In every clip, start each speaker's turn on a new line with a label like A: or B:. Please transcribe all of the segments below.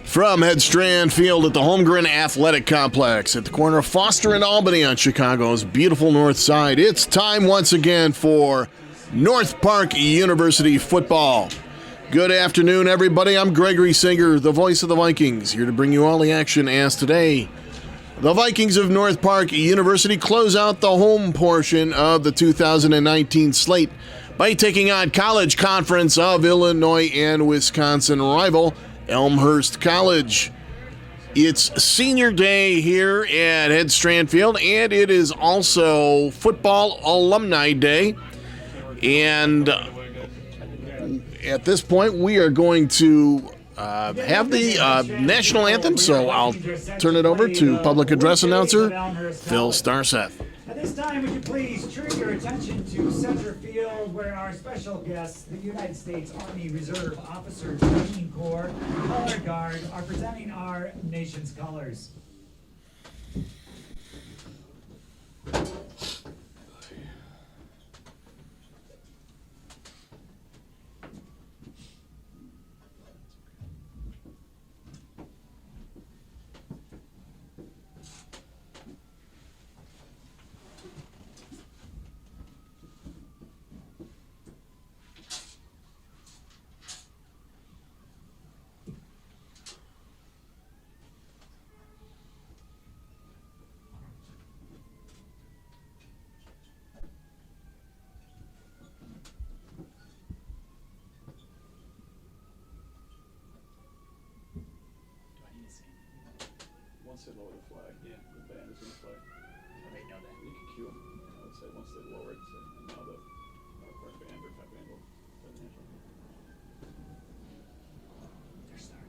A: From Headstrand Field at the Holmgren Athletic Complex at the corner of Foster and Albany on Chicago's beautiful north side, it's time once again for North Park University football. Good afternoon, everybody. I'm Gregory Singer, the voice of the Vikings, here to bring you all the action as today the Vikings of North Park University close out the home portion of the 2019 slate by taking on College Conference of Illinois and Wisconsin rival Elmhurst College. It's senior day here at Headstrand Field, and it is also football alumni day. And at this point, we are going to have the national anthem, so I'll turn it over to public address announcer Phil Starseth.
B: At this time, would you please turn your attention to center field, where our special guests, the United States Army Reserve Officers Marine Corps Color Guard, are presenting our nation's colors.
C: Once they lower the flag, the band is going to play.
D: They know that.
C: You can cue them. I would say once they lower it, and now the band or top band will play the national anthem.
D: They're starting.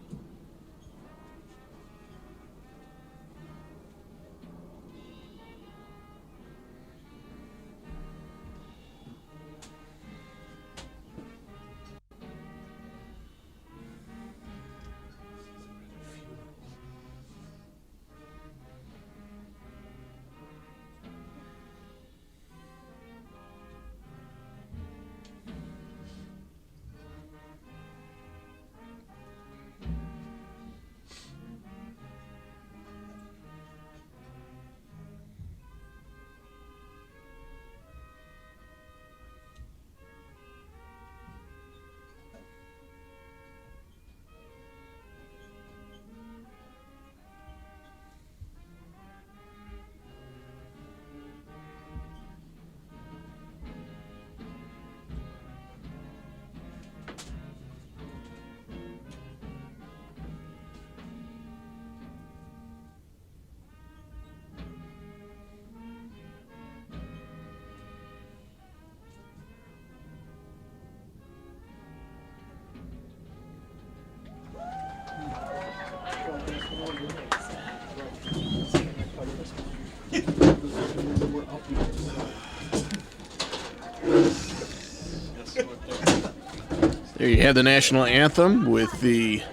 A: There you have the national anthem with the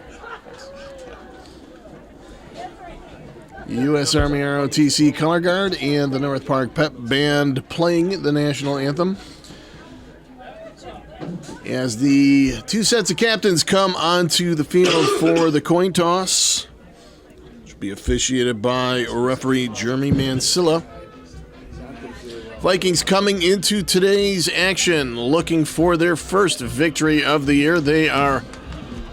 A: U.S. Army ROTC Color Guard and the North Park Pep Band playing the national anthem. As the two sets of captains come onto the field for the coin toss, which will be officiated by referee Jeremy Mansilla. Vikings coming into today's action looking for their first victory of the year. They are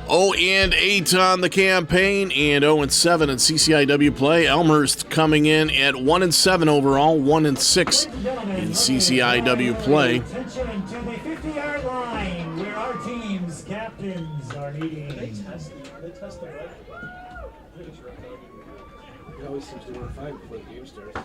A: 0-8 on the campaign and 0-7 in CCIW play. Elmhurst coming in at 1-7 overall, 1-6 in CCIW play.
B: Attention to the 50-yard line, where our team's captains are meeting.
C: They test the right. I think it's right now. It always seems to run 5 before the game starts.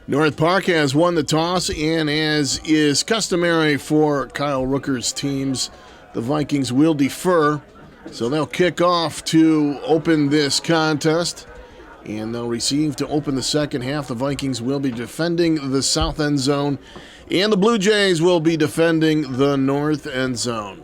A: North Park has won the toss, and as is customary for Kyle Rooker's teams, the Vikings will defer. So they'll kick off to open this contest. and they'll receive to open the second half. The Vikings will be defending the south end zone, and the Blue Jays will be defending the north end zone.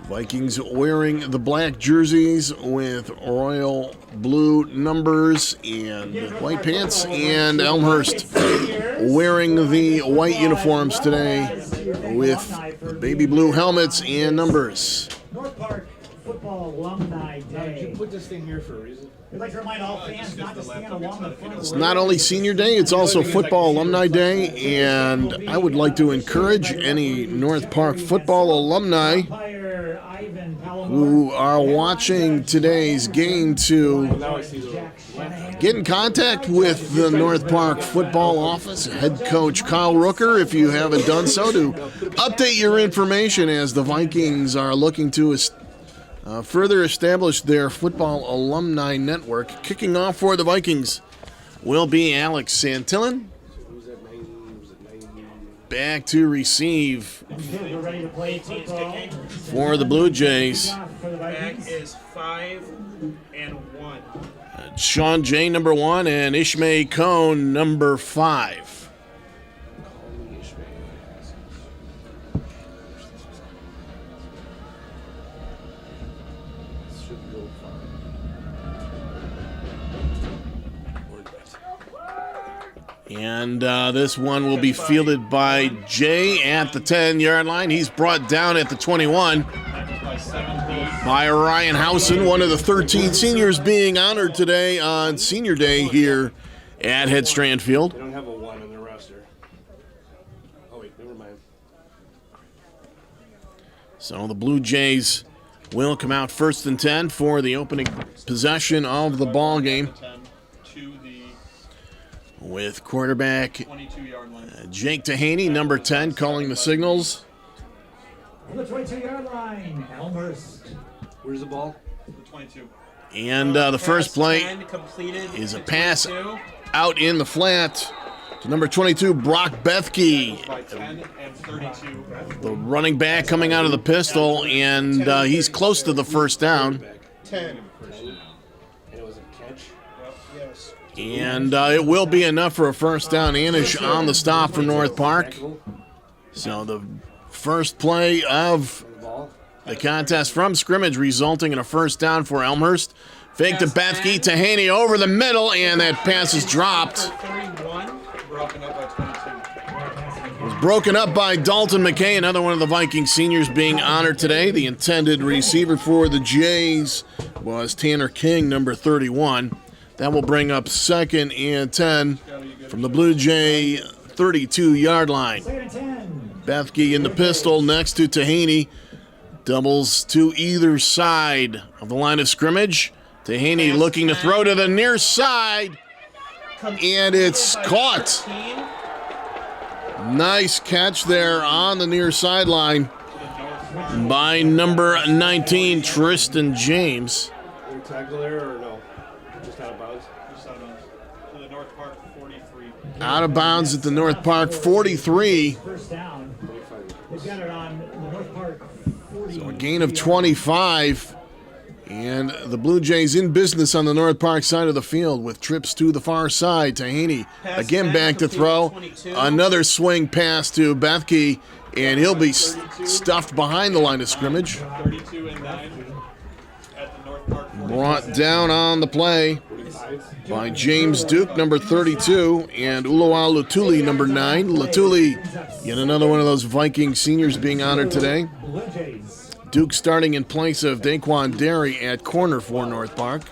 A: Vikings wearing the black jerseys with royal blue numbers and white pants, and Elmhurst wearing the white uniforms today with baby blue helmets and numbers.
B: North Park Football Alumni
C: Did you
B: Day.
C: put this thing here for a reason?
B: We'd like to remind all fans not to stand along the front.
A: It's not only Senior Day, it's also Football Alumni Day, and I would like to encourage any North Park football alumni
B: Umpire Ivan
A: who
B: Palomar.
A: are watching today's game to
C: Now I see the
A: get in contact with the North Park football office, head coach Kyle Rooker, if you haven't done so, to update your information as the Vikings are looking to further establish their football alumni network. Kicking off for the Vikings will be Alex Santillan.
C: who's at 90? Who's at 90?
A: Back to receive
B: We're ready to play football.
A: for the Blue Jays.
B: For the
D: Back
B: Vikings.
D: is 5 and 1.
A: Sean J, number 1, and Ishmael Cone, number 5.
C: Call me Ishmael. Should go far.
A: And this one will be fielded by Jay at the 10-yard line. He's brought down at the 21
D: By 17.
A: by Ryan Housen, one of the 13 seniors being honored today on Senior Day here at Headstrand Field.
C: They don't have a 1 on their roster. Oh, wait, never mind.
A: So the Blue Jays will come out first and 10 for the opening possession of the ball game
D: 10 to the
A: with quarterback
D: 22-yard line.
A: Jake Dehaney, number 10, calling the signals.
B: On the 22-yard line, Elmhurst.
C: Where's the ball?
D: The 22.
A: And the first play
D: 10 completed
A: is a
D: to
A: pass
D: 22
A: out in the flat to number 22, Brock Bethke,
D: by 10 and 32.
A: the running back coming out of the pistol, and he's close to the first down.
C: Back.
D: 10.
C: And it was a catch.
D: Yes.
A: And it will be enough for a first down. Anish on the stop for North Park.
C: Tackle.
A: So the first play of
C: The ball.
A: the contest from scrimmage resulting in a first down for Elmhurst. Fake to Bethke, Dehaney over the middle, and that pass is dropped.
D: 31, broken up by 22.
A: It was broken up by Dalton McKay, another one of the Viking seniors being honored today. The intended receiver for the Jays was Tanner King, number 31. That will bring up second and 10 from the Blue Jay 32-yard line.
B: Second and 10.
A: Bethke in the pistol next to Dehaney. Doubles to either side of the line of scrimmage. Dehaney looking to throw to the near side, and it's caught.
D: 13
A: Nice catch there on the near sideline by number 19, Tristan James.
C: Any tackle there or no? Just out of bounds?
D: Just out of bounds. To the North Park 43.
A: Out of bounds at the North Park 43.
B: First down.
C: 25.
B: They've got it on the North Park 40.
A: A gain of 25. And the Blue Jays in business on the North Park side of the field with trips to the far side. Dehaney again back to throw. Another swing pass to Bethke, and he'll be stuffed behind the line of scrimmage.
D: 32 and 9 at the North Park 43.
A: Brought down on the play by James Duke, number 32, and Uluwa Lutuli, number 9. Lutuli, yet another one of those Viking seniors being honored today.
B: Blue Jays.
A: Duke starting in place of Daquan Derry at corner for North Park.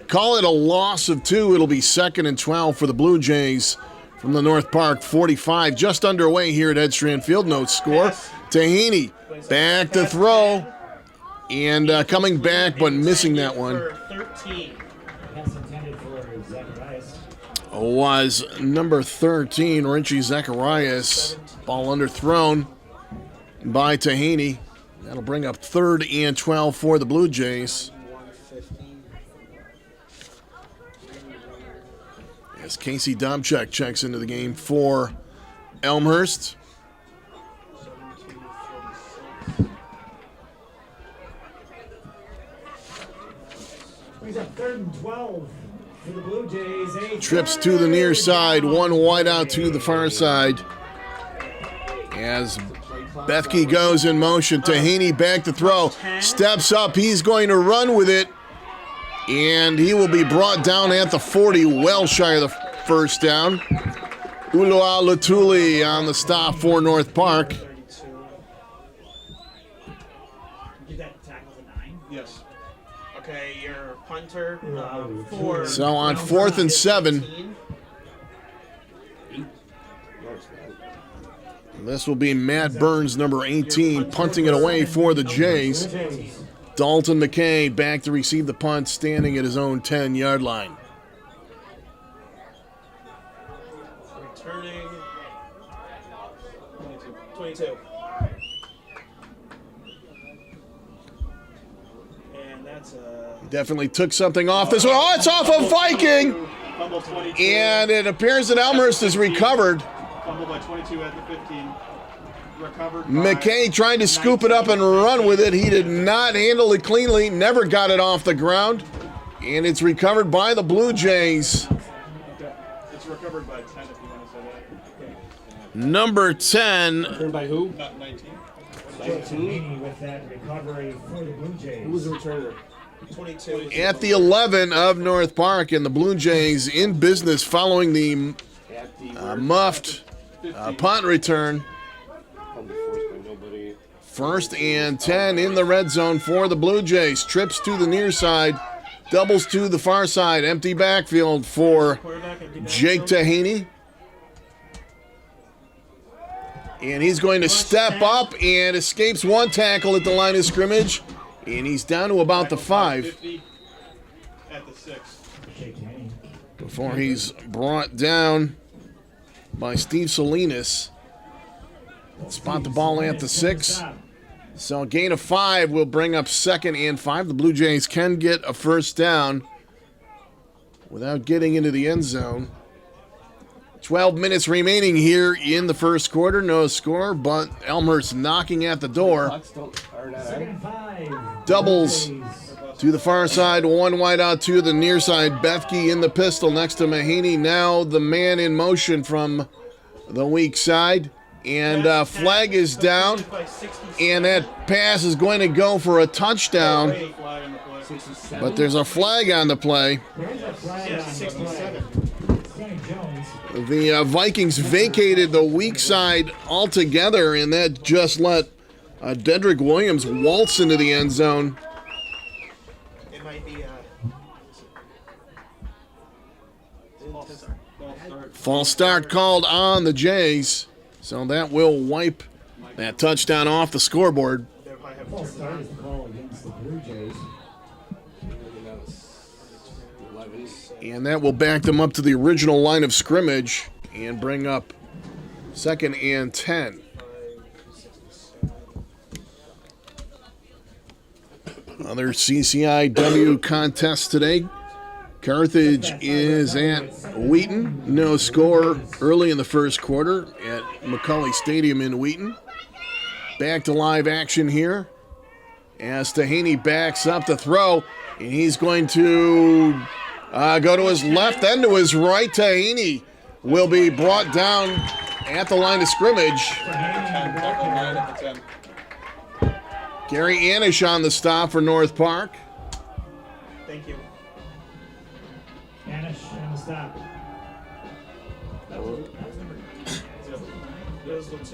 A: Call it a loss of 2. It'll be second and 12 for the Blue Jays from the North Park 45. Just underway here at Headstrand Field. No score. Dehaney back to throw. And coming back, but missing that one
D: For 13.
B: Pass intended for Zacharias.
A: was number 13, Richie Zacharias. Ball underthrown by Dehaney. That'll bring up third and 12 for the Blue Jays.
D: 115.
A: As Casey Domchek checks into the game for Elmhurst.
B: third and 12 for the Blue Jays.
A: Trips to the near side, one wide out to the far side. As Bethke goes in motion, Tahaney back to throw, steps up, he's going to run with it, and he will be brought down at the 40, well shy of the first down. Ulua Latuli on the stop for North Park.
B: Get that tackle to 9.
D: Yes. Okay, your punter for.
A: So on 4th and 7, this will be Matt Burns, number 18, punting it away for the Jays. Dalton McKay back to receive the punt, standing at his own 10-yard line.
D: Returning 22. And that's
A: Definitely took something off this one. Oh, it's off of Viking!
D: fumble 22.
A: And it appears that Elmhurst is recovered.
D: Fumble by 22 at the 15. Recovered by
A: McKay tried to scoop it up and run with it. He did not handle it cleanly, never got it off the ground. And it's recovered by the Blue Jays.
D: It's recovered by 10 if you want to say that.
A: Number 10,
C: Turned by who?
D: Not 19.
B: Tahaney with that recovery for the Blue Jays.
C: Who was the returner?
D: 22.
A: at the 11 of North Park, and the Blue Jays in business following the
C: At the
A: muffed punt return.
C: Fumble forced by nobody.
A: 1st and 10 in the red zone for the Blue Jays. Trips to the near side, doubles to the far side. Empty backfield for Jake Tahaney. And he's going to step up and escapes one tackle at the line of scrimmage. And he's down to about the 5
D: 50 at the 6.
A: before he's brought down by Steve Salinas. Spot the ball at the 6. So a gain of 5 will bring up 2nd and 5. The Blue Jays can get a first down without getting into the end zone. 12 minutes remaining here in the first quarter. No score, but Elmhurst knocking at the door.
C: Clocks are not on.
A: Doubles to the far side, one wide out to the near side. Bethke in the pistol next to Mahaney. Now the man in motion from the weak side. And flag is down. And that pass is going to go for a touchdown. But there's a flag on the play.
B: There's a flag on the play. Sonny Jones.
A: The Vikings vacated the weak side altogether, and that just let Dedrick Williams waltz into the end zone.
D: It might be
A: False start called on the Jays, so that will wipe that touchdown off the scoreboard.
B: False start is the call against the Blue Jays.
A: And that will back them up to the original line of scrimmage and bring up 2nd and 10. Other CCIW contests today. Carthage is at Wheaton. No score early in the first quarter at McCully Stadium in Wheaton. Back to live action here as Tahaney backs up to throw, and he's going to go to his left, then to his right. Tahaney will be brought down at the line of scrimmage. Gary Anish on the stop for North Park.
D: Thank you.
B: Anish on the stop.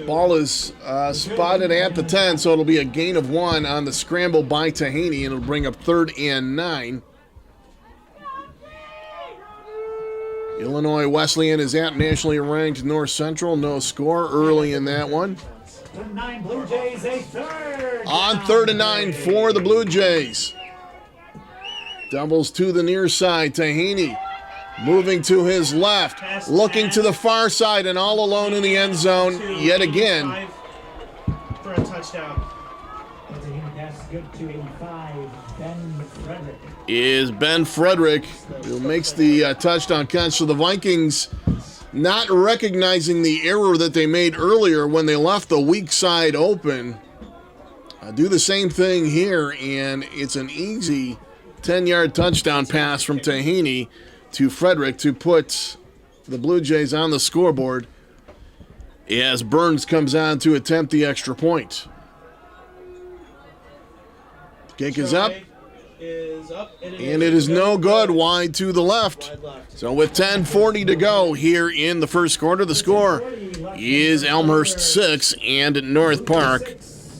A: Ball is spotted at the 10, so it'll be a gain of 1 on the scramble by Tahaney, and it'll bring up 3rd and 9. Illinois Wesleyan is at nationally ranked North Central. No score early in that one.
B: The 9 Blue Jays, a third.
A: On 3rd and 9 for the Blue Jays. Doubles to the near side. Tahaney moving to his left, looking to the far side, and all alone in the end zone yet again.
D: For a touchdown.
B: Tahaney pass is good to 85. Ben Frederick.
A: Is Ben Frederick, who makes the touchdown catch. So the Vikings not recognizing the error that they made earlier when they left the weak side open. Do the same thing here, and it's an easy 10-yard touchdown pass from Tahini to Frederick to put the Blue Jays on the scoreboard as Burns comes on to attempt the extra point. Kick is up. And it is no good, wide to the left. So with 10:40 to go here in the first quarter, the score is Elmhurst 6 and North Park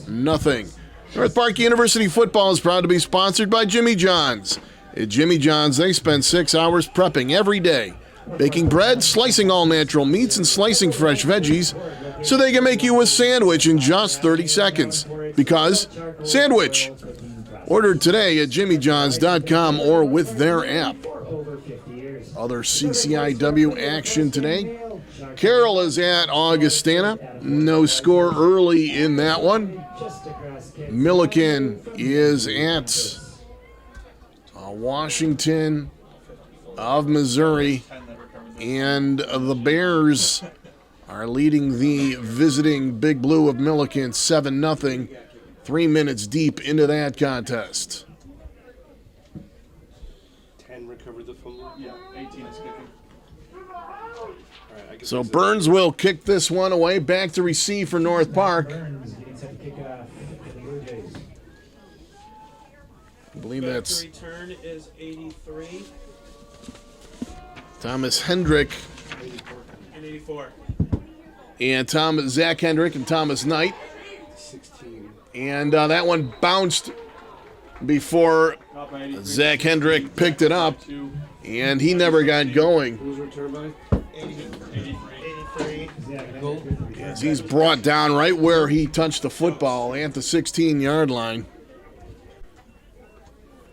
A: nothing. North Park University football is proud to be sponsored by Jimmy John's. At Jimmy John's, they spend 6 hours prepping every day, baking bread, slicing all natural meats, and slicing fresh veggies so they can make you a sandwich in just 30 seconds. Because sandwich. Ordered today at jimmyjohns.com or with their app. Other CCIW action today. Carroll is at Augustana. No score early in that one. Milliken is at Washington of Missouri. And the Bears are leading the visiting Big Blue of Milliken 7-0. 3 minutes deep into that contest.
C: 10 recovered the fumble.
D: Yeah, 18 is kicking.
C: Right,
A: So Burns will kick this one away. Back to receive for North Park.
B: Burns getting set to kick off for the Blue Jays.
A: I believe that's
E: Return is 83
A: Thomas Hendrick
E: and 84.
A: and Zach Hendrick and Thomas Knight.
C: 16.
A: And that one bounced before
D: Not by 83.
A: Zach Hendrick picked it up, and he never got going.
C: Who was returned by?
E: 83.
A: As he's brought down right where he touched the football at the 16-yard line.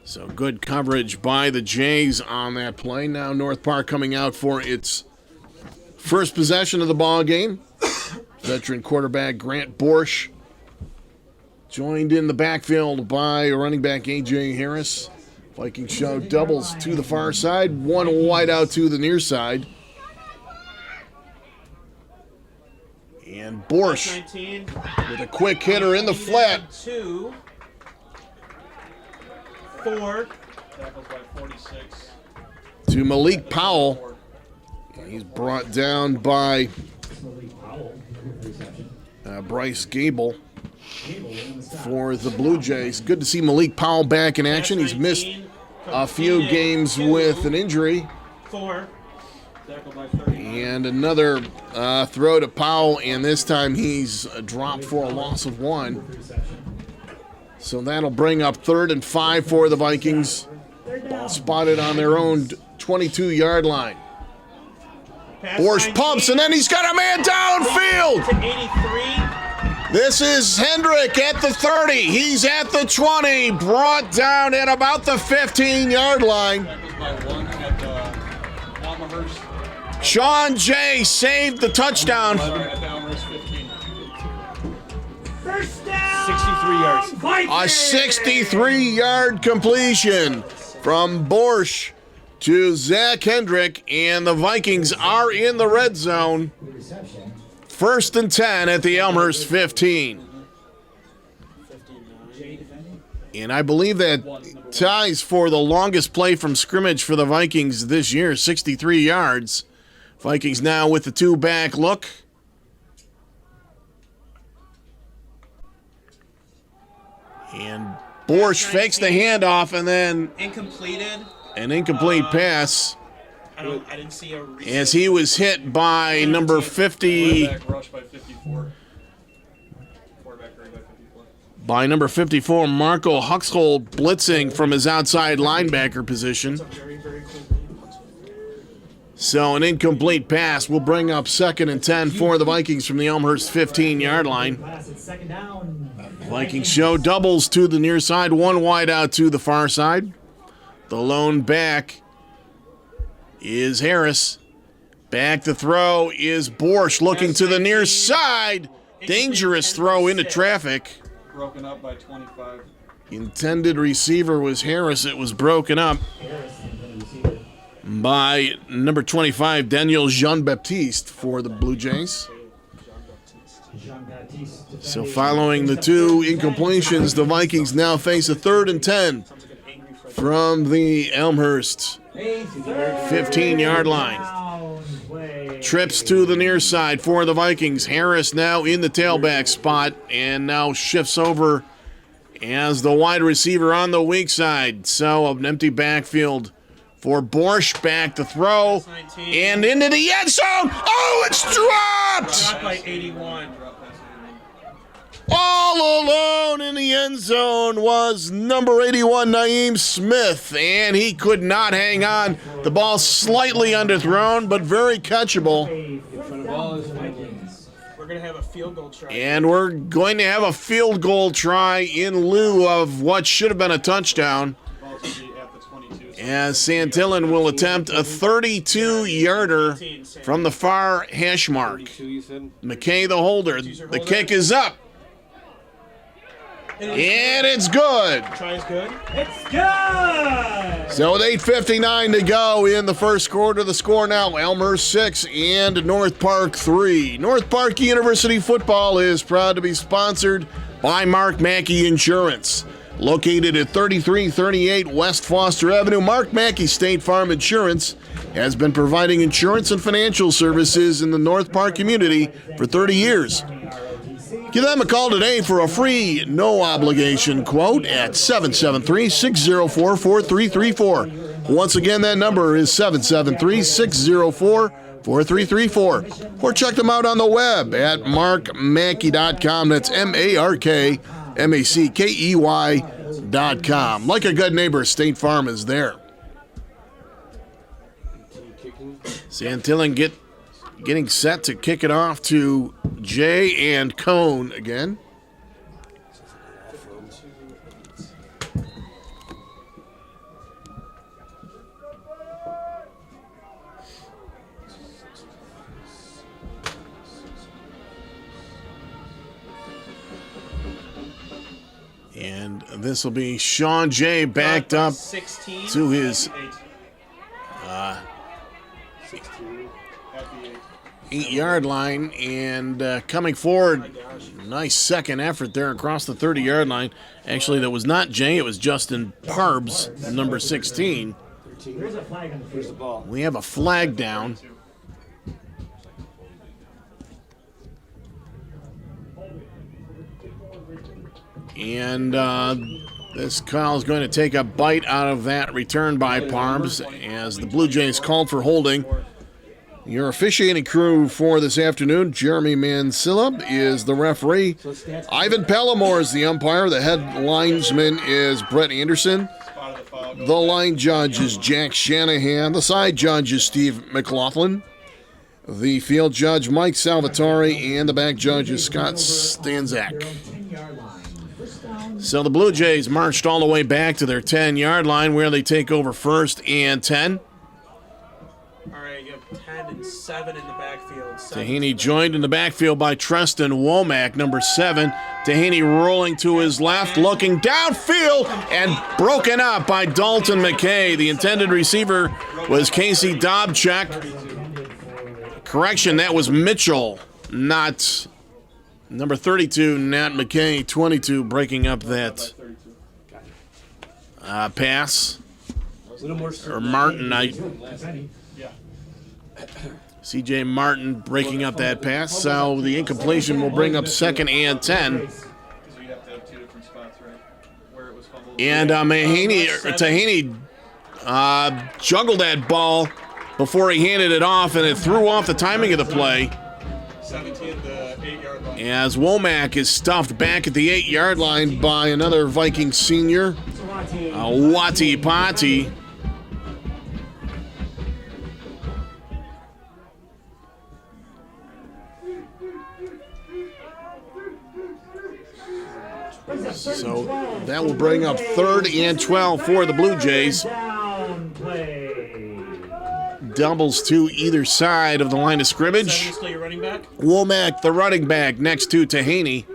A: So good coverage by the Jays on that play. Now North Park coming out for its first possession of the ball game. Veteran quarterback Grant Borsch joined in the backfield by running back A.J. Harris. Vikings show doubles to the far side, one wide out to the near side. And Borsch
E: 19.
A: with a quick hitter in the flat.
E: 2. 4.
D: Tackles by 46.
A: To Malik Powell. He's brought down by Bryce Gable for the Blue Jays. Good to see Malik Powell back in action. He's missed a few games with an injury.
E: 4.
D: Tackled by 39.
A: And another throw to Powell, and this time he's dropped for a loss of 1. So that'll bring up 3rd and 5 for the Vikings. Ball spotted on their own 22-yard line. Borsch pumps, and then he's got a man downfield.
E: To 83.
A: This is Hendrick at the 30. He's at the 20, brought down at about the 15-yard line.
D: Tackles by 1 at Elmhurst.
A: Sean Jay saved the touchdown.
D: 11 at Elmhurst 15.
B: First down!
C: 63 yards.
B: Vikings!
A: A 63-yard completion from Borsch to Zach Hendrick, and the Vikings are in the red zone.
B: Reception.
A: 1st and 10 at the Elmhurst 15.
B: Jay defending.
A: And I believe that ties for the longest play from scrimmage for the Vikings this year, 63 yards. Vikings now with the 2-back look. And Borsch fakes the handoff, and then
E: Incompleted.
A: an incomplete pass
E: I didn't see a reset.
A: as he was hit by number 50,
D: Quarterback rush by 54. Quarterback hurry by 54.
A: by number 54, Marco Huxhold, blitzing from his outside linebacker position.
E: Very, very cool.
A: So an incomplete pass will bring up 2nd and 10 for the Vikings from the Elmhurst 15-yard line.
B: Pass at 2nd down.
A: Vikings show doubles to the near side, one wide out to the far side. The lone back is Harris. Back to throw is Borsch, looking to the near side. Dangerous throw into traffic.
D: Broken up by 25.
A: Intended receiver was Harris. It was broken up
B: Harris, the receiver.
A: by number 25, Daniel Jean-Baptiste for the Blue Jays.
B: Jean-Baptiste defending.
A: So following the 2 incompletions, the Vikings now face a 3rd and 10 from the Elmhurst 15-yard line. Trips to the near side for the Vikings. Harris now in the tailback spot and now shifts over as the wide receiver on the weak side. So an empty backfield for Borsch. Back to throw and into the end zone. Oh, it's dropped!
E: Dropped by 81.
A: All alone in the end zone was number 81, Naeem Smith, and he could not hang on. The ball slightly underthrown, but very catchable.
E: We're going to have a field goal try.
A: And we're going to have a field goal try in lieu of what should have been a touchdown, as Santillan will attempt a 32-yarder from the far hash mark. McKay the holder. The kick is up. And it's good.
E: Try is good.
B: It's good!
A: So with 8:59 to go in the first quarter, the score now, Elmhurst 6 and North Park 3. North Park University football is proud to be sponsored by Mark Mackey Insurance. Located at 3338 West Foster Avenue, Mark Mackey State Farm Insurance has been providing insurance and financial services in the North Park community for 30 years. Give them a call today for a free, no-obligation quote at 773-604-4334. Once again, that number is 773-604-4334. Or check them out on the web at markmackey.com. That's MarkMackey.com. Like a good neighbor, State Farm is there. Santillan getting set to kick it off to Jay and Cone again. And this will be Sean Jay backed up
E: 16
A: to his 8-yard line and coming forward. Nice second effort there across the 30-yard line. Actually, that was not Jay. It was Justin Parbs, number 16.
B: There's a flag on the field.
A: We have a flag down. And this Kyle is going to take a bite out of that return by Parbs as the Blue Jays called for holding. Your officiating crew for this afternoon, Jeremy Mansilla is the referee. Ivan Pallamore is the umpire. The head linesman is Brett Anderson. The line judge is Jack Shanahan. The side judge is Steve McLaughlin. The field judge, Mike Salvatore. And the back judge is Scott Stanzak. So the Blue Jays marched all the way back to their 10-yard line where they take over first and 10.
E: All right, you have 10 and 7 in the backfield.
A: Tahaney joined in the backfield by Treston Womack, number 7. Tahaney rolling to his left, looking downfield, and broken up by Dalton McKay. The intended receiver was Casey Dobchak. Correction, that was Mitchell, not number 32, Nat McKay, 22, breaking up that pass. Or Martin, C.J. Martin breaking up that pass. So the incompletion will bring up second and 10. And Tahaney juggled that ball before he handed it off, and it threw off the timing of the play.
E: 17 the 8-yard line.
A: As Womack is stuffed back at the 8-yard line by another Viking senior, Wati Pati. So that will bring up third and 12 for the Blue Jays. Doubles to either side of the line of scrimmage. Womack, the running back, next to Tahaney.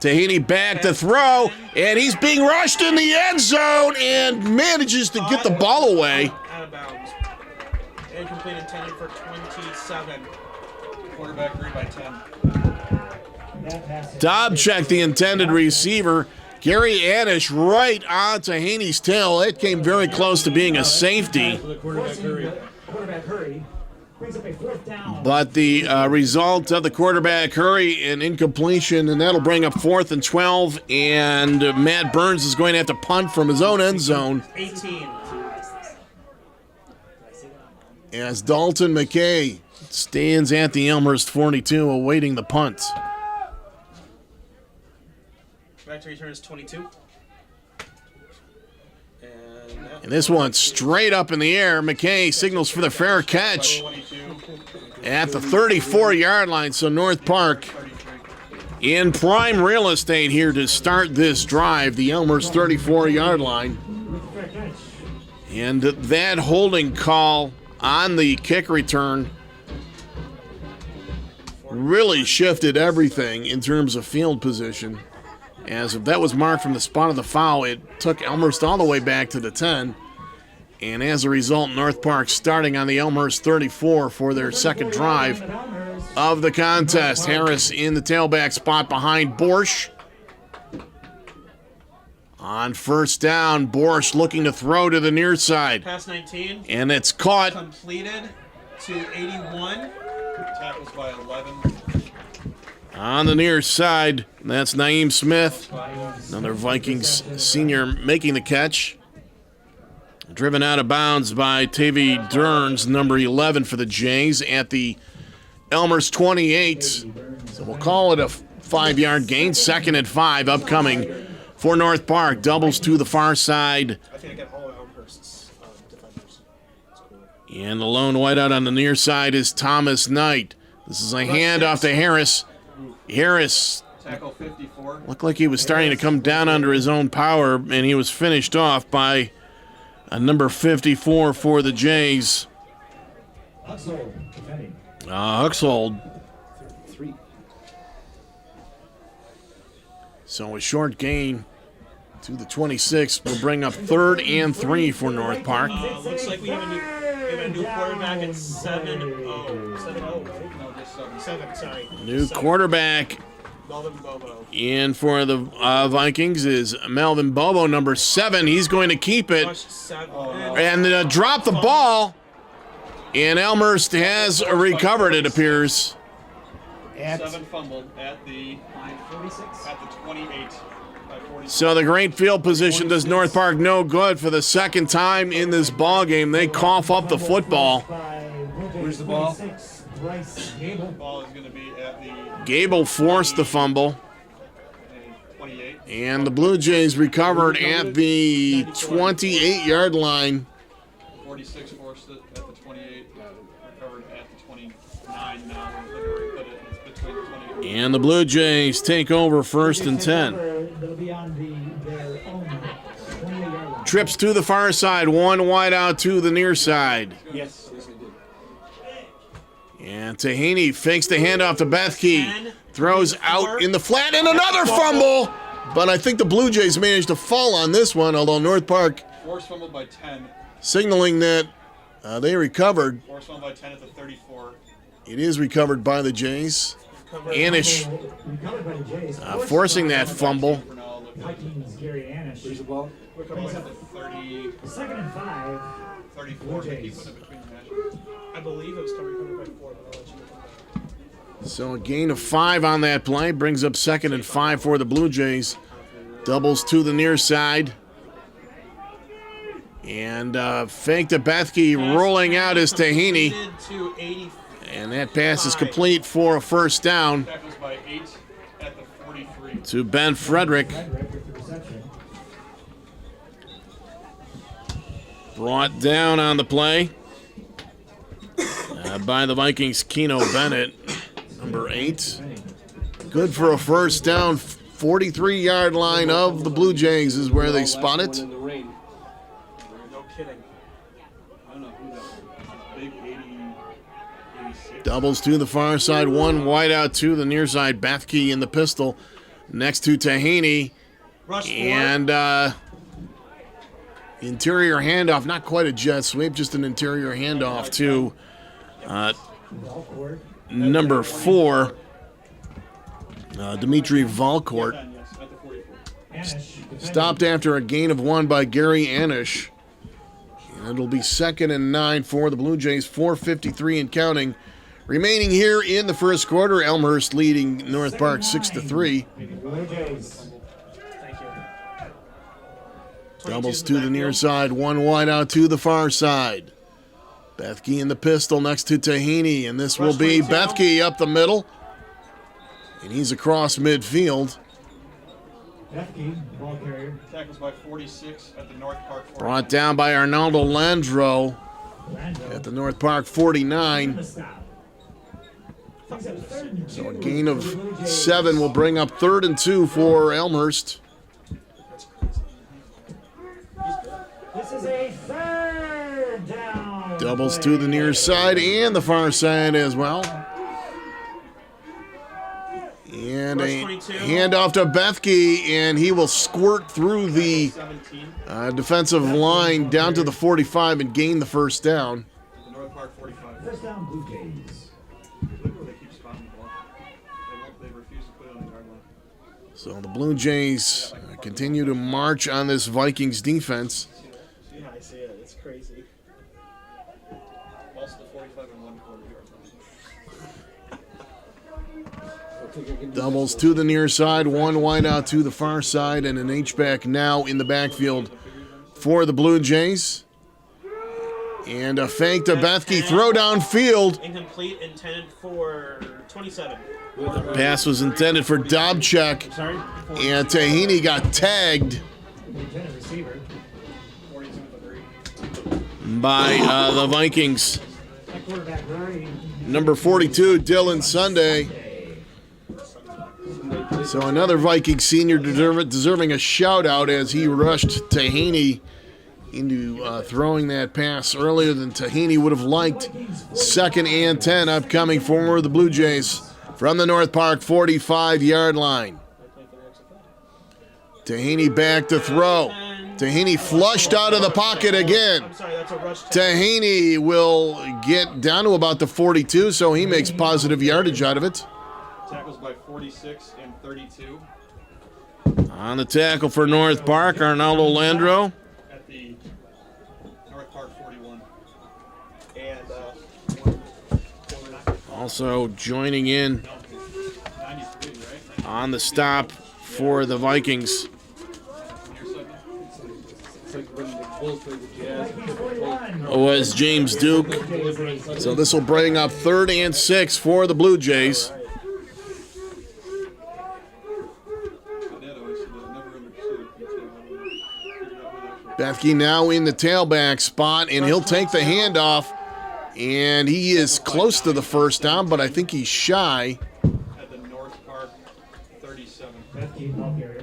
A: Tahaney back to throw, and he's being rushed in the end zone and manages to get the ball away.
E: Out of bounds. Incomplete intended for 27.
D: Quarterback agreed by 10.
A: Dobchak, the intended receiver, Gary Adish right onto Haney's tail. It came very close to being a safety.
C: For the quarterback hurry.
B: Quarterback hurry brings up a 4th down.
A: But the result of the quarterback hurry and incompletion, and that'll bring up 4th and 12. And Matt Burns is going to have to punt from his own end zone
E: 18.
A: as Dalton McKay stands at the Elmhurst 42 awaiting the punt.
E: Back to return is 22.
A: And this one straight up in the air. McKay signals for the fair catch at the 34-yard line. So North Park in prime real estate here to start this drive, the Elmhurst 34-yard line. And that holding call on the kick return really shifted everything in terms of field position. As if that was marked from the spot of the foul, it took Elmhurst all the way back to the 10. And as a result, North Park starting on the Elmhurst 34 for their second drive of the contest. Harris in the tailback spot behind Borsch. On first down, Borsch looking to throw to the near side.
E: Pass 19.
A: And it's caught.
E: Completed to 81.
D: Tackles by 11.
A: On the near side, that's Naeem Smith. Another Vikings senior making the catch. Driven out of bounds by Tavy Derns, number 11 for the Jays at the Elmhurst 28. So we'll call it a 5-yard gain. 2nd and 5 upcoming for North Park. Doubles to the far side.
E: I think I got all of Elmhurst's defenders. That's cool.
A: And the lone whiteout on the near side is Thomas Knight. This is a handoff to Harris. Harris
D: Tackle 54.
A: looked like he was starting to come down under his own power, and he was finished off by a number 54 for the Jays. Huxhold.
C: 3.
A: So a short gain to the 26 will bring up 3rd and 3 for North Park.
E: Looks like we have a new quarterback at 7-0. 7-0.
D: No, just 7.
E: 7, sorry.
A: New
E: 7.
A: quarterback
E: Melvin Bobo.
A: in for the Vikings is Melvin Bobo, number 7. He's going to keep it
E: Rush 7.
A: and drop the ball. And Elmhurst has recovered, it appears.
D: 7 fumbled at the 28. By 46.
A: So the great field position does North Park no good for the second time in this ball game. They cough up the football.
C: Where's the ball?
D: The ball is going to be at the
A: Gable forced the fumble.
D: 28.
A: And the Blue Jays recovered at the 28-yard line.
D: 46 forced it at the 28. Recovered at the 29 now. Look where he put it. It's between the 28.
A: And the Blue Jays take over 1st and 10.
B: They'll be on their own 28-yard line.
A: Trips to the far side, one wide out to the near side.
C: Yes, I did.
A: And Tahaney fakes the handoff to Bethke. Throws out in the flat and another fumble. But I think the Blue Jays managed to fall on this one, although North Park
D: Forced fumble by 10.
A: signaling that they recovered.
D: Forced fumble by 10 at the 34.
A: It is recovered by the Jays. Anish
B: Recovered by the Jays.
A: forcing that fumble.
D: For now, look at
B: Vikings, Gary
C: Where's
B: Anish.
C: the ball?
D: recovered at the 30,
B: 2nd and 5.
D: 34.
B: Blue
D: Keep
B: Jays.
D: putting it between the matches.
E: I believe it was covered by 4, but I'll let you know.
A: So a gain of 5 on that play brings up 2nd and 5 for the Blue Jays. Doubles to the near side. And fake to Bethke, rolling out is Tahaney.
E: Completed to 80.
A: And that pass is complete for a first down
D: Tackles by 8 at the 43.
A: to Ben Frederick.
B: Frederick with the reception.
A: Brought down on the play by the Vikings, Keno Bennett, number 8. Good for a first down. 43-yard line of the Blue Jays is where they spot it.
C: In the rain.
E: No kidding.
D: I don't know who that was. Big 86.
A: Doubles to the far side, one wide out to the near side. Bethke in the pistol next to Tahaney.
E: Rush 4.
A: And interior handoff, not quite a jet sweep, just an interior handoff to number 4, Dimitri Valcourt.
D: 10, yes, at the 44.
B: Anish
A: Stopped after a gain of 1 by Gary Anish. And it'll be 2nd and 9 for the Blue Jays, 4:53 and counting. Remaining here in the first quarter, Elmhurst leading North Park 6-3.
B: Blue Jays.
E: Thank you.
A: Doubles
E: 22's
A: to the near
E: backfield.
A: side, 1 wide out to the far side. Bethke in the pistol next to Tahini, and this will
E: Rush
A: be
E: 22.
A: Bethke up the middle. And he's across midfield.
B: Bethke, ball carrier.
D: Tackles by 46 at the North Park 49.
A: Brought down by Arnaldo Landro
B: Lando.
A: at the North Park 49.
B: The stop. Things up 3rd and 2
A: So a gain of
B: for the Blue Jays.
A: 7 will bring up 3rd and 2 for Elmhurst.
B: This is a 3rd down.
A: Doubles to the near side and the far side as well. And
E: Rush
A: a
E: 22.
A: handoff to Bethke, and he will squirt through the
D: 17.
A: defensive line down to the 45 and gain the first down.
D: The North Park 45.
B: First down, Blue Jays.
D: Look where they keep spotting the ball. They refuse to put it on the yard line.
A: So the Blue Jays continue to march on this Vikings defense.
C: Yeah, I see it. It's crazy.
D: Lost the 45 and 1/4 yard line.
C: I think I can do
A: Doubles
C: this
A: to the near side, 1 wide out to the far side, and an H-back now in the backfield for the Blue Jays. And a fake to Bethke, throw downfield.
E: Incomplete, intended for 27.
A: Pass was intended for Dobchek,
E: Sorry?
A: and Tahini got tagged
B: Lieutenant receiver.
D: 42 to 3.
A: by the Vikings.
B: That quarterback, Rory.
A: Number 42, Dylan Sunday. So another Viking senior deserving a shout-out as he rushed Tahini into throwing that pass earlier than Tahini would have liked. 2nd and 10 upcoming for the Blue Jays from the North Park 45-yard line. Tahini back to throw. Tahini flushed out of the pocket again.
E: I'm sorry, that's a rush.
A: Tahini will get down to about the 42, so he makes positive yardage out of it.
D: Tackles by 46 and 32
A: On the tackle for North Park, Arnaldo Landro.
D: at the North Park 41. And
A: Also joining in
D: 93, right?
A: on the stop for the Vikings.
D: Near side.
C: It's like when the Bulls played the Jazz.
B: Vikings 41.
A: Was James Duke. So this will bring up 3rd and 6 for the Blue Jays.
D: My dad always said that. I never understood it until I figured out what actually.
A: Bethke now in the tailback spot, and he'll take the handoff. And he is close to the first down, but I think he's shy.
D: At the North Park 37.
B: Bethke, ball carrier.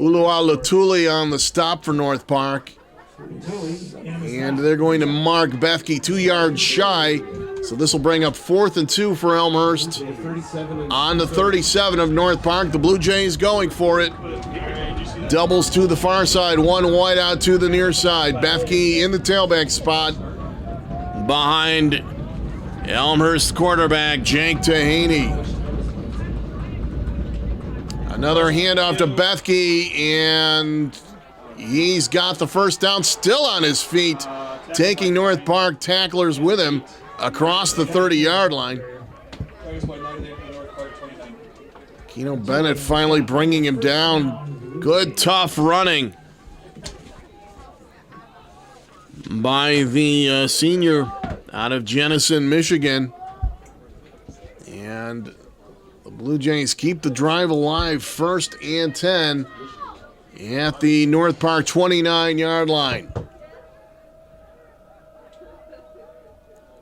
A: Ulua Latuli on the stop for North Park.
B: Tully in the
A: And
B: stop.
A: they're going to mark Bethke 2 yards shy. So this will bring up 4th and 2 for Elmhurst.
C: 37 and
A: On the 37 of North Park, the Blue Jays going for it. Doubles to the far side, 1 wide out to the near side. Bethke in the tailback spot behind Elmhurst quarterback Jake Tahini. Another handoff to Bethke, and he's got the first down, still on his feet, taking North Park tacklers with him across the 30-yard line.
D: Tackles by 98 at the North Park 29.
A: Keno Bennett finally bringing him down. Good, tough running by the senior out of Jenison, Michigan. And the Blue Jays keep the drive alive, 1st and 10 at the North Park 29-yard line.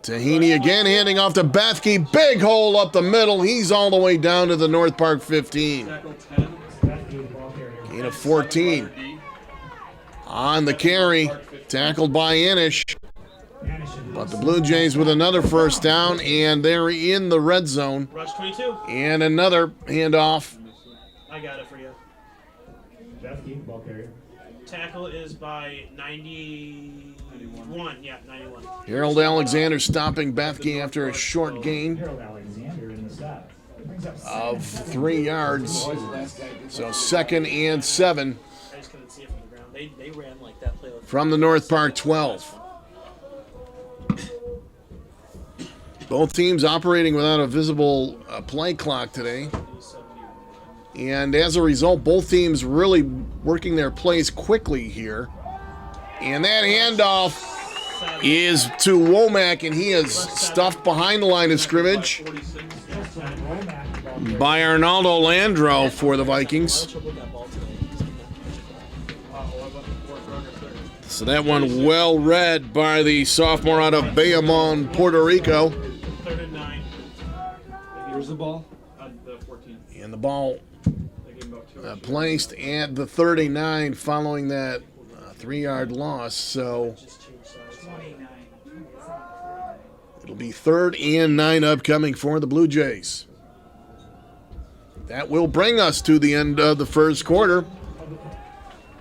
A: Tahini again handing off to Bethke. Big hole up the middle. He's all the way down to the North Park 15.
D: Tackle 10.
B: Bethke, ball carrier.
A: Gain of 14.
D: D.
A: On the carry, tackled by Anish.
B: Anish in
A: But the Blue Jays with another first down, and they're in the red zone.
E: Rush 22.
A: And another handoff.
E: I got it for you.
B: Bethke, ball carrier.
E: Tackle is by 91. Yeah, 91.
A: Harold Alexander stopping Bethke after a short gain.
B: Harold Alexander in the stop. Brings
A: of 3 yards. So 2nd and 7
E: I just couldn't see it from the ground. They ran like that play.
A: from the North Park 12. Both teams operating without a visible play clock today. And as a result, both teams really working their plays quickly here. And that handoff is to Womack, and he is stuffed behind the line of scrimmage by Arnaldo Landro for the Vikings. So that one well read by the sophomore out of Bayamon, Puerto Rico.
E: 3rd and 9.
C: Here's the ball.
D: The 14.
A: And the ball
D: They gave him about 2
A: placed at the 39 following that 3-yard loss. So
B: 29.
A: it'll be 3rd and 9 upcoming for the Blue Jays. That will bring us to the end of the first quarter.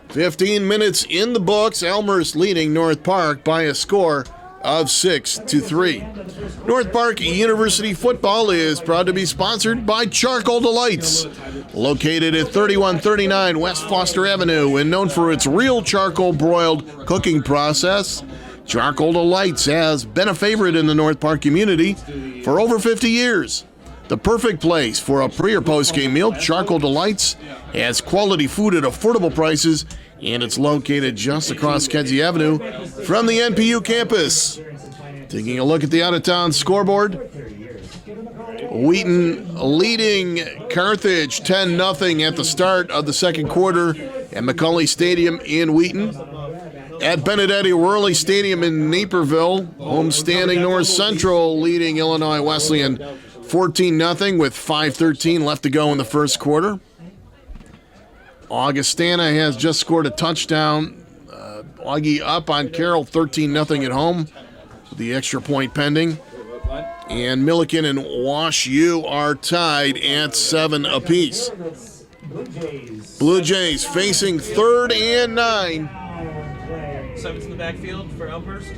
A: 15 minutes in the books. Elmhurst leading North Park by a score of 6-3. North Park University football is proud to be sponsored by Charcoal Delights, located at 3139 West Foster Avenue and known for its real charcoal broiled cooking process. Charcoal Delights has been a favorite in the North Park community for over 50 years. The perfect place for a pre- or post-game meal, Charcoal Delights has quality food at affordable prices, and it's located just across Kedzie Avenue from the NPU campus. Taking a look at the out-of-town scoreboard, Wheaton leading Carthage 10-0 at the start of the second quarter at McCully Stadium in Wheaton. At Benedetti Worley Stadium in Naperville, homestanding North Central leading Illinois Wesleyan 14-0 with 5:13 left to go in the first quarter. Augustana has just scored a touchdown. Augie up on Carroll 13-0 at home. The extra point pending. And Milliken and Wash U are tied at 7 apiece. Blue Jays facing 3rd and 9.
E: 7's in the backfield for Elmhurst.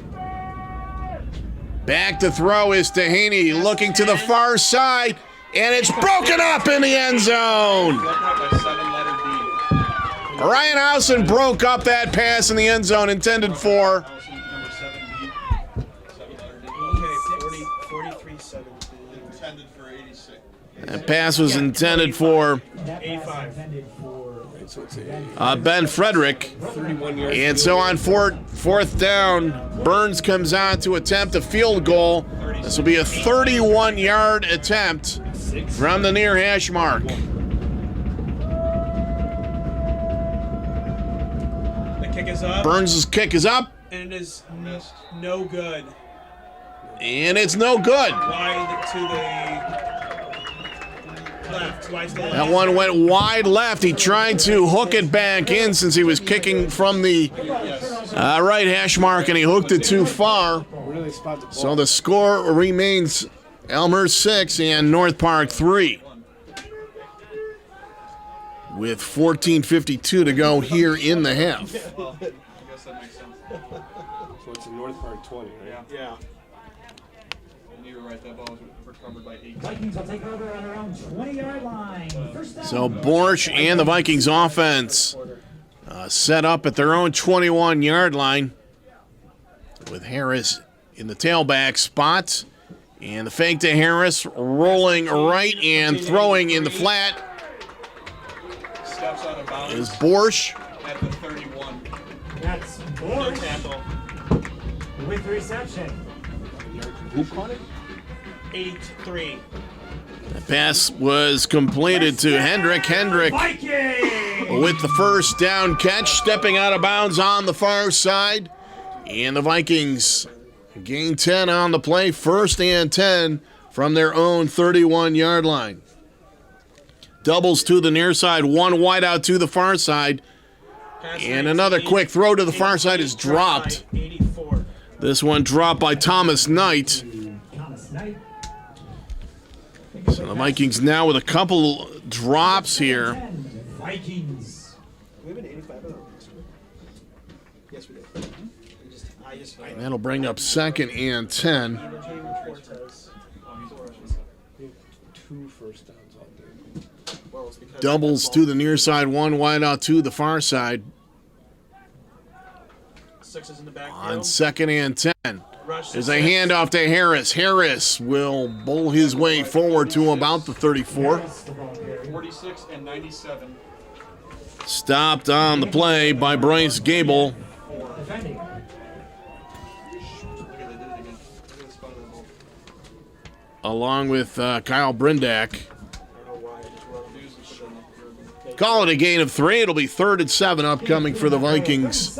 A: Back to throw is Dehaney looking to the far side, and it's broken up in the end zone.
D: by 7-letter D.
A: Ryan Housen broke up that pass in the end zone intended for
D: Allison, number 7D. 7-letter D.
E: Okay, 43-17.
D: Intended for 86.
A: that pass was intended for
E: 85.
C: So it's
A: Ben Frederick.
C: 31 yards.
A: And so on fourth down, Burns comes on to attempt a field goal. This will be a 31-yard attempt from the near hash mark.
E: The kick is up,
A: Burns' kick is up,
E: and it is no good.
A: and it's no good.
E: Wide to the left. Wide to the left.
A: That one went wide left. He tried to hook it back in since he was kicking from the right hash mark, and he hooked it too far.
C: Where do they spot the ball?
A: So the score remains Elmhurst 6 and North Park 3. With 14:52 to go here in the half.
D: Well, I guess that makes sense.
C: So it's in North Park 20, right?
E: Yeah.
D: And you were right, that ball was recovered by 8.
B: Vikings will take over on their own 20-yard line. First down.
A: So Borsch and the Vikings offense set up at their own 21-yard line with Harris in the tailback spot. And the fake to Harris, rolling right and throwing in the flat
D: Steps out of bounds
A: is Borsch.
D: at the 31.
B: That's
E: No
B: Borsch
E: tackle.
B: with the reception.
C: Who caught it?
E: 8-3.
A: The pass was completed to Hendrick. Hendrick
B: Vikings!
A: with the first down catch, stepping out of bounds on the far side. And the Vikings gain 10 on the play, 1st and 10 from their own 31-yard line. Doubles to the near side, one wide out to the far side.
E: Pass
A: And another
E: 19,
A: quick throw to the far side is dropped.
E: 84.
A: This one dropped by Thomas Knight.
B: Thomas Knight.
A: So the Vikings now with a couple drops here.
B: 10, Vikings.
C: We have an 85 on our roster. Yes, we do.
A: And that'll bring up 2nd and 10.
C: We have 2 first downs all
E: Well, it's because
A: Doubles to the near side, one wide out to the far side.
E: 6 is in the backfield.
A: On 2nd and 10.
E: Rush
A: There's a
E: 6.
A: handoff to Harris. Harris will bowl his way forward to about the 34.
D: 46 and 97.
A: Stopped on the play by Bryce Gable,
B: Defending.
D: Look at they did it again. Look at the spot of the ball.
A: along with Kyle Brindak.
E: I don't know why I just wrote him.
D: Use it for the-
A: Call it a gain of 3. It'll be 3rd and 7 upcoming for the Vikings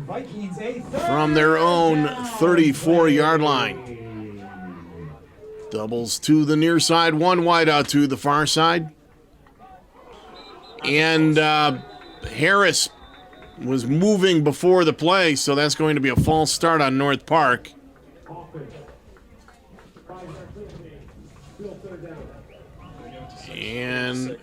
B: Vikings a third
A: from their own
B: down
A: 34-yard line.
B: play.
A: Doubles to the near side, one wide out to the far side. And Harris was moving before the play, so that's going to be a false start on North Park. And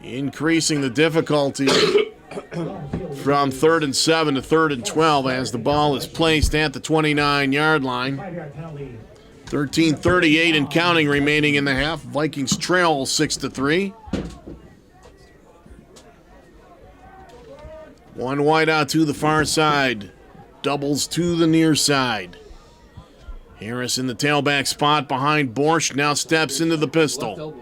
A: increasing the difficulty from 3rd and 7 to 3rd and 12 as the ball is placed at the 29-yard line.
B: 5-yard penalty.
A: 13:38 and counting remaining in the half. Vikings trail 6-3. One wide out to the far side. Doubles to the near side. Harris in the tailback spot behind Borsch. Now steps into the pistol.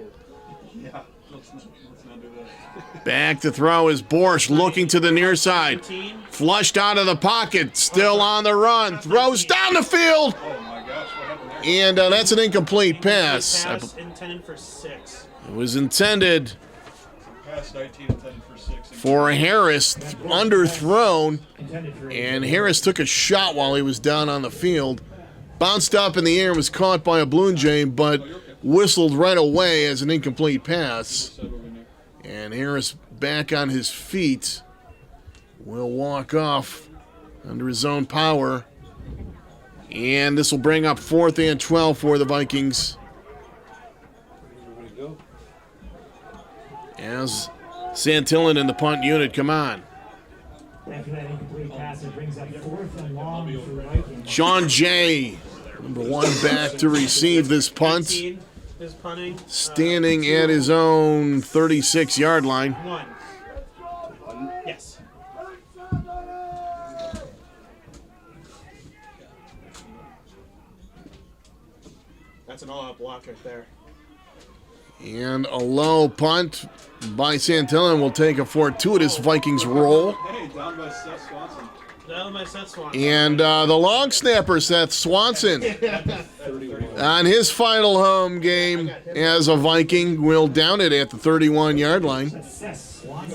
D: Yeah, let's not do that.
A: Back to throw is Borsch looking to the near side.
E: 13.
A: Flushed out of the pocket. Still on the run. Throws down the field.
D: Oh my gosh, what happened there?
A: And that's an incomplete pass.
E: Pass intended for 6.
A: It was intended
D: Pass 19 and 10 for 6.
A: for Harris, underthrown,
B: Intended for
A: and Harris took a shot while he was down on the field. Bounced up in the air and was caught by a Blue Jay, but whistled right away as an incomplete pass. And Harris back on his feet will walk off under his own power. And this will bring up 4th and 12 for the Vikings. As Santillan and the punt unit come on.
B: After that incomplete pass, it brings up 4th and long for the Vikings.
A: Sean Jay, number 1 back to receive this punt,
E: 15 is punting.
A: standing at his own 36-yard line.
E: 1. Yes. That's an all-out block right there.
A: And a low punt by Santillan will take a fortuitous Vikings roll.
D: Hey, down by Seth Swanson.
E: Down by Seth Swanson.
A: And the long snapper, Seth Swanson, on his final home game as a Viking, will down it at the 31-yard line.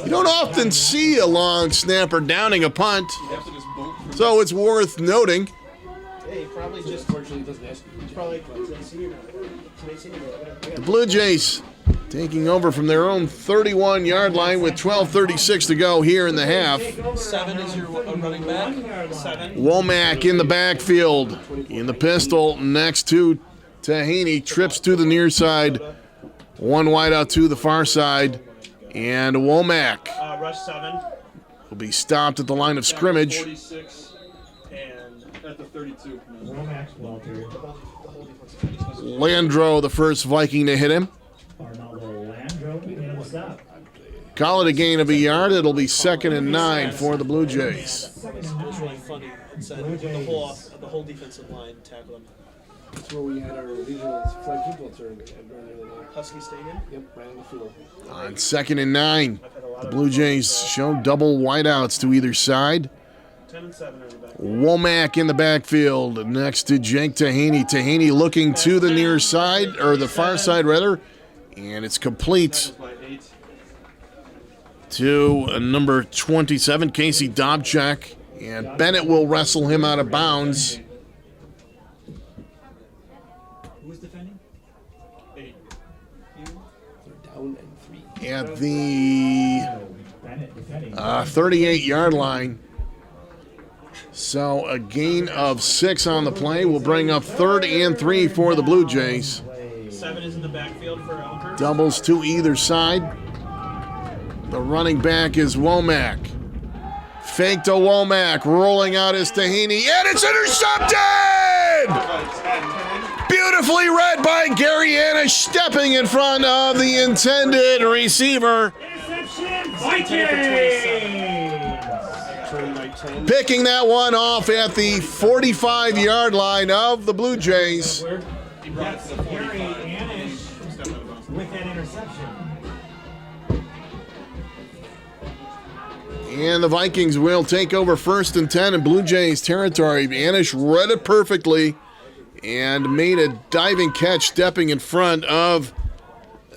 A: You don't often see a long snapper downing a punt,
D: You have to just boot from
A: so it's worth noting.
E: Hey, probably just
C: Unfortunately, it doesn't ask you.
E: it's probably today's senior night. Today's senior night.
A: The Blue Jays taking over from their own 31-yard line with 12:36 to go here in the half.
E: 7 is your running back. 7.
A: Womack in the backfield. In the pistol next to Tahini. Trips to the near side. One wide out to the far side. And Womack
E: Rush 7
A: will be stopped at the line of scrimmage.
D: 46
E: and
D: at the 32.
B: Womack's Walter.
A: Landro, the first Viking to hit him.
B: Arnaldo Landro in the stop.
A: Call it a gain of a yard. It'll be 2nd and 9 for the Blue Jays.
E: it was really funny. It said the whole defensive line tackled him.
C: That's where we had our regional flag football tournament during the other day.
E: Husky Stadium.
C: Yep, right on the field.
A: On 2nd and 9,
E: I've had a lot
A: the
E: of
A: Blue Jays show double wideouts to either side.
E: 10 and 7 are the back.
A: Womack in the backfield next to Jake Tahini. Tahini looking to the near side, or the far side rather, and it's complete
D: By 8.
A: to number 27, Casey Dobchak, and Bennett will wrestle him out of bounds.
B: Who was defending?
D: 8.
C: They're down and 3.
A: At the
B: Bennett defending.
A: 38-yard line. So a gain of 6 on the play will bring up 3rd and 3 for the Blue Jays.
E: 7 is in the backfield for Elmhurst.
A: Doubles to either side. The running back is Womack. Fake to Womack. Rolling out is Tahini. And it's intercepted!
D: By 10.
A: Beautifully read by Gary Anish, stepping in front of the intended receiver.
B: Interception, Vikings!
C: Turn my 10.
A: Picking that one off at the 45-yard line of the Blue Jays.
D: He brought it
B: That's
D: to the
B: Gary
D: 45.
B: Anish
D: Stepped out of bounds.
B: with that interception.
A: And the Vikings will take over 1st and 10 in Blue Jays territory. Anish read it perfectly and made a diving catch, stepping in front of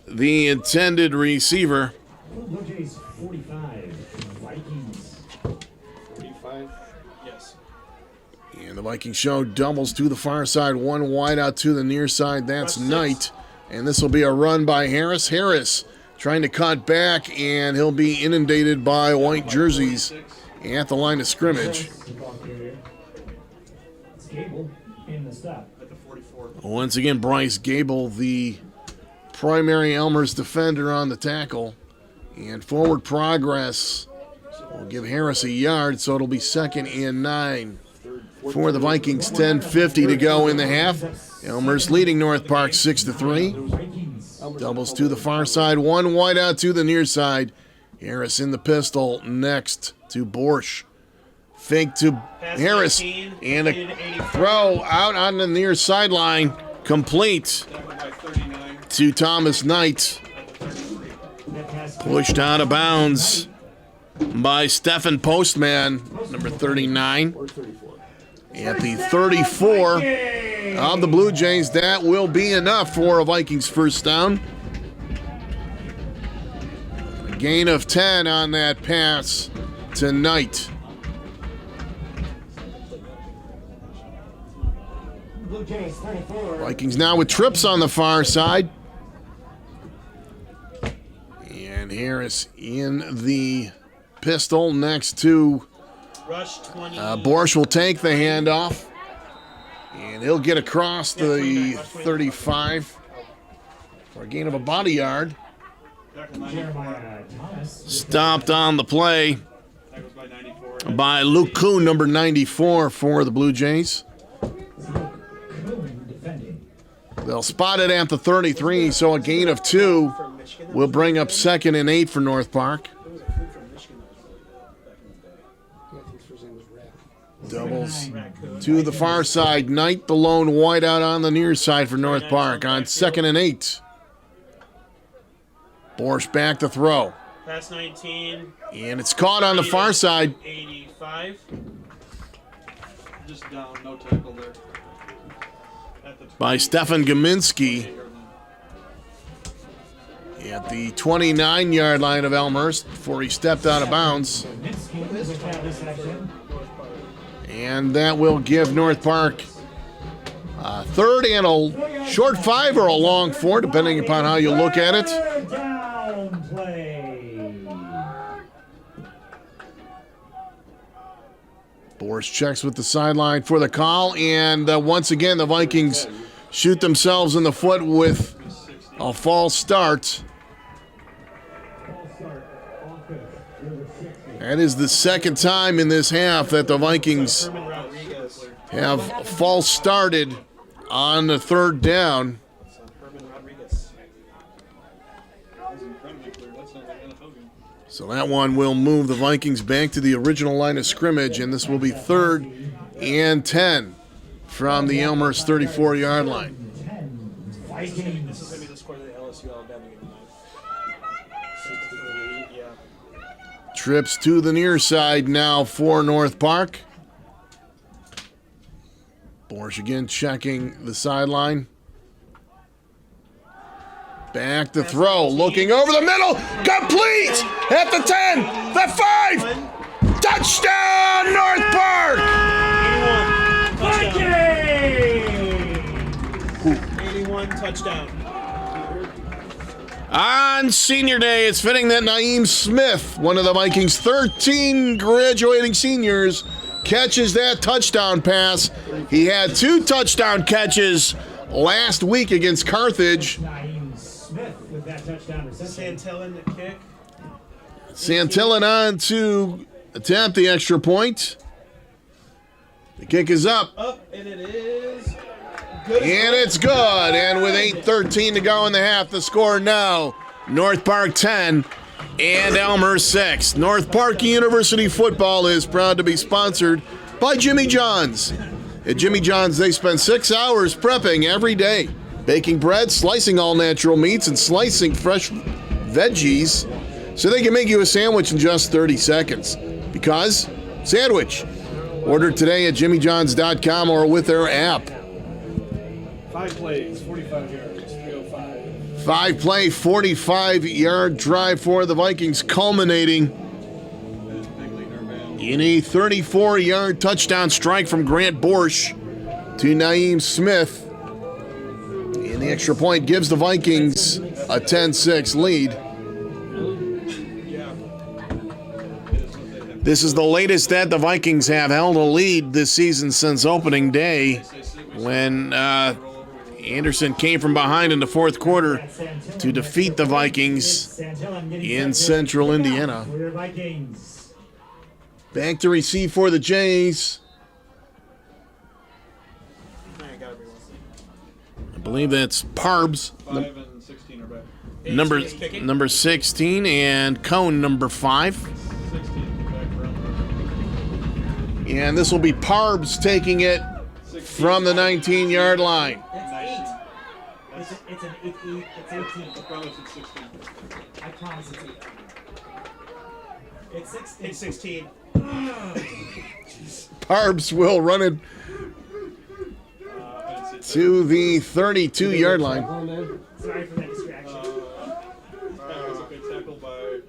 A: the intended receiver.
B: Blue Jays 45, Vikings.
C: 45.
E: Yes.
A: And the Vikings show doubles to the far side, one wide out to the near side. That's Knight. And this will be a run by Harris. Harris trying to cut back, and he'll be inundated by white jerseys at the line of scrimmage.
B: The ball carrier. It's Gable in the stop.
D: At the 44.
A: Once again, Bryce Gable, the primary Elmhurst defender on the tackle. And forward progress will give Harris a yard, so it'll be 2nd and 9 for the Vikings. 10:50 to go in the half. Elmhurst leading North Park 6-3.
B: Vikings.
A: Doubles to the far side, one wide out to the near side. Harris in the pistol, next to Borsch. Fake to Harris, and a throw out on the near sideline, complete
D: Tackled by 39
A: to Thomas Knight.
D: at the 33.
B: That pass
A: Pushed out of bounds by Stephen Postman, number 39.
C: Or 34.
A: At the 34 of the Blue Jays, that will be enough for a Vikings first down. A gain of 10 on that pass to Knight.
B: Blue Jays 34.
A: Vikings now with trips on the far side. And Harris in the pistol next to
E: Rush 20.
A: Borsch will take the handoff. And he'll get across the 35 for a gain of about a yard.
D: Tackled 94.
B: Jeremiah Thomas.
A: Stopped on the play
D: Tackled by 94.
A: by Luke Kuhn, number 94 for the Blue Jays.
B: Coon defending.
A: They'll spot it at the 33, so a gain of 2
C: From Michigan.
A: will bring up 2nd and 8 for North Park.
C: There was a kid from Michigan that was really good back in the day. I think his first name was Rat.
A: Doubles
B: Raccoon.
A: to the far side. Knight, the lone wide out on the near side for North Park on 2nd and 8. Borsch back to throw.
E: Pass 19.
A: And it's caught on the far side.
E: 85.
D: Just down, no tackle there. At the
A: By Stefan Gaminski
D: 28-yard line.
A: at the 29-yard line of Elmhurst before he stepped out of bounds.
B: Minsky with that reception.
A: And that will give North Park a 3rd and a short 5 or a long 4, depending upon how you look at it.
B: Third down play.
A: Borsch checks with the sideline for the call, and once again the Vikings shoot themselves in the foot with a false start. That is the 2nd time in this half that the Vikings
E: Herman Rodriguez.
A: have false started on the 3rd down.
E: Herman Rodriguez.
D: That was incredibly clear. That sounds like an NFL game.
A: So that one will move the Vikings back to the original line of scrimmage, and this will be 3rd and 10 from the Elmhurst 34-yard line.
B: 10.
E: This is
B: Vikings.
E: going to be the score of the LSU Alabama game tonight. 6-3, yeah.
A: Trips to the near side now for North Park. Borsch again checking the sideline. Back to throw, looking over the middle, complete at the 10, the 5, touchdown North Park!
E: 81 touchdown.
A: On senior day, it's fitting that Naeem Smith, one of the Vikings' 13 graduating seniors, catches that touchdown pass. He had 2 touchdown catches last week against Carthage.
B: Naeem Smith with that touchdown reception.
E: Santillan the kick.
A: Santillan on to attempt the extra point. The kick is up.
E: Up, and it is
A: And it's good. And with 8:13 to go in the half, the score now, North Park 10 and Elmhurst 6. North Park University football is proud to be sponsored by Jimmy John's. At Jimmy John's, they spend 6 hours prepping every day, baking bread, slicing all natural meats, and slicing fresh veggies so they can make you a sandwich in just 30 seconds. Because sandwich. Order today at jimmyjohns.com or with their app.
C: 5 plays, 45 yards, 305.
A: 5-play, 45-yard drive for the Vikings, culminating in a 34-yard touchdown strike from Grant Borsch to Naeem Smith. And the extra point gives the Vikings a 10-6 lead. This is the latest that the Vikings have held a lead this season since opening day, when Anderson came from behind in the fourth quarter to defeat the Vikings in Central Indiana. Back to receive for the Jays. I believe that's Parbs,
D: 5 and 16 are back.
A: number 16, and Cone, number 5.
D: 16 back around.
A: And this will be Parbs taking it
D: 16.
A: from the 19-yard line.
B: It's 18.
D: I promise it's 16.
B: I promise it's 18. It's 16.
E: It's 16.
A: Parbs will run it to the 32-yard line.
C: Oh, man.
B: Sorry for that distraction.
D: It's okay, tackled by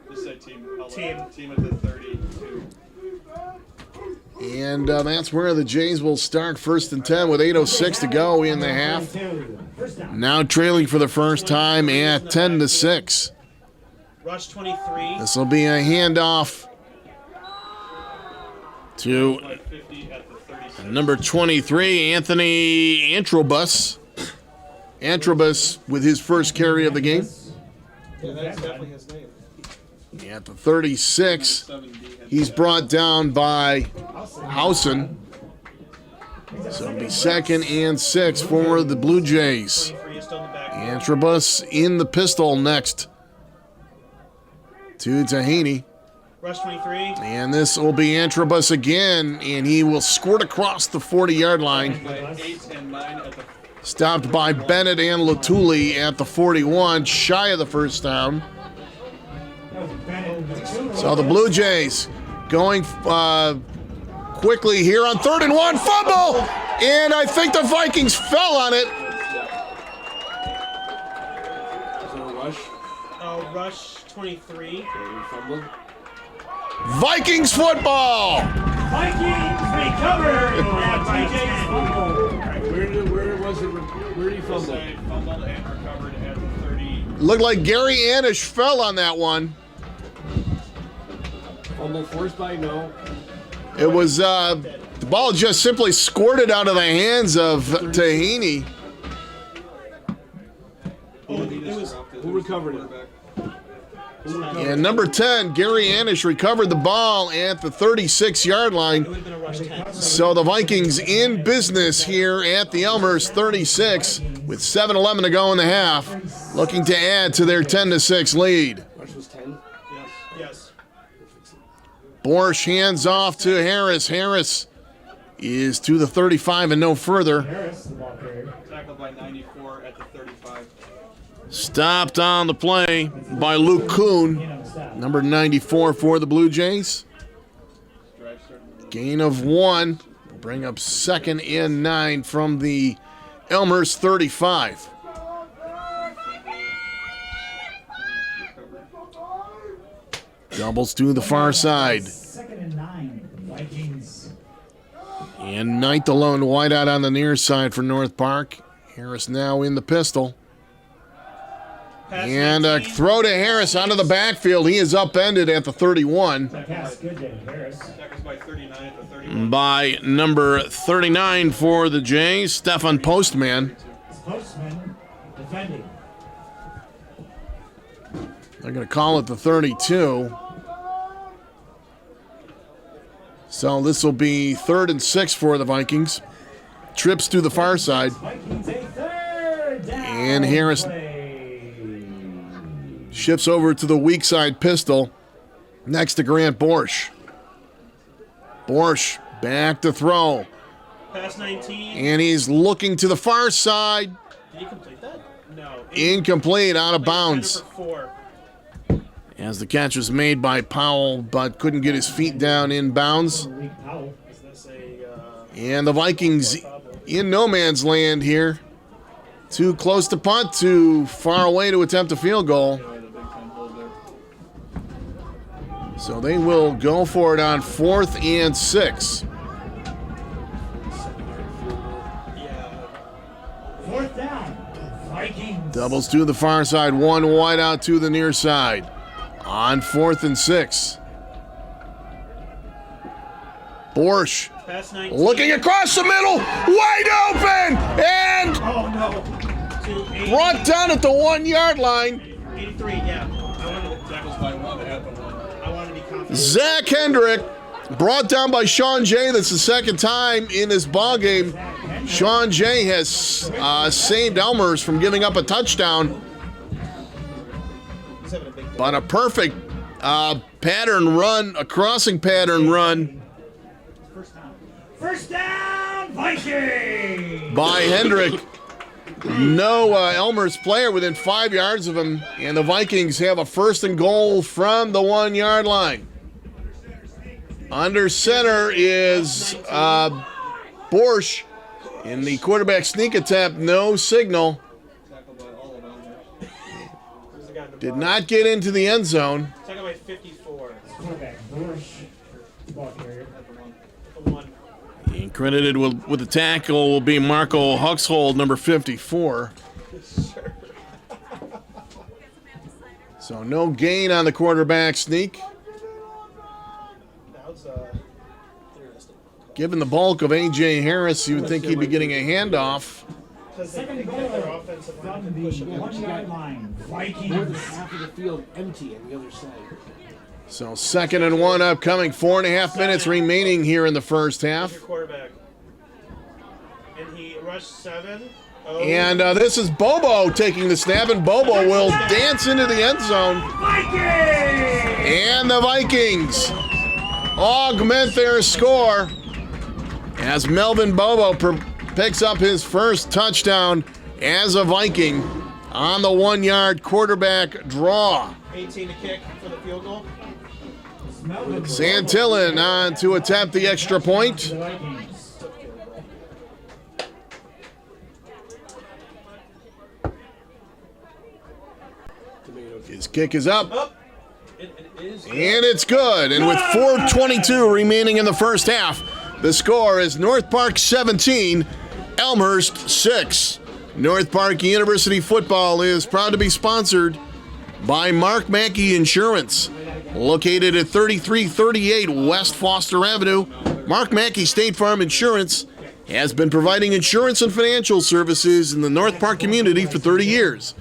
D: this side team. Team at the 32.
A: And that's where the Jays will start, 1st and 10 with 8:06 to go in the half.
B: First down.
A: Now trailing for the first time at 10-6.
E: Rush 23.
A: This will be a handoff to
D: By 50 at the 36.
A: number 23, Anthony Antrobus. Antrobus with his first carry of the game.
C: Yeah, that's definitely his name.
A: At the 36,
D: 7D.
A: he's brought down by Housen. So it'll be 2nd and 6 for the Blue Jays.
E: 23 is still in the back.
A: Antrobus in the pistol next to Tahaney.
E: Rush 23.
A: And this will be Antrobus again, and he will squirt across the 40-yard line.
D: By 8 and 9 at the
A: Stopped by Bennett and Latuli at the 41, shy of the first down. So the Blue Jays going quickly here on 3rd and 1, fumble! And I think the Vikings fell on it.
C: Is there a rush?
E: Rush 23.
C: Okay, you fumbled.
A: Vikings football!
B: Vikings recovered at TJ's fumble.
C: Where did he fumble?
D: side, fumbled and recovered at the 30.
A: Looked like Gary Anish fell on that one.
C: Fumble forced by no.
A: It was, the ball just simply squirted out of the hands of Tahaney.
C: Who recovered it?
A: And number 10, Gary Anish recovered the ball at the 36-yard line.
E: It would have been a rush 10.
A: So the Vikings in business here at the Elmhurst 36 with 7:11 to go in the half, looking to add to their 10-6 lead.
C: Rush was 10.
E: Yes.
A: Borsch hands off to Harris. Harris is to the 35 and no further.
B: Harris, the ball carrier.
D: Tackled by 94 at the 35.
A: Stopped on the play by Luke Kuhn, number 94 for the Blue Jays.
D: Drive started.
A: Gain of 1 will bring up 2nd and 9 from the Elmhurst 35. Doubles to the far side.
B: 2nd and 9. Vikings.
A: And Knight the lone wideout on the near side for North Park. Harris now in the pistol.
E: Pass
A: And a
E: 19.
A: throw to Harris onto the backfield. He is upended at the 31
B: Pass good to Harris.
D: Tackles by 39 at the 31.
A: by number 39 for the Jays, Stefan Postman.
B: Postman defending.
A: They're going to call it the 32. So this will be 3rd and 6 for the Vikings. trips to the far side.
B: Vikings a third down
A: And Harris
B: play.
A: shifts over to the weak side pistol next to Grant Borsch. Borsch back to throw.
E: Pass 19.
A: And he's looking to the far side.
E: Did he complete that? No.
A: Incomplete, out of
E: Played
A: bounds.
E: center for 4.
A: As the catch was made by Powell, but couldn't get his feet down in bounds.
B: Malik Powell.
E: Is this a
A: And the Vikings in no man's land here. Too close to punt, too far away to attempt a field goal.
D: They had a big time hold there.
A: So they will go for it on 4th and 6.
E: yeah?
B: Fourth down. Vikings.
A: Doubles to the far side, one wide out to the near side. On 4th and 6. Borsch
E: Pass 19.
A: looking across the middle, wide open, and
B: Oh no.
E: to 80,
A: brought down at the 1 yard line.
E: 83. Yeah.
D: That was by one at the one.
E: I want to be confident.
A: Zach Hendrick brought down by Sean Jay. That's the second time in this ball game. Sean Jay has saved Elmhurst from giving up a touchdown,
E: He's having a big day.
A: but a perfect pattern run, a crossing pattern run
B: First down. First down. Vikings.
A: by Hendrick. No Elmhurst player within 5 yards of him, and the Vikings have a 1st and goal from the 1 yard line. Under center is Borsch. In the quarterback sneak attempt, no signal.
D: Tackled by all of them.
E: Who's the guy in the
A: Did
E: box?
A: not get into the end zone.
E: Tackled by 54.
B: Quarterback Bush. Ball carrier.
D: At the one.
E: The 1.
A: And credited with the tackle will be Marco Huxhold, number 54.
E: Sure.
A: So no gain on the quarterback sneak.
E: That was interesting.
A: Given the bulk of A.J. Harris, you would think he'd be getting a handoff.
E: Because they
B: Second
E: get their
B: goal
E: offensive
B: from
E: line to
B: the
E: push it.
B: 1 yard line.
C: More than
B: Vikings.
C: half of the field empty on the other side.
A: So 2nd and 1 upcoming. 4.5 minutes remaining here in the first
E: Your
A: half.
E: quarterback. And he rushed 7. Oh.
A: And this is Bobo taking the snap, and Bobo will dance into the end zone.
B: Vikings.
A: And the Vikings augment their score as Melvin Bobo picks up his first touchdown as a Viking on the 1 yard quarterback draw.
E: 18 to kick for the field goal.
A: Santillan on to attempt the extra point.
B: The Vikings.
A: His kick is up,
E: Up. It is.
A: and it's good. And with 4:22 remaining in the first half, the score is North Park 17, Elmhurst 6. North Park University football is proud to be sponsored by Mark Mackey Insurance. Located at 3338 West Foster Avenue, Mark Mackey State Farm Insurance has been providing insurance and financial services in the North Park community for 30 years.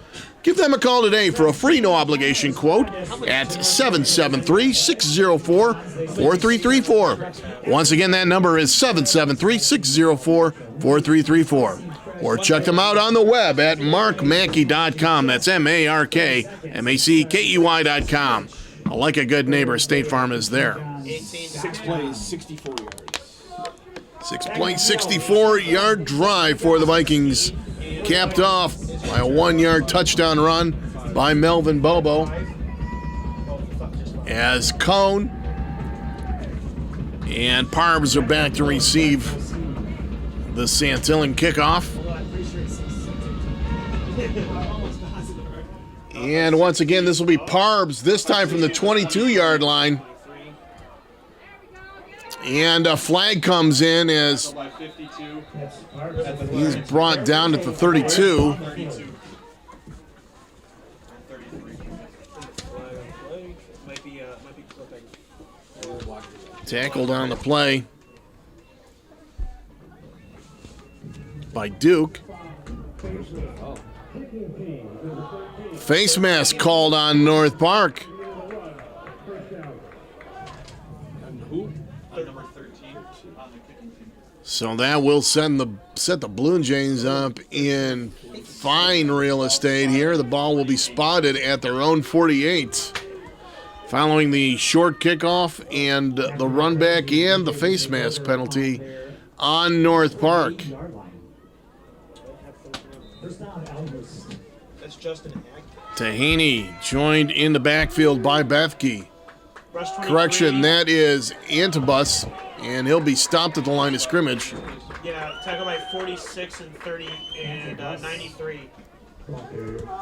A: Give them a call today for a free no-obligation quote at 773-604-4334. Once again, that number is 773-604-4334. Or check them out on the web at markmackey.com. That's MarkMackey.com. Like a good neighbor, State Farm is there.
C: 6 plays, 64 yards.
A: 6-play, 64-yard drive for the Vikings, capped off by a 1 yard touchdown run by Melvin Bobo. As Cone and Parbs are back to receive the Santillan kickoff. And once again, this will be Parbs, this time from the 22-yard line. And a flag comes in as
D: By 52.
A: he's brought down at the 32.
D: 32. 33.
E: Might be clipping.
A: Tackled on the play by Duke. Face mask called on North Park.
C: And who?
D: On number 13 on the kicking team.
A: So that will set the Blue Jays up in fine real estate here. The ball will be spotted at their own 48. Following the short kickoff and the run back and the face mask penalty on North Park.
E: That's just an act.
A: Tahaney joined in the backfield by Bethke. Correction, that is Antibus, and he'll be stopped at the line of scrimmage.
E: Yeah, tackled by 46 and 30 and 93.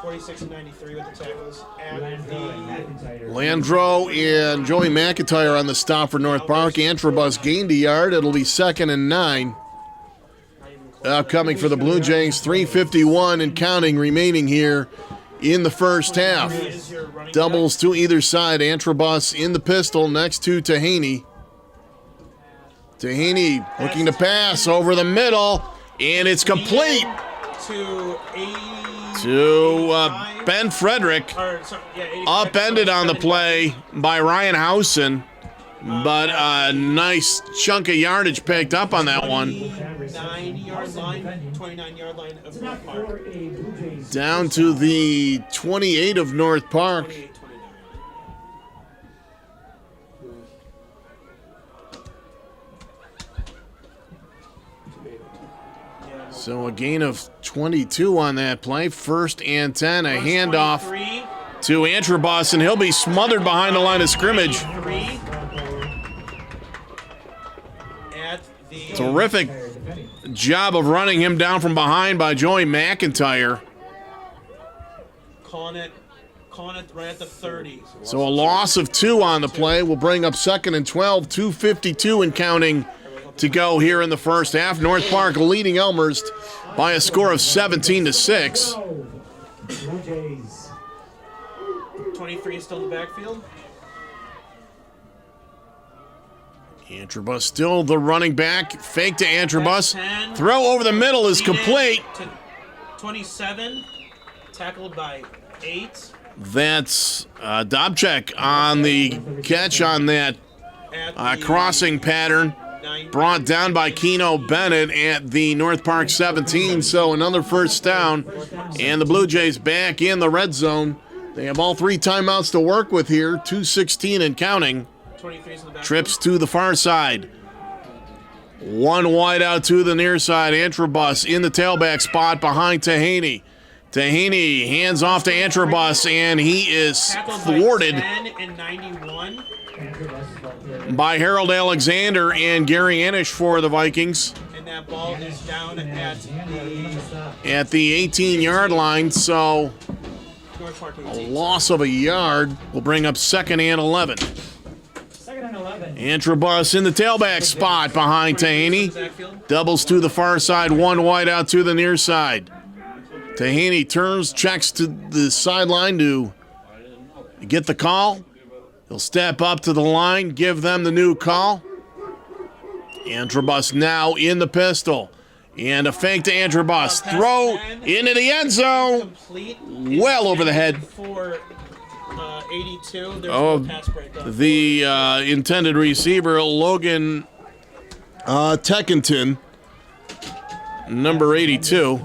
E: 46 and 93 with the tackles. And
A: Landreau and Joey McIntyre on the stop for North Park. Antrobus gained a yard. It'll be 2nd and 9. Upcoming for the Blue Jays, 3:51 and counting remaining here in the first half. Doubles to either side. Antrobus in the pistol next to Tahaney. Tahaney looking to pass over the middle, and it's complete to Ben Frederick. Upended on the play by Ryan Housen, but a nice chunk of yardage picked up on that one.
E: 29-yard line of North Park.
A: Down to the 28 of North Park.
E: 28-29.
A: So a gain of 22 on that play. 1st and 10, a handoff to Antrobus, and he'll be smothered behind the line of scrimmage. Terrific job of running him down from behind by Joey McIntyre.
E: Calling it right at the 30.
A: So a loss of 2 on the play will bring up 2nd and 12, 2:52 and counting to go here in the first half. North Park leading Elmhurst by a score of 17-6.
E: 23 is still in the backfield.
A: Antrobus still the running back. Fake to Antrobus. Throw over the middle is complete.
E: 27, tackled by 8.
A: That's Dobchek on the catch on that crossing pattern. Brought down by Keno Bennett at the North Park 17. So another first down. And the Blue Jays back in the red zone. They have all 3 timeouts to work with here. 2:16 and counting. Trips to the far side. 1 wide out to the near side. Antrobus in the tailback spot behind Tahaney. Tahaney hands off to Antrobus, and he is thwarted by Harold Alexander and Gary Anish for the Vikings.
E: And that ball is down
A: at the 18-yard line, so a loss of a yard will bring up 2nd and 11. Antrobus in the tailback spot behind Tahaney. Doubles to the far side, 1 wide out to the near side. Tahaney turns, checks to the sideline to get the call. He'll step up to the line, give them the new call. Antrobus now in the pistol. And a fake to Antrobus. Throw into the end zone. Well over the head.
E: 82.
A: The intended receiver, Logan Teckington, number 82.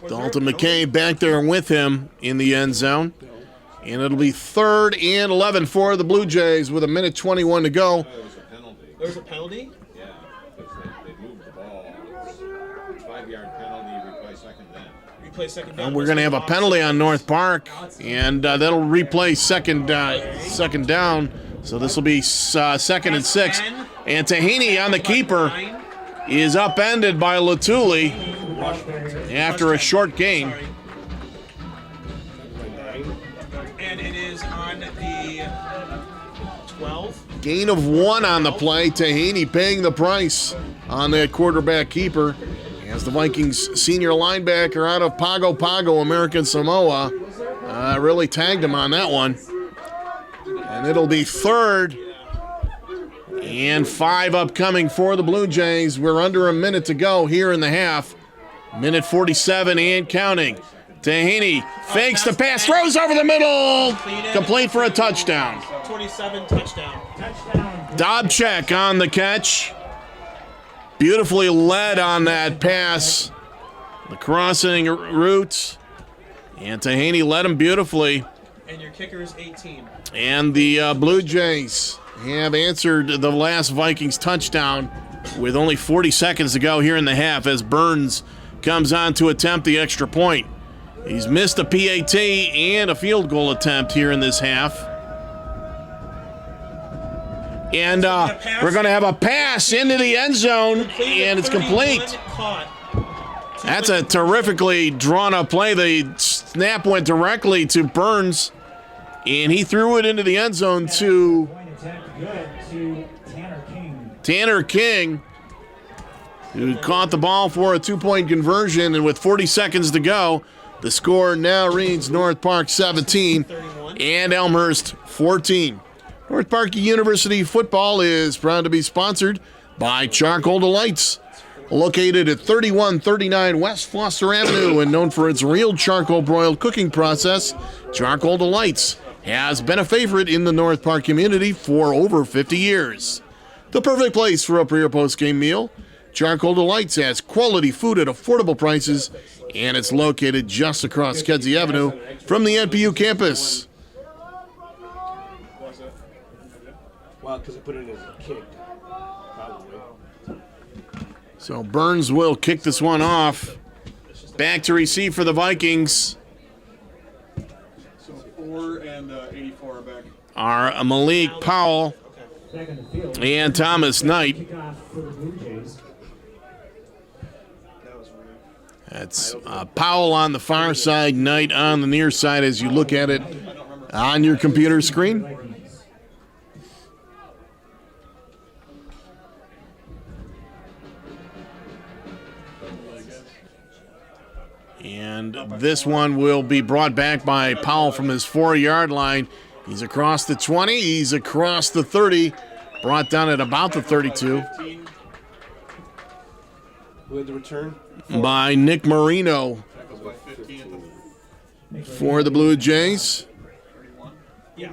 A: Dalton McKay back there with him in the end zone. And it'll be 3rd and 11 for the Blue Jays with 1:21 to go.
E: There was a penalty?
F: Yeah, because they moved the ball. It's a 5-yard penalty,
E: replay second down.
A: We're going to have a penalty on North Park, and that'll replay second down. So this will be 2nd and 6. And Tahaney on the keeper is upended by Latuli after a short gain.
E: And it is on the 12.
A: Gain of 1 on the play. Tahaney paying the price on that quarterback keeper as the Vikings senior linebacker out of Pago Pago, American Samoa, really tagged him on that one. And it'll be 3rd and 5 upcoming for the Blue Jays. We're under a minute to go here in the half. 1:47 and counting. Tahaney fakes the pass, throws over the middle, complete for a touchdown.
E: 27 touchdown.
A: Dobchek on the catch. Beautifully led on that pass. The crossing route. And Tahaney led him beautifully.
E: And your kicker is 18.
A: And the Blue Jays have answered the last Vikings touchdown with only 40 seconds to go here in the half as Burns comes on to attempt the extra point. He's missed a PAT and a field goal attempt here in this half. And we're going to have a pass into the end zone, and it's complete. That's a terrifically drawn-up play. The snap went directly to Burns, and he threw it into the end zone to Tanner King, who caught the ball for a two-point conversion. And with 40 seconds to go, the score now reads North Park 17 and Elmhurst 14. North Park University football is proud to be sponsored by Charcoal Delights, located at 3139 West Foster Avenue and known for its real charcoal broiled cooking process. Charcoal Delights has been a favorite in the North Park community for over 50 years. The perfect place for a pre- or post-game meal. Charcoal Delights has quality food at affordable prices, and it's located just across Kedzie Avenue from the NPU campus.
C: Well, because I put it as a kick, probably.
A: So Burns will kick this one off. Back to receive for the Vikings
D: So 4 and 84 are back.
A: are Malik Powell and Thomas Knight. That's Powell on the far side, Knight on the near side as you look at it on your computer screen. And this one will be brought back by Powell from his 4-yard line. He's across the 20, he's across the 30, brought down at about the 32
C: Who had the return?
A: by Nick Marino
D: Tackles by 15 at the
A: for the Blue Jays.
D: 31.
E: Yeah.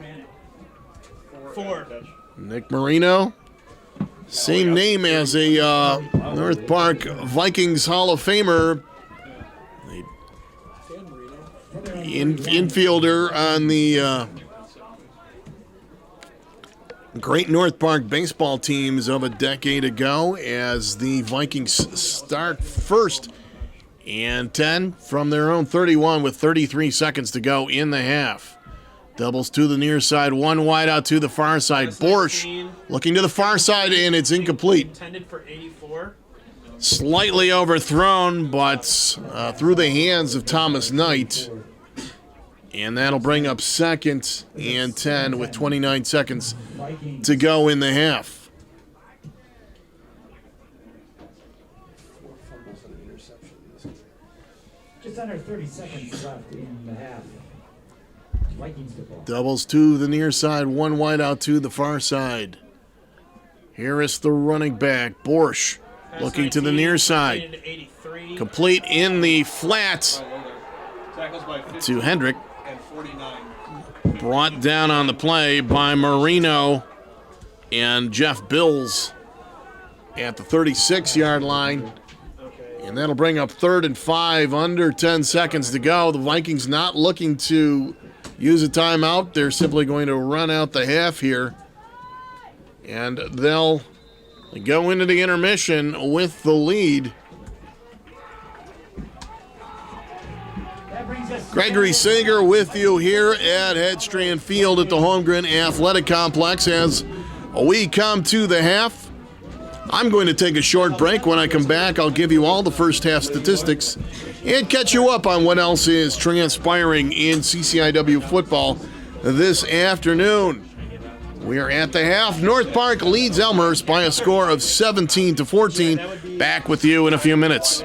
D: 4.
E: 4.
A: Nick Marino, same name as a North Park Vikings Hall of Famer, infielder on the great North Park baseball teams of a decade ago as the Vikings start first and 10 from their own 31 with 33 seconds to go in the half. Doubles to the near side, one wide out to the far side. Borsch looking to the far side, and it's incomplete.
E: Intended for 84.
A: Slightly overthrown, but through the hands of Thomas Knight. And that'll bring up second and 10 with 29 seconds to go in the half.
C: 4 fumbles and an interception.
B: Just under 30 seconds left in the half. Vikings football.
A: Doubles to the near side, one wide out to the far side. Harris, the running back. Borsch looking to the near side.
E: Intended 83.
A: Complete in the flat
D: Tackles by 15
A: to Hendrick.
D: and 49.
A: Brought down on the play by Marino and Jeff Bills at the 36-yard line. And that'll bring up 3rd and 5, under 10 seconds to go. The Vikings not looking to use a timeout. They're simply going to run out the half here. And they'll go into the intermission with the lead. Gregory Sager with you here at Headstrand Field at the Holmgren Athletic Complex as we come to the half. I'm going to take a short break. When I come back, I'll give you all the first half statistics and catch you up on what else is transpiring in CCIW football this afternoon. We are at the half. North Park leads Elmhurst by a score of 17-14. Back with you in a few minutes.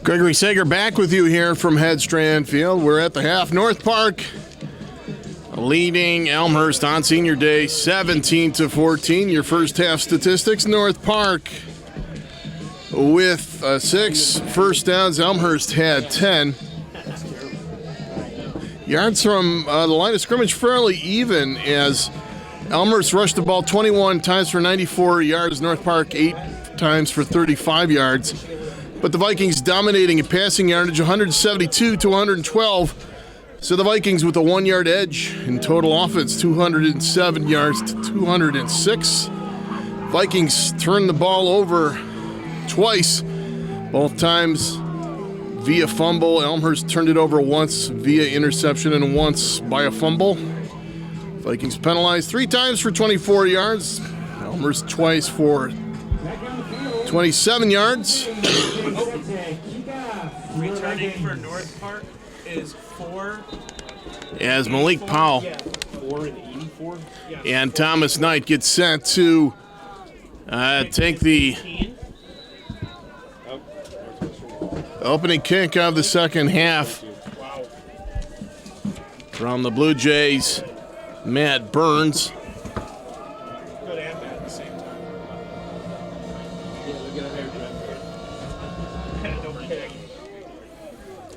A: Gregory Sager back with you here from Headstrand Field. We're at the half. North Park leading Elmhurst on Senior Day 17-14. Your first half statistics. North Park with 6 first downs. Elmhurst had 10. Yards from the line of scrimmage fairly even as Elmhurst rushed the ball 21 times for 94 yards. North Park 8 times for 35 yards. But the Vikings dominating in passing yardage, 172 to 112. So the Vikings with a 1-yard edge in total offense, 207 yards to 206. Vikings turned the ball over twice, both times via fumble. Elmhurst turned it over once via interception and once by a fumble. Vikings penalized 3 times for 24 yards. Elmhurst twice for 27 yards.
E: Returning for North Park is 4.
A: As Malik Powell
C: 4 and 84.
A: and Thomas Knight get set to take the opening kick of the second half from the Blue Jays, Matt Burns.
E: Good and bad at the same time. No kidding.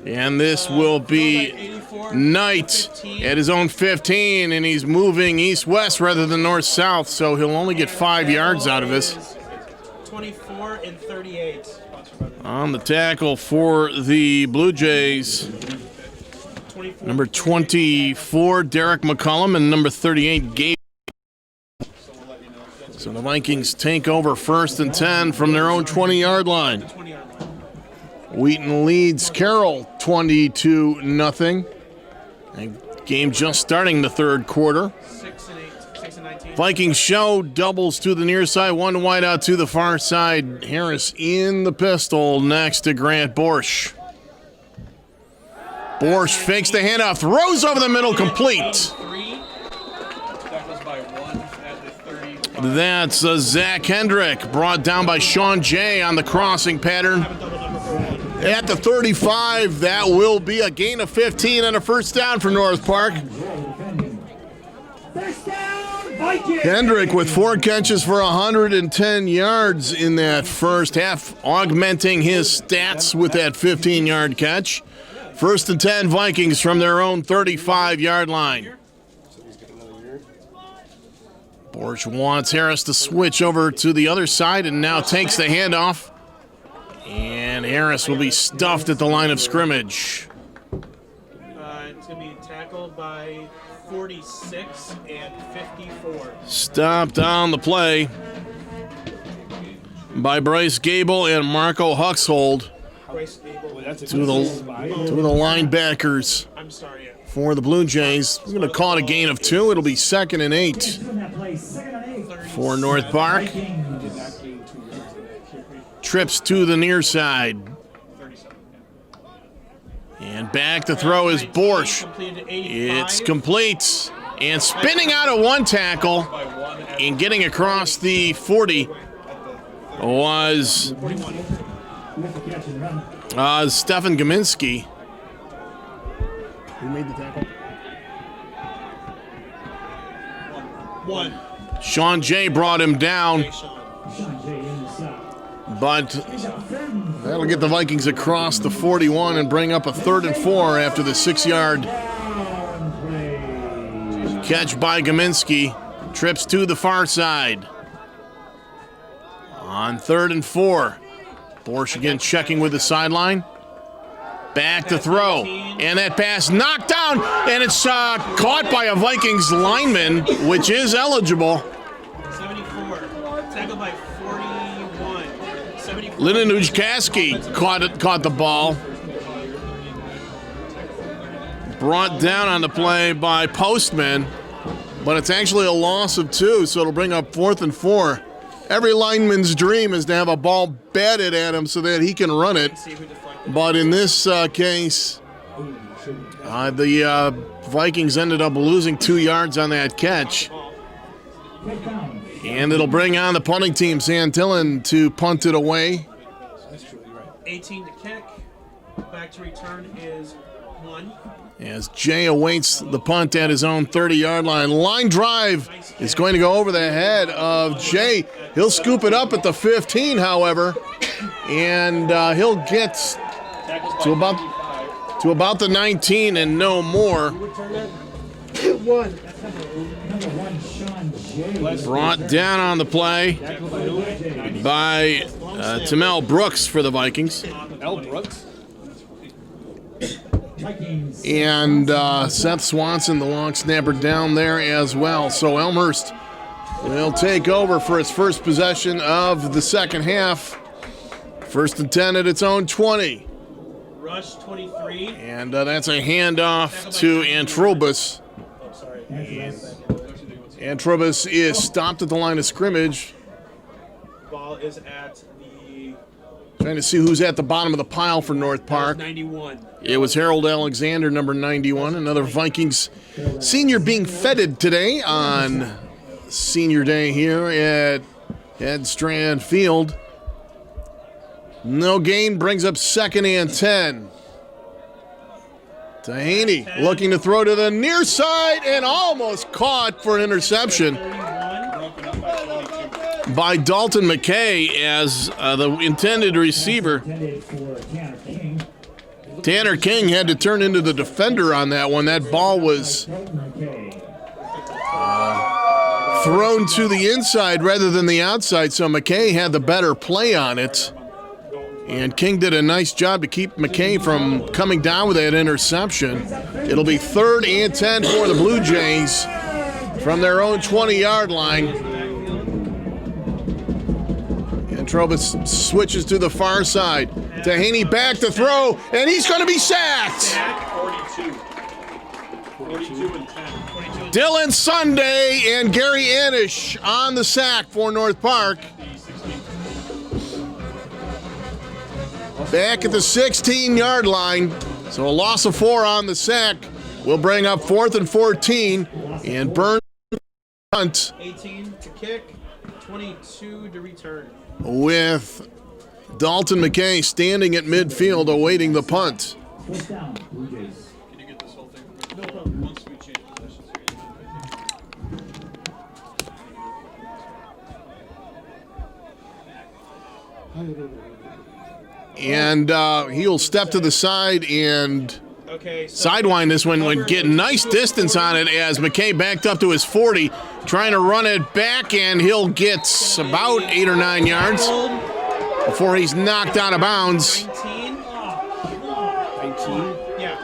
A: And this will be Knight at his own 15, and he's moving east-west rather than north-south, so he'll only get 5 yards out of this.
E: 24 and 38.
A: On the tackle for the Blue Jays, number 24, Derek McCullum, and number 38, Gabe. So the Vikings take over 1st and 10 from their own 20-yard line. Wheaton leads Carroll 22-0. Game just starting the third quarter.
E: 6 and 19.
A: Vikings show doubles to the near side, one wide out to the far side. Harris in the pistol next to Grant Borsch. Borsch fakes the handoff, throws over the middle, complete.
D: 3. Tackles by 1 at the 35.
A: That's Zach Hendrick, brought down by Sean Jay on the crossing pattern. At the 35, that will be a gain of 15 and a first down for North Park.
B: First down, Vikings.
A: Hendrick with 4 catches for 110 yards in that first half, augmenting his stats with that 15-yard catch. 1st and 10 Vikings from their own 35-yard line. Borsch wants Harris to switch over to the other side and now takes the handoff. And Harris will be stuffed at the line of scrimmage.
E: It's going to be tackled by 46 and 54.
A: Stopped on the play by Bryce Gable and Marco Huxhold.
E: Bryce Gable.
A: To the linebackers
E: I'm sorry. Yeah.
A: for the Blue Jays. We're going to call it a gain of 2. It'll be 2nd and 8 for North Park. Trips to the near side.
D: 37.
A: And back to throw is Borsch. It's complete. And spinning out of one tackle and getting across the 40 was Stefan Gominski. Who made the tackle?
E: 1.
A: Sean Jay brought him down, but that'll get the Vikings across the 41 and bring up a 3rd and 4 after the 6-yard catch by Gominski. Trips to the far side. On 3rd and 4, Borsch again checking with the sideline. Back to throw, and that pass knocked down, and it's caught by a Vikings lineman, which is eligible.
E: 74. Tackled by 41. 74.
A: Lennon Ujkaski caught the ball. Brought down on the play by Postman, but it's actually a loss of 2, so it'll bring up 4th and 4. Every lineman's dream is to have a ball batted at him so that he can run it. But in this case, the Vikings ended up losing 2 yards on that catch. And it'll bring on the punting team, Santillan, to punt it away.
E: 18 to kick. Back to return is 1.
A: As Jay awaits the punt at his own 30-yard line. Line drive is going to go over the head of Jay. He'll scoop it up at the 15, however, and he'll get to about the 19 and no more. Brought down on the play by Tamel Brooks for the Vikings.
C: L. Brooks?
A: And Seth Swanson, the long snapper, down there as well. So Elmhurst will take over for its first possession of the second half. 1st and 10 at its own 20.
E: Rush 23.
A: And that's a handoff to Antrobus.
E: Oh, sorry.
A: Antrobus is stopped at the line of scrimmage.
E: Ball is at the
A: Trying to see who's at the bottom of the pile for North Park.
E: 91.
A: It was Harold Alexander, number 91, another Vikings senior being feted today on senior day here at Ed Strand Field. No gain brings up 2nd and 10. Tahaney looking to throw to the near side and almost caught for an interception by Dalton McKay as the intended receiver. Tanner King had to turn into the defender on that one. That ball was thrown to the inside rather than the outside, so McKay had the better play on it. And King did a nice job to keep McKay from coming down with that interception. It'll be 3rd and 10 for the Blue Jays from their own 20-yard line. And Trobus switches to the far side. Tahaney back to throw, and he's going to be sacked.
D: 42 and 10.
A: Dylan Sunday and Gary Anish on the sack for North Park. Back at the 16-yard line. So a loss of 4 on the sack will bring up 4th and 14. And Burns punt
E: 18 to kick, 22 to return.
A: with Dalton McKay standing at midfield awaiting the punt.
D: Can you get this whole thing? No problem. Once we change positions
A: And he'll step to the side and
E: Okay, so
A: sidewind this one and get nice distance on it as McKay backed up to his 40, trying to run it back, and he'll get about 8 or 9 yards before he's knocked out of bounds.
E: 19.
C: 19.
E: Yeah.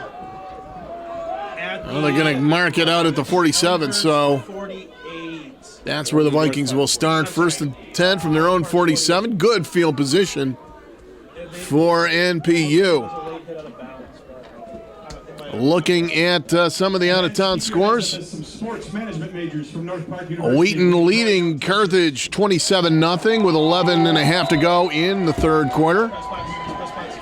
A: Well, they're going to mark it out at the 47, so
E: 48.
A: that's where the Vikings will start. 1st and 10 from their own 47. Good field position for NPU. Looking at some of the out-of-town scores.
G: Some sports management majors from North Park
A: Wheaton leading Carthage 27-0 with 11 and a half to go in the third quarter.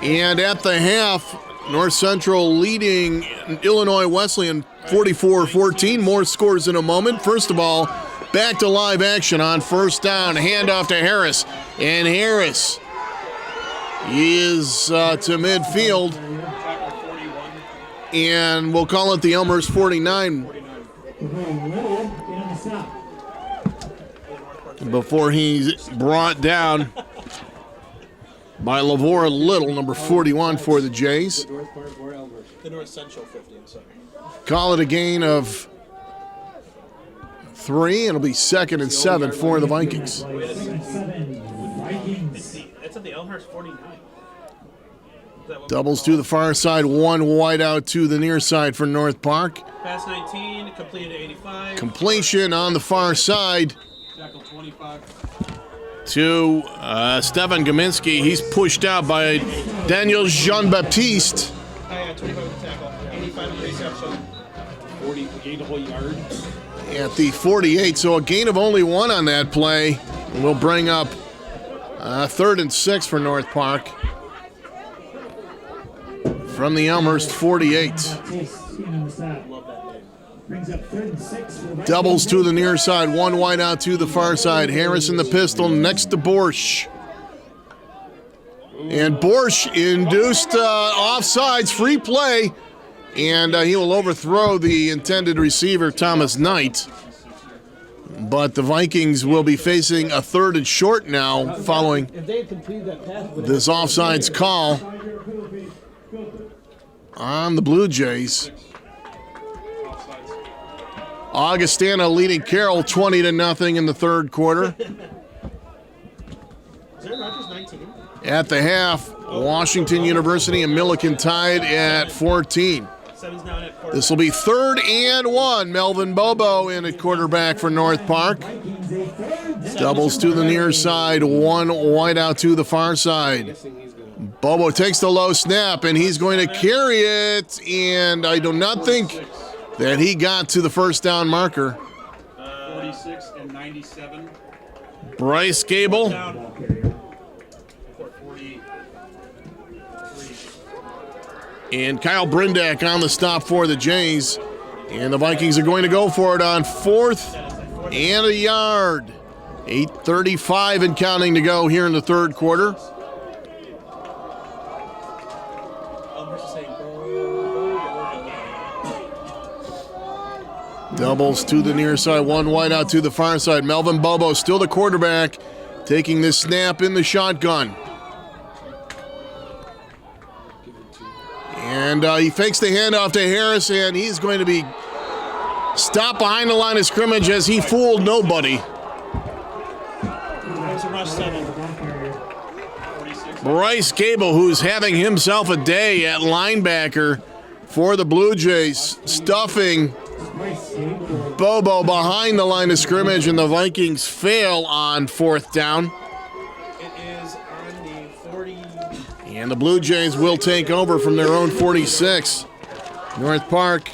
A: And at the half, North Central leading Illinois Wesleyan 44-14. More scores in a moment. First of all, back to live action on first down. Handoff to Harris. And Harris is to midfield. And we'll call it the Elmhurst 49 before he's brought down by Lavora Little, number 41 for the Jays.
C: North Park or Elmhurst?
E: The North Central 50, I'm sorry.
A: Call it a gain of 3. It'll be 2nd and 7 for the Vikings.
E: It's at the Elmhurst 49.
A: Doubles to the far side, 1 wide out to the near side for North Park.
E: Pass 19, completed to 85.
A: Completion on the far side
D: tackle 25.
A: to Stefan Gominski. He's pushed out by Daniel Jean-Baptiste.
E: Oh, yeah, 25 with the tackle. 85 with the reception.
C: 40, gained a whole yard.
A: At the 48, so a gain of only 1 on that play. Will bring up 3rd and 6 for North Park. From the Elmhurst 48. Doubles to the near side, 1 wide out to the far side. Harris in the pistol next to Borsch. And Borsch induced offsides, free play, and he will overthrow the intended receiver, Thomas Knight. But the Vikings will be facing a 3rd and short now following
C: If they had completed that pass,
A: this offsides call on the Blue Jays. Augustana leading Carroll 20-0 in the 3rd quarter.
E: Is Aaron Rodgers 19?
A: At the half, Washington University and Millikan tied at 14.
E: 7's now in at quarterback.
A: This will be 3rd and 1. Melvin Bobo in at quarterback for North Park. Doubles to the near side, one wide out to the far side. Bobo takes the low snap, and he's going to carry it, and I do not think that he got to the first down marker.
D: 46 and 97.
A: Bryce Gable.
E: Down.
D: 48.
A: And Kyle Brindak on the stop for the Jays. And the Vikings are going to go for it on 4th and a yard. 8:35 and counting to go here in the 3rd quarter.
E: Elmhurst is saying,
A: Doubles to the near side, one wide out to the far side. Melvin Bobo still the quarterback, taking the snap in the shotgun. And he fakes the handoff to Harris, and he's going to be stopped behind the line of scrimmage as he fooled nobody.
E: it's a rush 7.
D: 46.
A: Bryce Gable, who's having himself a day at linebacker for the Blue Jays, stuffing Bobo behind the line of scrimmage, and the Vikings fail on 4th down.
E: It is on the 40.
A: And the Blue Jays will take over from their own 46. North Park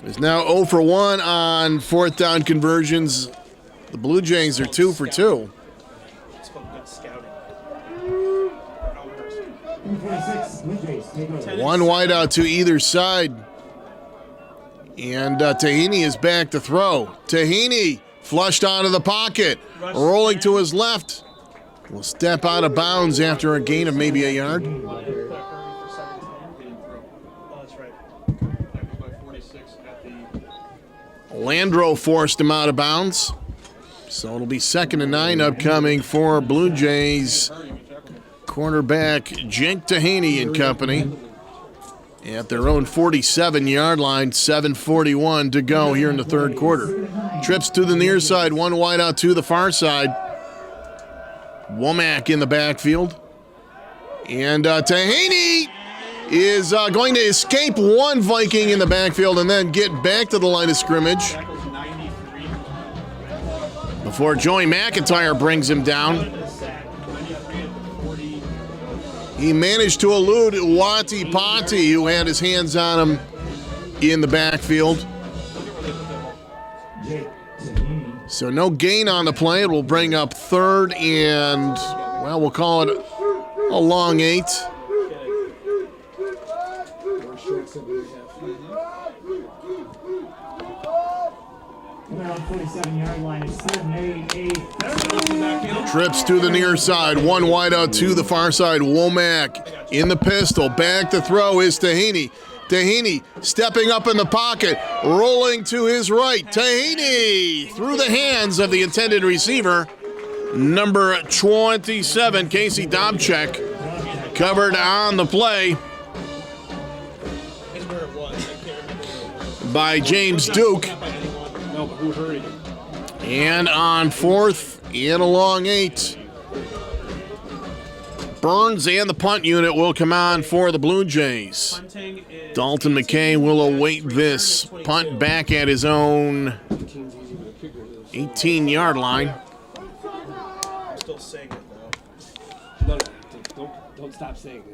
A: is now 0 for 1 on 4th down conversions. The Blue Jays are 2 for 2.
E: It's called good scouting. Elmhurst.
A: One wide out to either side. And Tahini is back to throw. Tahini flushed out of the pocket, rolling to his left. Will step out of bounds after a gain of maybe a yard.
E: Oh, that's right.
D: That was by 46 at the
A: Landro forced him out of bounds. So it'll be 2nd and 9 upcoming for Blue Jays cornerback Jake Tahini and company at their own 47-yard line. 7:41 to go here in the 3rd quarter. Trips to the near side, one wide out to the far side. Womack in the backfield. And Tahini is going to escape one Viking in the backfield and then get back to the line of scrimmage
D: tackles 93.
A: before Joey McIntyre brings him down.
D: 93 at the 40.
A: He managed to elude Wati Pati, who had his hands on him in the backfield. So no gain on the play. It will bring up 3rd and, well, we'll call it a long 8.
B: Around 47-yard line is 7-8.
A: Trips to the near side, one wide out to the far side. Womack in the pistol. Back to throw is Tahini. Tahini stepping up in the pocket, rolling to his right. Tahini through the hands of the intended receiver, number 27, Casey Dobchek, covered on the play
E: Is where it was. I can't remember where it was.
A: by James Duke.
C: No, but who hurried?
A: And on 4th and a long 8. Burns and the punt unit will come on for the Blue Jays.
E: Punting is
A: Dalton McKay will await this punt back at his own 18-yard line.
E: I'm still saying it
C: No,
E: though.
C: don't stop saying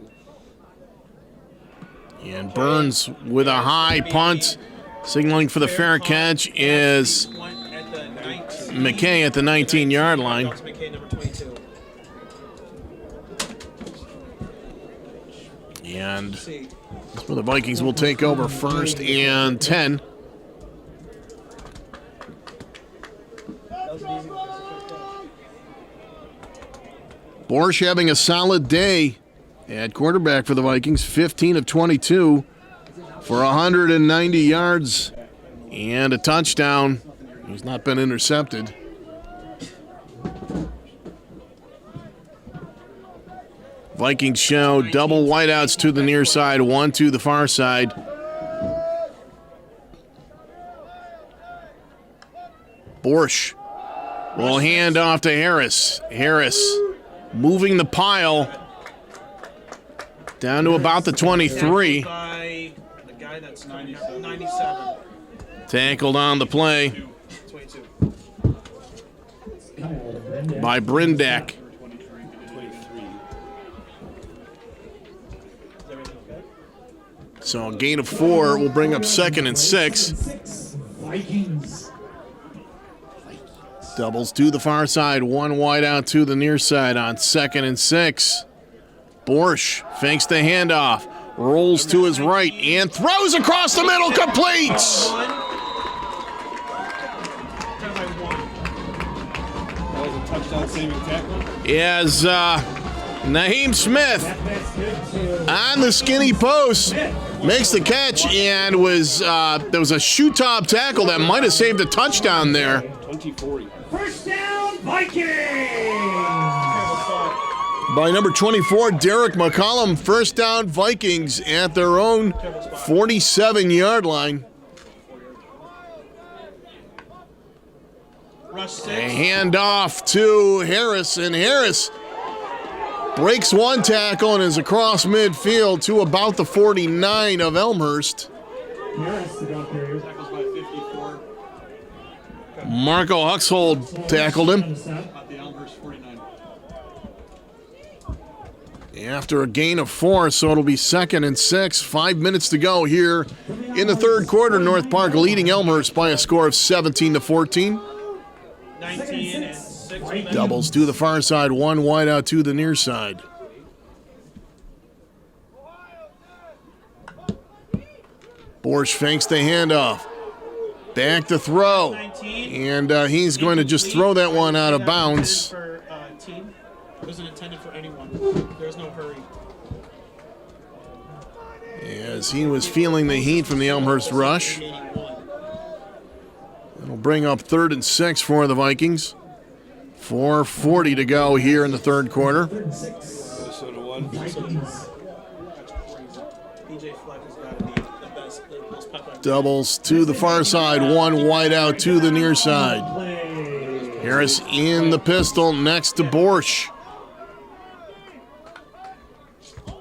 C: it.
A: And Burns with a high punt, signaling for the fair catch is
E: One at the 19.
A: McKay at the 19-yard line.
E: Dalton McKay, number 22.
A: And
E: See.
A: that's where the Vikings will take over 1st and 10.
E: That was an easy one.
A: Borsch having a solid day at quarterback for the Vikings, 15 of 22 for 190 yards and a touchdown. He's not been intercepted. Vikings show double wideouts to the near side, one to the far side. Borsch will hand off to Harris. Harris moving the pile down to about the 23.
E: By the guy that's 97.
A: Tackled on the play
E: 22.
A: by Brindak.
C: 23.
A: So a gain of 4 will bring up 2nd and 6.
B: Vikings.
A: Doubles to the far side, one wide out to the near side on 2nd and 6. Borsch fakes the handoff, rolls to his right, and throws across the middle, completes!
C: That was a touchdown saving tackle.
A: As Naheem Smith on the skinny post makes the catch, and was there was a shoe top tackle that might have saved a touchdown there.
C: 20-40.
B: First down, Vikings!
A: By number 24, Derek McCollum. First down, Vikings at their own 47-yard line.
E: Rush 6.
A: A handoff to Harris, and Harris breaks one tackle and is across midfield to about the 49 of Elmhurst.
B: Harris, the down carrier.
D: Tackles by 54
A: Marco Huxhold tackled him.
D: at the Elmhurst 49.
A: After a gain of 4, so it'll be 2nd and 6. 5 minutes to go here in the third quarter. North Park leading Elmhurst by a score of 17-14.
E: 19 and 6.
A: Doubles to the far side, one wide out to the near side. Borsch fakes the handoff. Back to throw.
E: 19.
A: And he's going to just throw that one out of bounds.
E: For, team. It wasn't intended for anyone. There's no hurry.
A: As he was feeling the heat from the Elmhurst rush.
E: 81.
A: It'll bring up 3rd and 6 for the Vikings. 4:40 to go here in the third quarter.
C: Minnesota won.
B: Vikings.
E: BJ Fleck has got to be the best, the most popular.
A: Doubles to the far side, one wide out to the near side.
B: Play.
A: Harris in the pistol next to Borsch.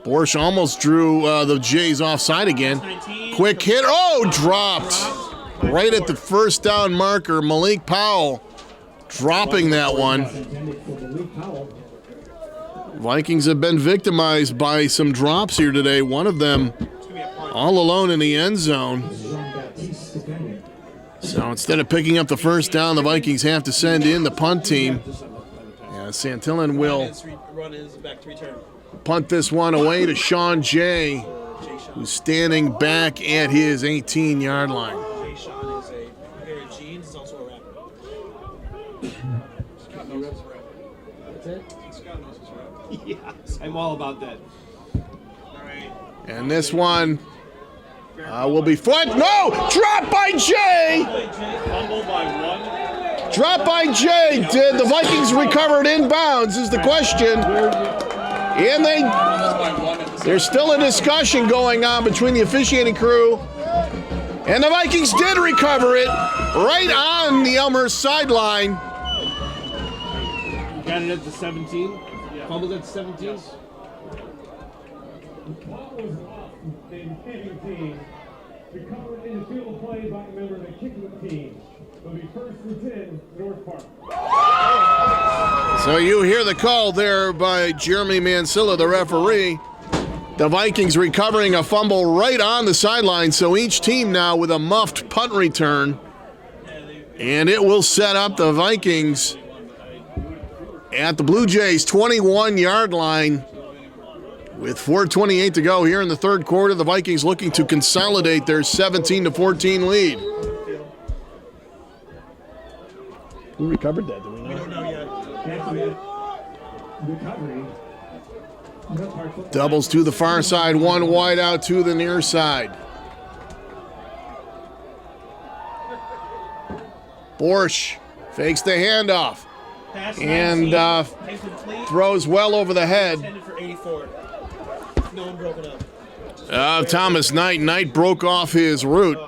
A: Borsch almost drew the Jays offside again.
E: 19.
A: Quick hit. Oh, dropped. Right at the first down marker. Malik Powell dropping that one.
B: Intended for Malik Powell.
A: Vikings have been victimized by some drops here today. One of them all alone in the end zone.
B: Jean-Baptiste defending.
A: So instead of picking up the first down, the Vikings have to send in the punt team. Yeah, Santillan will
E: Run is back to return.
A: punt this one away to Sean Jay,
E: Jay Sean.
A: who's standing back at his 18-yard line.
E: Jay Sean is a pair of jeans. He's also a rapper.
D: Scott knows his rap.
C: What's that?
D: Scott knows his rap.
C: Yeah, I'm all about that.
E: All right.
A: And this one will be foot. No! Drop by Jay!
D: Fumble by 1.
A: Drop by Jay. Did the Vikings recover it inbounds is the question. And
D: Fumbles by 1 at the
A: there's still a discussion going on between the officiating crew. And the Vikings did recover it right on the Elmhurst sideline.
C: You got it at the 17? Fumbled at the 17?
G: The ball was off the kicking team. Recovered in the field of play by a member of the kicking team. It'll be 1st and 10, North Park.
A: So you hear the call there by Jeremy Mansilla, the referee. The Vikings recovering a fumble right on the sideline, so each team now with a muffed punt return. And it will set up the Vikings at the Blue Jays' 21-yard line. With 4:28 to go here in the third quarter, the Vikings looking to consolidate their 17-14 lead. Who recovered that? Do we know?
E: We don't know yet.
B: Can't do it. recovery. North Park football.
A: Doubles to the far side, one wide out to the near side. Borsch fakes the handoff
E: Pass
A: and
E: 19, incomplete,
A: throws well over the head
E: intended for 84. No one broke it up.
A: of Thomas Knight. Knight broke off his route.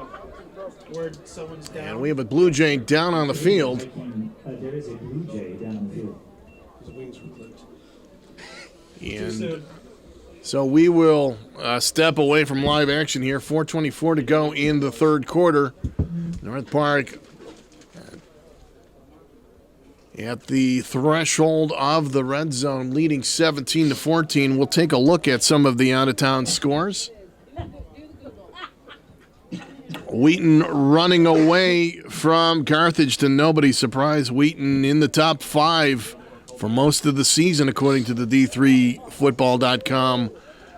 E: Word someone's down.
A: And we have a Blue Jay down on the field.
B: There is a Blue Jay down on the field.
C: His wings were clipped.
E: Too
A: And
E: soon.
A: so we will step away from live action here. 4:24 to go in the third quarter. North Park at the threshold of the red zone, leading 17-14. We'll take a look at some of the out-of-town scores. Wheaton running away from Carthage to nobody's surprise. Wheaton in the top 5 for most of the season, according to the D3Football.com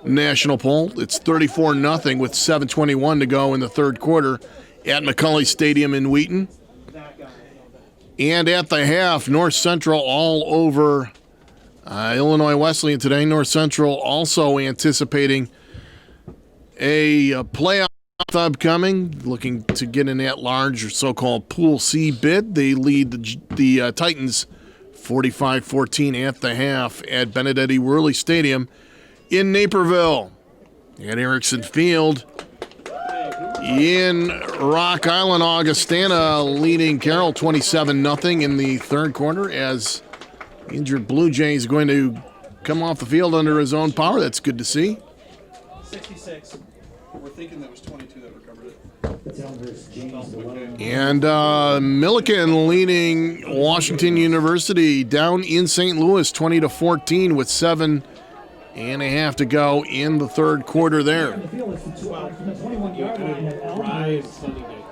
A: national poll. It's 34-0 with 7:21 to go in the third quarter at McCulley Stadium in Wheaton. And at the half, North Central all over Illinois Wesleyan today. North Central also anticipating a playoff upcoming, looking to get an at-large or so-called Pool C bid. They lead the Titans 45-14 at the half at Benedetti Worley Stadium in Naperville. At Erickson Field in Rock Island, Augustana leading Carroll 27-0 in the third quarter as the injured Blue Jay is going to come off the field under his own power. That's good to see.
E: 66.
D: We're thinking that was 22 that recovered it.
B: That's Elmhurst James alone.
A: And Milliken leading Washington University down in St. Louis 20-14 with 7.5 to go in the third quarter there.
B: The field is from the 21-yard line of Elmhurst.
C: Sunday night.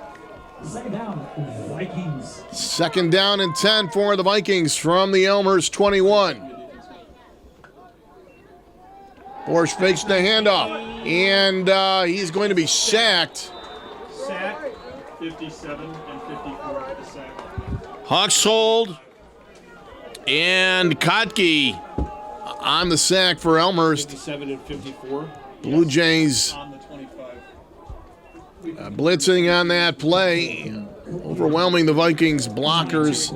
B: Second down, Vikings.
A: Second down and 10 for the Vikings from the Elmhurst 21. Borsch fakes the handoff, and he's going to be sacked.
E: Sack.
D: 57 and 54 at the sack.
A: Hawks hold, and Kotke on the sack for Elmhurst.
C: 57 and 54.
A: Blue Jays
D: On the 25.
A: blitzing on that play, overwhelming the Vikings blockers,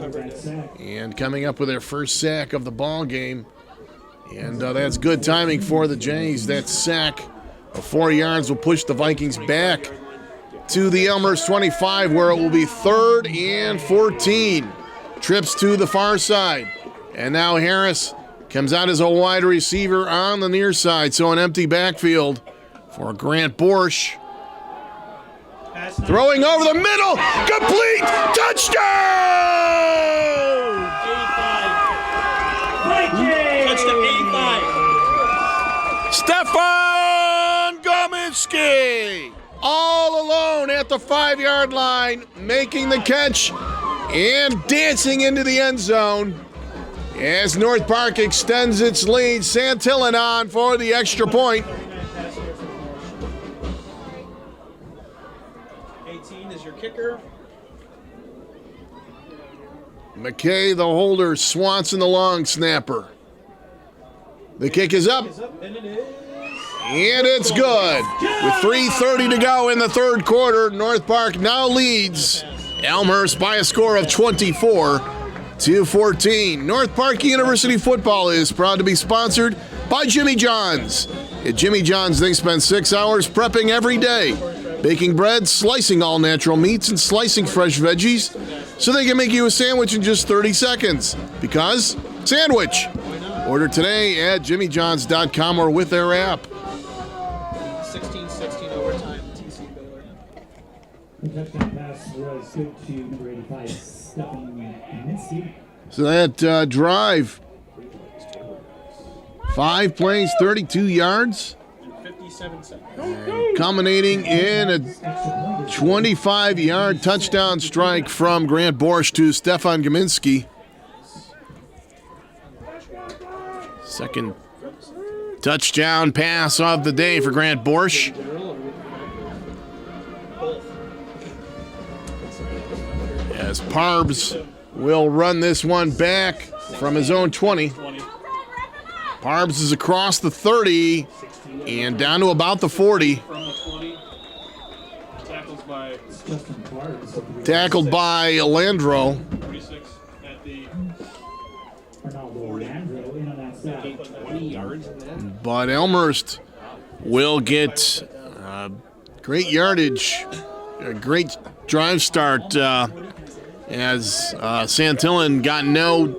A: and coming up with their first sack of the ball game. And that's good timing for the Jays. That sack of 4 yards will push the Vikings back to the Elmhurst 25, where it will be 3rd and 14. Trips to the far side. And now Harris comes out as a wide receiver on the near side. So an empty backfield for Grant Borsch.
E: Pass
A: Throwing over the middle. Complete. Touchdown!
E: 85. Touch to 85.
A: Stefan Gominski all alone at the 5-yard line, making the catch and dancing into the end zone as North Park extends its lead. Santillan on for the extra point.
E: 18 is your kicker.
A: McKay, the holder, Swanson, the long snapper. The kick is up,
E: Is up, and it is.
A: and it's good. With 3:30 to go in the third quarter, North Park now leads Elmhurst by a score of 24-14. North Park University football is proud to be sponsored by Jimmy John's. At Jimmy John's, they spend 6 hours prepping every day, baking bread, slicing all natural meats, and slicing fresh veggies so they can make you a sandwich in just 30 seconds. Because sandwich. Order today at jimmyjohns.com or with their app.
E: 16-16 overtime. TC Baylor.
B: The touchdown pass was good to number 85, Stefan Gominski.
A: So that drive, 5 plays, 32 yards,
E: 57 seconds.
A: culminating in a 25-yard touchdown strike from Grant Borsch to Stefan Gominski. Second touchdown pass of the day for Grant Borsch. As Parbs will run this one back from his own 20.
D: 20.
A: Parbs is across the 30 and down to about the 40.
D: From the 20.
A: Tackled by Landro.
D: 46 at the
C: 20 yards in that.
A: But Elmhurst will get great yardage, a great drive start as Santillan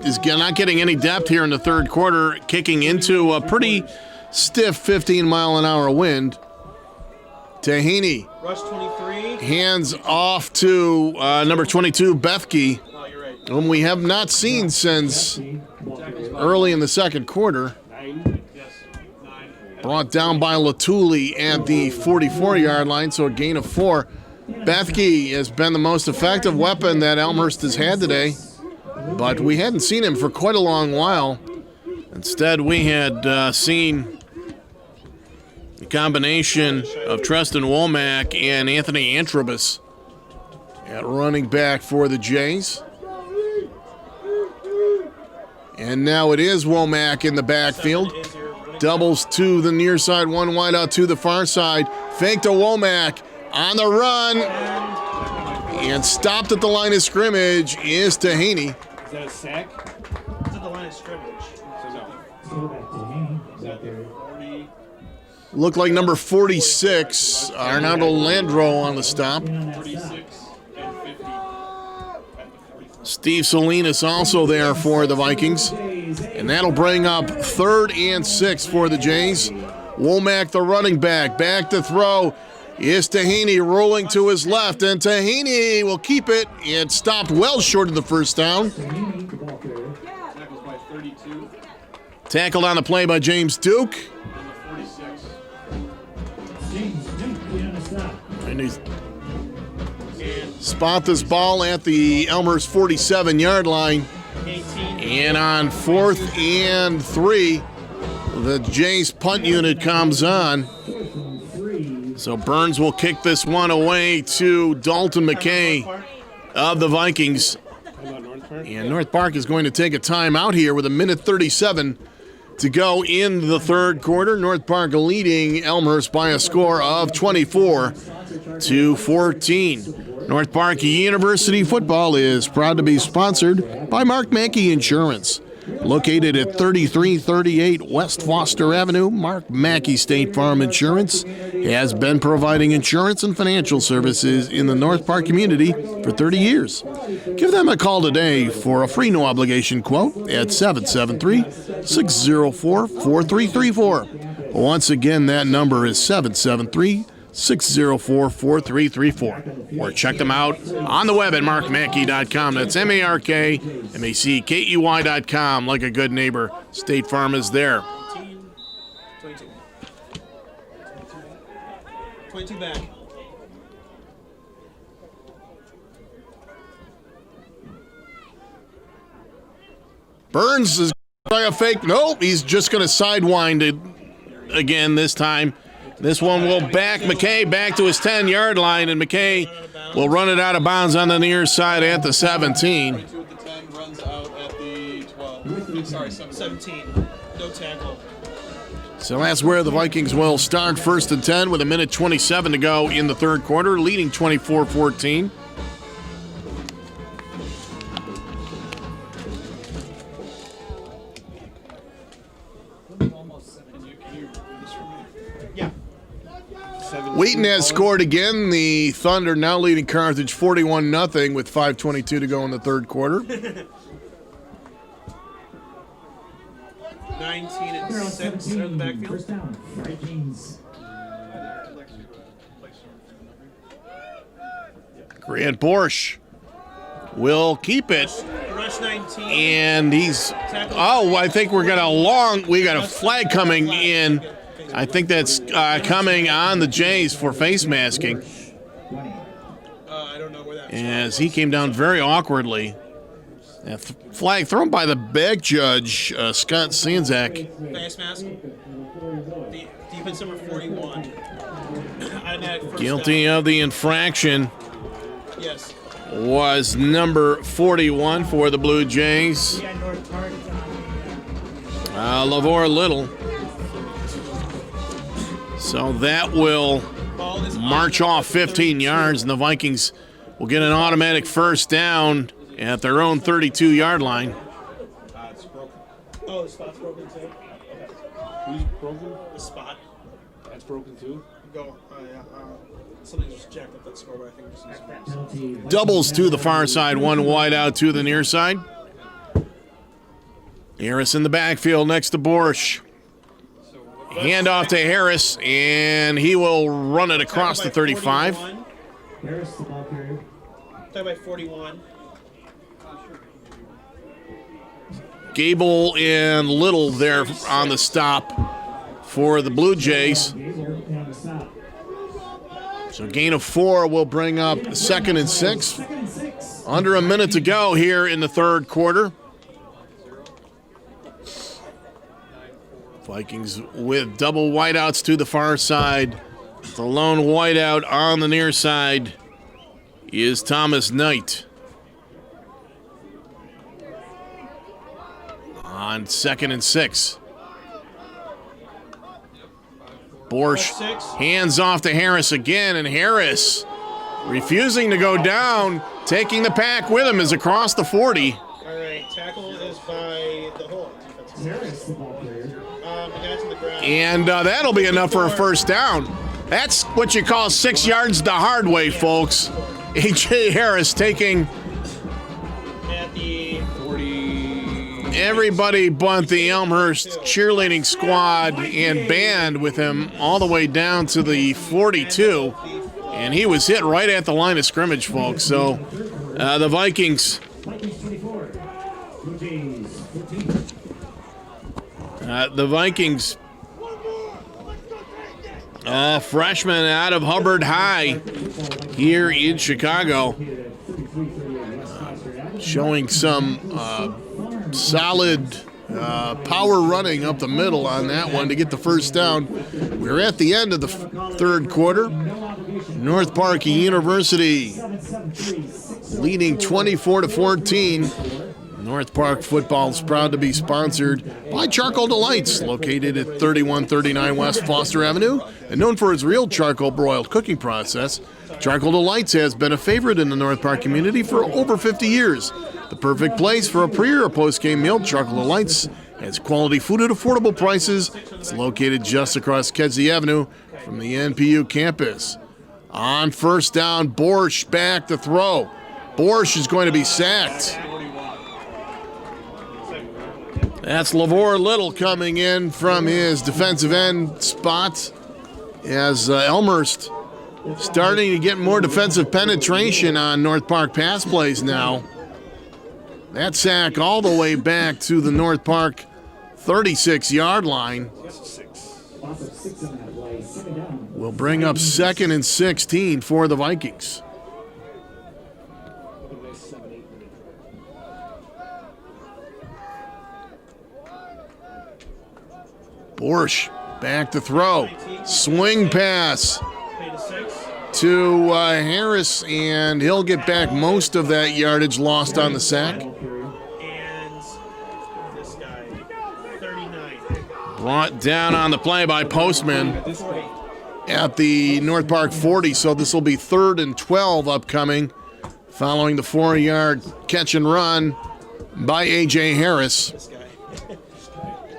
A: is not getting any depth here in the third quarter, kicking into a pretty stiff 15-mile-an-hour wind. Tahini
E: Rush 23.
A: hands off to number 22, Bethke,
E: Oh, you're right.
A: whom we have not seen since early in the second quarter.
D: yes, 9.
A: Brought down by Latuli at the 44-yard line, so a gain of 4. Bethke has been the most effective weapon that Elmhurst has had today, but we hadn't seen him for quite a long while. Instead, we had seen the combination of Treston Womack and Anthony Antrobus at running back for the Jays. And now it is Womack in the backfield. Doubles to the near side, one wide out to the far side. Fake to Womack on the run. And stopped at the line of scrimmage is Tahini.
C: Is that a sack?
E: It's at the line of scrimmage.
C: So no. Is that there?
D: 40.
A: Looked like number 46, Arnaldo Landro on the stop.
D: 46 and 50 at the 44.
A: Steve Salinas also there for the Vikings. And that'll bring up 3rd and 6 for the Jays. Womack, the running back to throw is Tahini, rolling to his left, and Tahini will keep it and stopped well short of the first down.
D: Tackles by 32
A: Tackled on the play by James Duke.
D: and the 46.
A: And he's spot this ball at the Elmhurst 47-yard line.
E: 18.
A: And on 4th and 3, the Jays punt unit comes on. So Burns will kick this one away to Dalton McKay of the Vikings.
C: How about North Park?
A: And North Park is going to take a timeout here with 1:37 to go in the third quarter. North Park leading Elmhurst by a score of 24-14. North Park University football is proud to be sponsored by Mark Mackey Insurance. Located at 3338 West Foster Avenue, Mark Mackey State Farm Insurance has been providing insurance and financial services in the North Park community for 30 years. Give them a call today for a free no-obligation quote at 773-604-4334. Once again, that number is 773-604-4334. Or check them out on the web at markmackey.com. That's MarkMackey.com. Like a good neighbor, State Farm is there.
E: 22. 22 back.
A: Burns is going to fake. Nope, he's just going to sidewind it again this time. This one will back McKay back to his 10-yard line, and McKay will run it out of bounds on the near side at the 17.
D: 22 at the 10, runs out at the 12. Sorry, 17.
E: 17. No tackle.
A: So that's where the Vikings will start 1st and 10 with 1:27 to go in the third quarter, leading 24-14.
E: Yeah.
A: Wheaton has scored again. The Thunder now leading Carthage 41-0 with 5:22 to go in the third quarter.
E: 19 and 6 are in the backfield.
B: First down, Vikings.
A: Grant Borsch will keep it.
E: Rush 19.
A: And he's, I think we got a flag coming in. I think that's coming on the Jays for face masking,
E: I don't know where that
A: as he came down very awkwardly. A flag thrown by the back judge, Scott Sanzak.
E: face mask. The defense number 41. Automatic first
A: Guilty
E: down.
A: of the infraction
E: Yes.
A: was number 41 for the Blue Jays.
B: We got North Park
A: Lavore Little. So that will march off 15 yards, and the Vikings will get an automatic first down at their own 32-yard line.
F: It's broken.
E: Oh, the spot's broken too.
C: Who's broken?
E: The spot.
C: That's broken too.
E: Go. Yeah. Something just jacked up that score, but I think this is.
A: Doubles to the far side, one wide out to the near side. Harris in the backfield next to Borsch. Hand off to Harris, and he will run it across the 35.
B: Harris, the ball carrier.
E: Tied by 41.
A: Gable and Little there on the stop for the Blue Jays. So gain of 4 will bring up 2nd and 6. Under a minute to go here in the third quarter. Vikings with double wideouts to the far side. The lone wideout on the near side is Thomas Knight. On 2nd and 6. Borsch hands off to Harris again, and Harris refusing to go down, taking the pack with him, is across the 40.
E: All right, tackle is by the whole defensive. The guys on the ground.
A: And that'll be enough for a first down. That's what you call 6 yards the hard way, folks. A.J. Harris taking
E: At the
C: 40.
A: everybody but the Elmhurst cheerleading squad and band with him all the way down to the 42. And he was hit right at the line of scrimmage, folks. So the Vikings. The Vikings, freshman out of Hubbard High here in Chicago, showing some solid power running up the middle on that one to get the first down. We're at the end of the third quarter. North Park University leading 24-14. North Park football is proud to be sponsored by Charcoal Delights, located at 3139 West Foster Avenue, and known for its real charcoal broiled cooking process. Charcoal Delights has been a favorite in the North Park community for over 50 years. The perfect place for a pre- or post-game meal, Charcoal Delights has quality food at affordable prices. It's located just across Kedzie Avenue from the NPU campus. On first down, Borsch back to throw. Borsch is going to be sacked. That's Lavore Little coming in from his defensive end spot as Elmhurst starting to get more defensive penetration on North Park pass plays now. That sack all the way back to the North Park 36-yard line will bring up 2nd and 16 for the Vikings. Borsch back to throw. Swing pass to Harris, and he'll get back most of that yardage lost on the sack.
E: And this guy, 39.
A: Brought down on the play by Postman at the North Park 40, so this will be 3rd and 12 upcoming following the 4-yard catch and run by A.J. Harris.
E: This guy.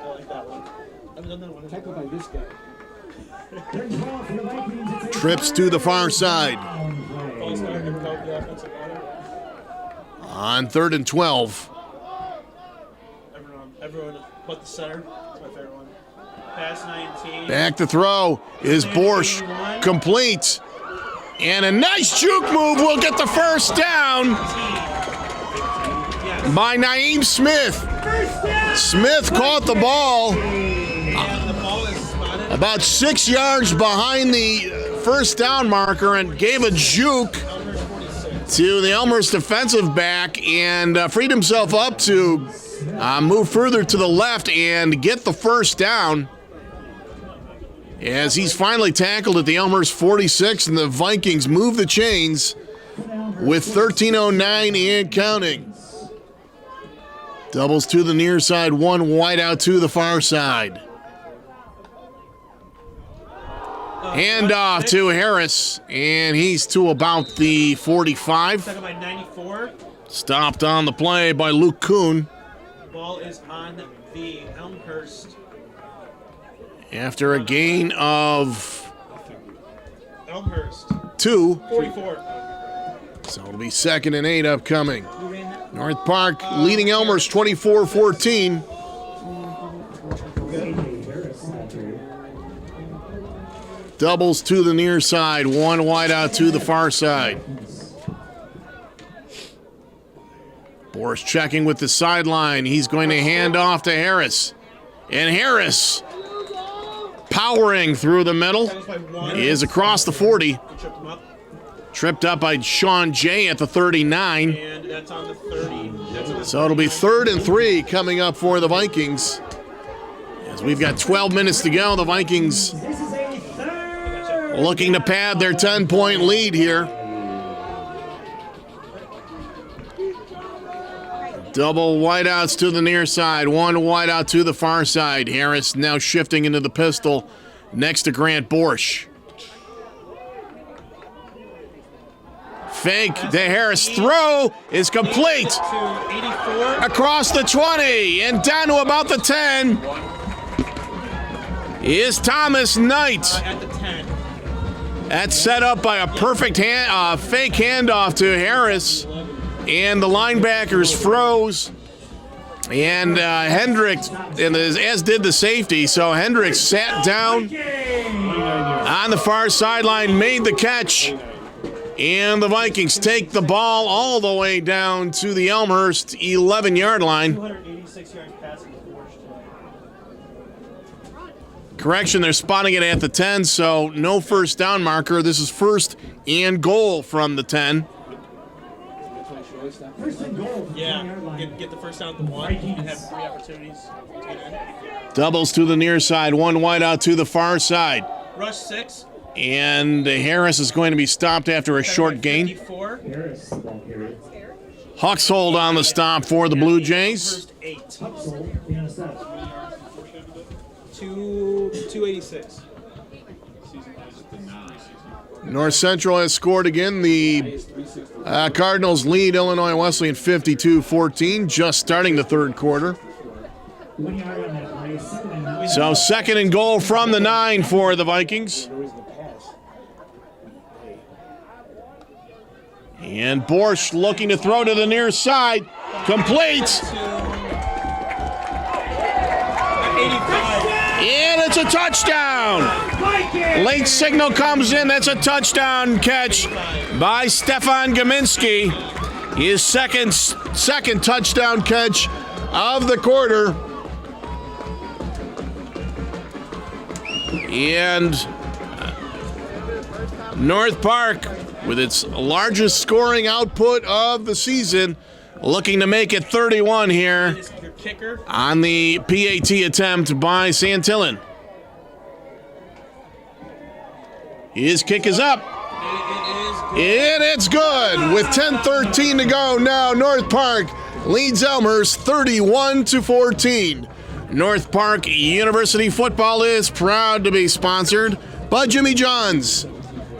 E: I like that one. I've done that one.
C: Tackled by this guy.
A: Trips to the far side. On 3rd and 12.
E: Everyone but the center. That's my favorite one. Pass 19.
A: Back to throw is Borsch. Complete. And a nice juke move will get the first down by Naeem Smith. Smith caught the ball about 6 yards behind the first down marker and gave a juke to the Elmhurst defensive back and freed himself up to move further to the left and get the first down as he's finally tackled at the Elmhurst 46, and the Vikings move the chains with 13:09 and counting. Doubles to the near side, one wide out to the far side. Handoff to Harris, and he's to about the 45.
E: Second by 94.
A: Stopped on the play by Luke Kuhn.
E: Ball is on the Elmhurst.
A: After a gain of
E: Elmhurst.
A: 2.
E: 44.
A: So it'll be 2nd and 8 upcoming. North Park leading Elmhurst 24-14. Doubles to the near side, one wide out to the far side. Boris checking with the sideline. He's going to hand off to Harris. And Harris, powering through the middle, is across the 40. Tripped up by Sean Jay at the 39.
E: And that's on the 30.
A: So it'll be 3rd and 3 coming up for the Vikings. As we've got 12 minutes to go, the Vikings looking to pad their 10-point lead here. Double wideouts to the near side, one wideout to the far side. Harris now shifting into the pistol next to Grant Borsch. Fake to Harris. Throw is complete. Across the 20 and down to about the 10 is Thomas Knight.
E: At the 10.
A: That's set up by a perfect fake handoff to Harris. And the linebackers froze. And Hendricks, as did the safety. So Hendricks sat down on the far sideline, made the catch. And the Vikings take the ball all the way down to the Elmhurst 11-yard line.
E: 286 yards passing to Borsch.
A: Correction, they're spotting it at the 10, so no first down marker. This is 1st and goal from the 10.
E: Yeah, get the first down at the 1 and have 3 opportunities to get in.
A: Doubles to the near side, one wide out to the far side.
E: Rush 6.
A: And Harris is going to be stopped after a short gain.
E: 54.
A: Huck's hold on the stop for the Blue Jays.
E: First 8. 286.
A: North Central has scored again. The Cardinals lead Illinois Wesleyan 52-14, just starting the 3rd quarter. So 2nd and goal from the 9 for the Vikings. And Borsch looking to throw to the near side. Complete. And it's a touchdown. Late signal comes in. That's a touchdown catch by Stefan Gaminski. His second touchdown catch of the quarter. And North Park, with its largest scoring output of the season, looking to make it 31 here on the PAT attempt by Santillan. His kick is up. And it's good. With 10:13 to go now, North Park leads Elmhurst 31-14. North Park University football is proud to be sponsored by Jimmy John's.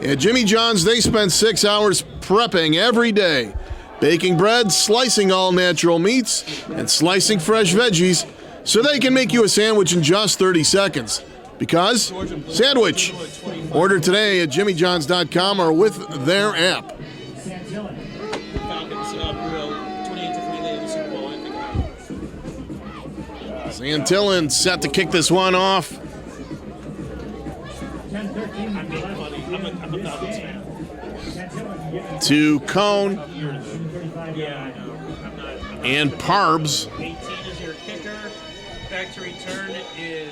A: At Jimmy John's, they spend 6 hours prepping every day, baking bread, slicing all natural meats, and slicing fresh veggies so they can make you a sandwich in just 30 seconds. Because sandwich. Order today at jimmyjohns.com or with their app. Santillan set to kick this one off. To Cone. And Parbs.
E: 18 is your kicker. Back to return is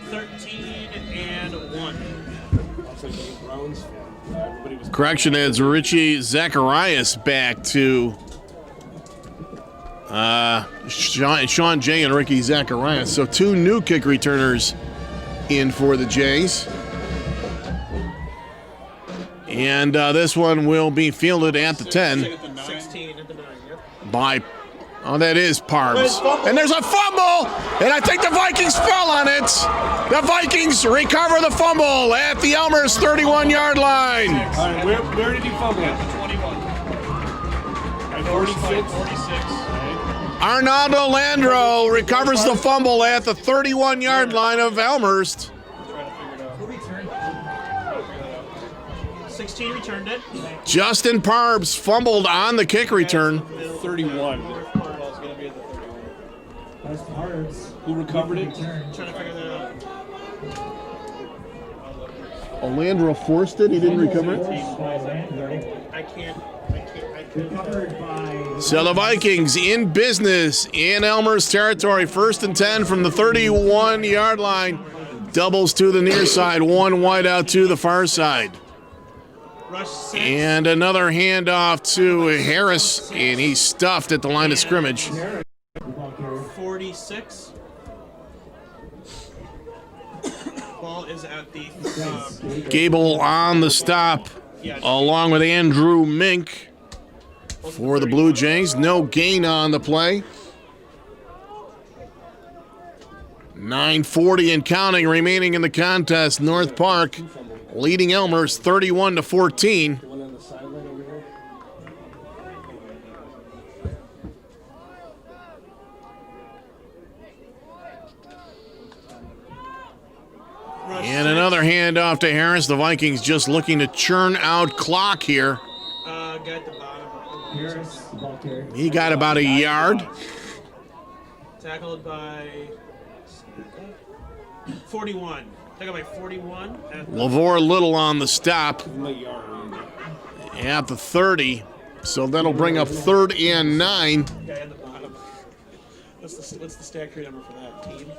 E: 13 and 1.
A: Correction, adds Richie Zacharias back to Sean Jay and Ricky Zacharias. So 2 new kick returners in for the Jays. And this one will be fielded at the 10
D: At the 9.
E: 16 at the 9. Yep.
A: by, oh, that is Parbs. And there's a fumble, and I think the Vikings fell on it. The Vikings recover the fumble at the Elmhurst 31-yard line.
C: All right, where did he fumble?
D: At the 21.
C: At
D: Forced by
C: 46?
D: 46.
A: Arnaldo Landro recovers the fumble at the 31-yard line of Elmhurst.
D: Trying to figure it out.
B: Who returned?
E: 16 returned it.
A: Justin Parbs fumbled on the kick return.
C: 31.
D: North Parkball's going to be at the 31.
B: That's Parbs.
C: Who recovered it?
B: Return.
E: Trying to figure that out.
A: Landro forced it. He didn't recover it.
B: Forced by Landro.
E: I can't.
B: Recovered by.
A: So the Vikings in business in Elmhurst territory. 1st and 10 from the 31-yard line. Doubles to the near side. One wide out to the far side.
E: Rush 6.
A: And another handoff to Harris, and he's stuffed at the line of scrimmage.
E: 46. Ball is at the.
A: Gable on the stop, along with Andrew Mink for the Blue Jays. No gain on the play. 9:40 and counting remaining in the contest. North Park leading Elmhurst 31-14.
C: The one on the sideline over here?
E: Rush
A: And
E: 6.
A: another handoff to Harris. The Vikings just looking to churn out clock here.
E: Guy at the bottom.
B: Harris, the ball carrier.
A: He got about a yard.
E: Tackled by 41. Tackled by 41. At the,
A: LaVore Little on the stop
C: My yard.
A: at the 30. So that'll bring up 3rd and 9.
E: guy at the bottom. What's the stack number for that team?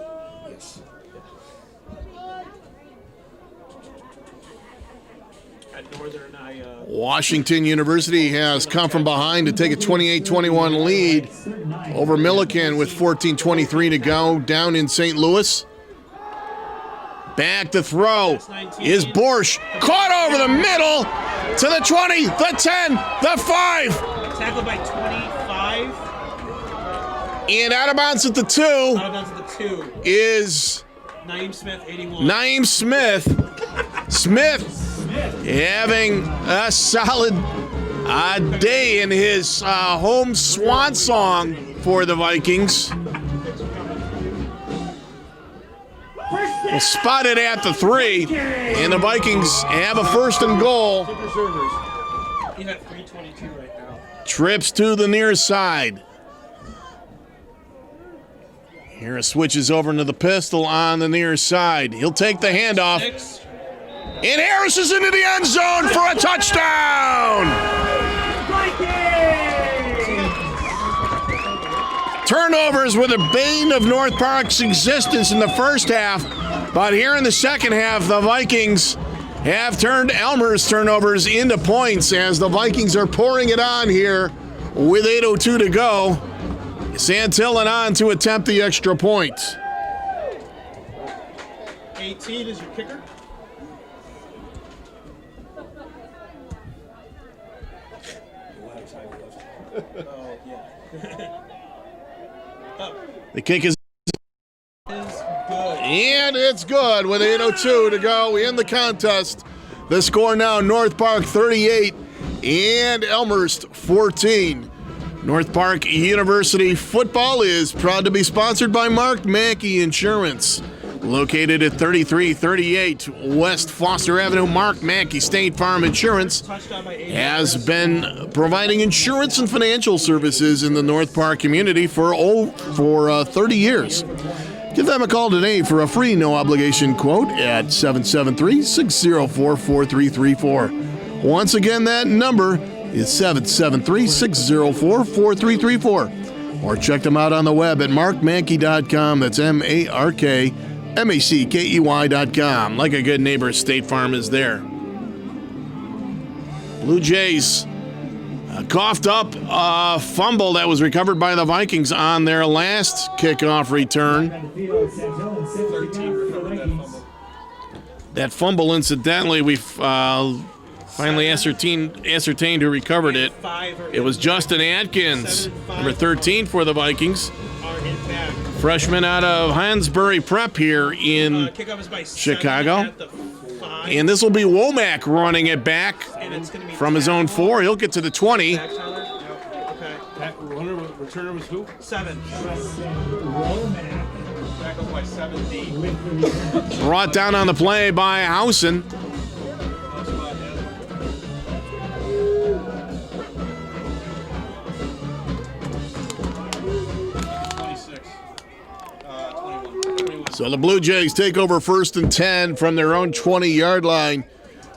C: Yes.
E: At Northern,
A: Washington University has come from behind to take a 28-21 lead over Milliken with 14:23 to go down in St. Louis. Back to throw is Borsch. Caught over the middle to the 20, the 10, the 5.
E: tackled by 25.
A: And out of bounds at the 2
E: Out of bounds at the 2.
A: is
E: Naeem Smith, 81.
A: Naeem Smith. Smith having a solid day in his home swan song for the Vikings. Well, spotted at the 3, and the Vikings have a 1st and goal.
E: He's at 322 right now.
A: Trips to the near side. Harris switches over into the pistol on the near side. He'll take the handoff.
E: 6.
A: And Harris is into the end zone for a touchdown. Turnovers were the bane of North Park's existence in the first half, but here in the second half, the Vikings have turned Elmhurst turnovers into points as the Vikings are pouring it on here with 8:02 to go. Santillan on to attempt the extra point.
E: 18 is your kicker.
C: A lot of time left.
E: Oh, yeah.
A: The kick is
E: Is good.
A: and it's good with 8:02 to go in the contest. The score now, North Park 38 and Elmhurst 14. North Park University football is proud to be sponsored by Mark Mackey Insurance. Located at 3338 West Foster Avenue, Mark Mackey State Farm Insurance
E: Touchdown by 8.
A: has been providing insurance and financial services in the North Park community for 30 years. Give them a call today for a free no-obligation quote at 773-604-4334. Once again, that number is 773-604-4334. Or check them out on the web at markmackey.com. That's MARKMACKEY.com. Like a good neighbor, State Farm is there. Blue Jays coughed up a fumble that was recovered by the Vikings on their last kickoff return.
B: Santillan,
D: 13 recovered that fumble.
A: That fumble, incidentally, we Finally ascertained who recovered it. It was Justin Atkins, number 13 for the Vikings.
E: Are in back.
A: Freshman out of Hansbury Prep here in
E: Kickoff is by 7
A: Chicago.
E: at the 5.
A: And this will be Womack running it back
E: And it's gonna be
A: from his own 4. He'll get to the 20.
E: Back, Tyler? Okay.
C: Returner was who?
E: 7.
D: Back up by 7D.
A: Brought down on the play by Housen. So the Blue Jays take over 1st and 10 from their own 20-yard line,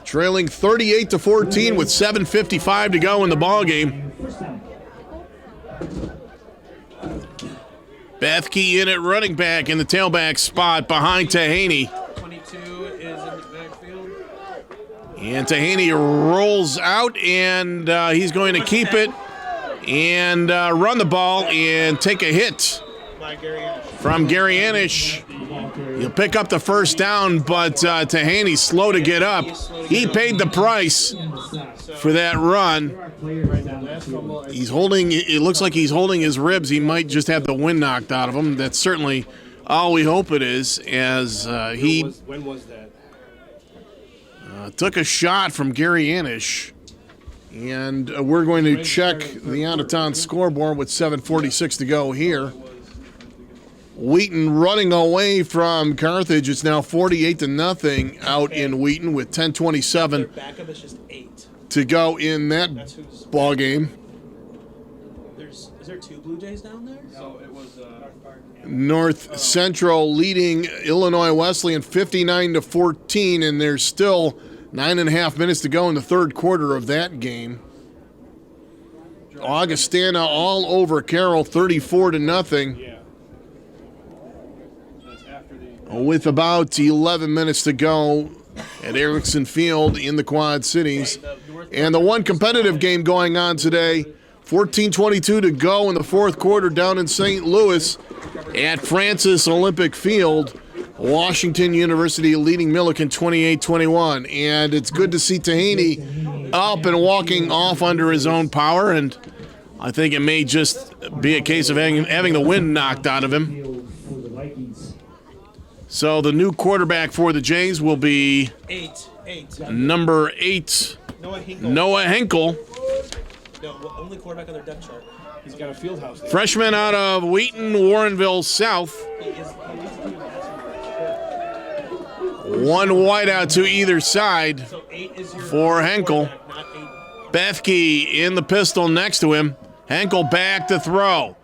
A: trailing 38-14 with 7:55 to go in the ballgame. Bethke in at running back in the tailback spot behind Tahaney.
E: 22 is in the backfield.
A: And Tahaney rolls out, and he's going to keep it and run the ball and take a hit
E: By Gary Anish.
A: from Gary Anish. He'll pick up the first down, but Tahaney's slow to get up. He paid the price for that run. He's holding, it looks like he's holding his ribs. He might just have the wind knocked out of him. That's certainly all we hope it is, as he
C: When was that?
A: took a shot from Gary Anish. And we're going to check the out-of-town scoreboard with 7:46 to go here. Wheaton running away from Carthage. It's now 48-0 out in Wheaton with 10:27
E: Their backup is just 8.
A: to go in that
E: That's who's.
A: ball game.
E: Is there 2 Blue Jays down there?
D: So it was
A: North Central leading Illinois Wesleyan 59-14, and there's still 9.5 minutes to go in the third quarter of that game. Augustana all over Carroll, 34-0.
C: Yeah.
D: that's after the
A: With about 11 minutes to go at Erickson Field in the Quad Cities. And the one competitive game going on today, 14:22 to go in the fourth quarter down in St. Louis at Francis Olympic Field. Washington University leading Millikan 28-21. And it's good to see Tahaney up and walking off under his own power. And I think it may just be a case of having the wind knocked out of him. So the new quarterback for the Jays will be
E: 8.
A: number 8,
E: Noah Hinkle.
A: Noah Henkel,
E: No, only quarterback on their depth chart.
C: He's got a field house there.
A: freshman out of Wheaton, Warrenville South.
E: He is.
A: One wideout to either side
E: So 8 is your
A: for Henkel.
E: quarterback, not 8.
A: Bethke in the pistol next to him. Henkel back to throw.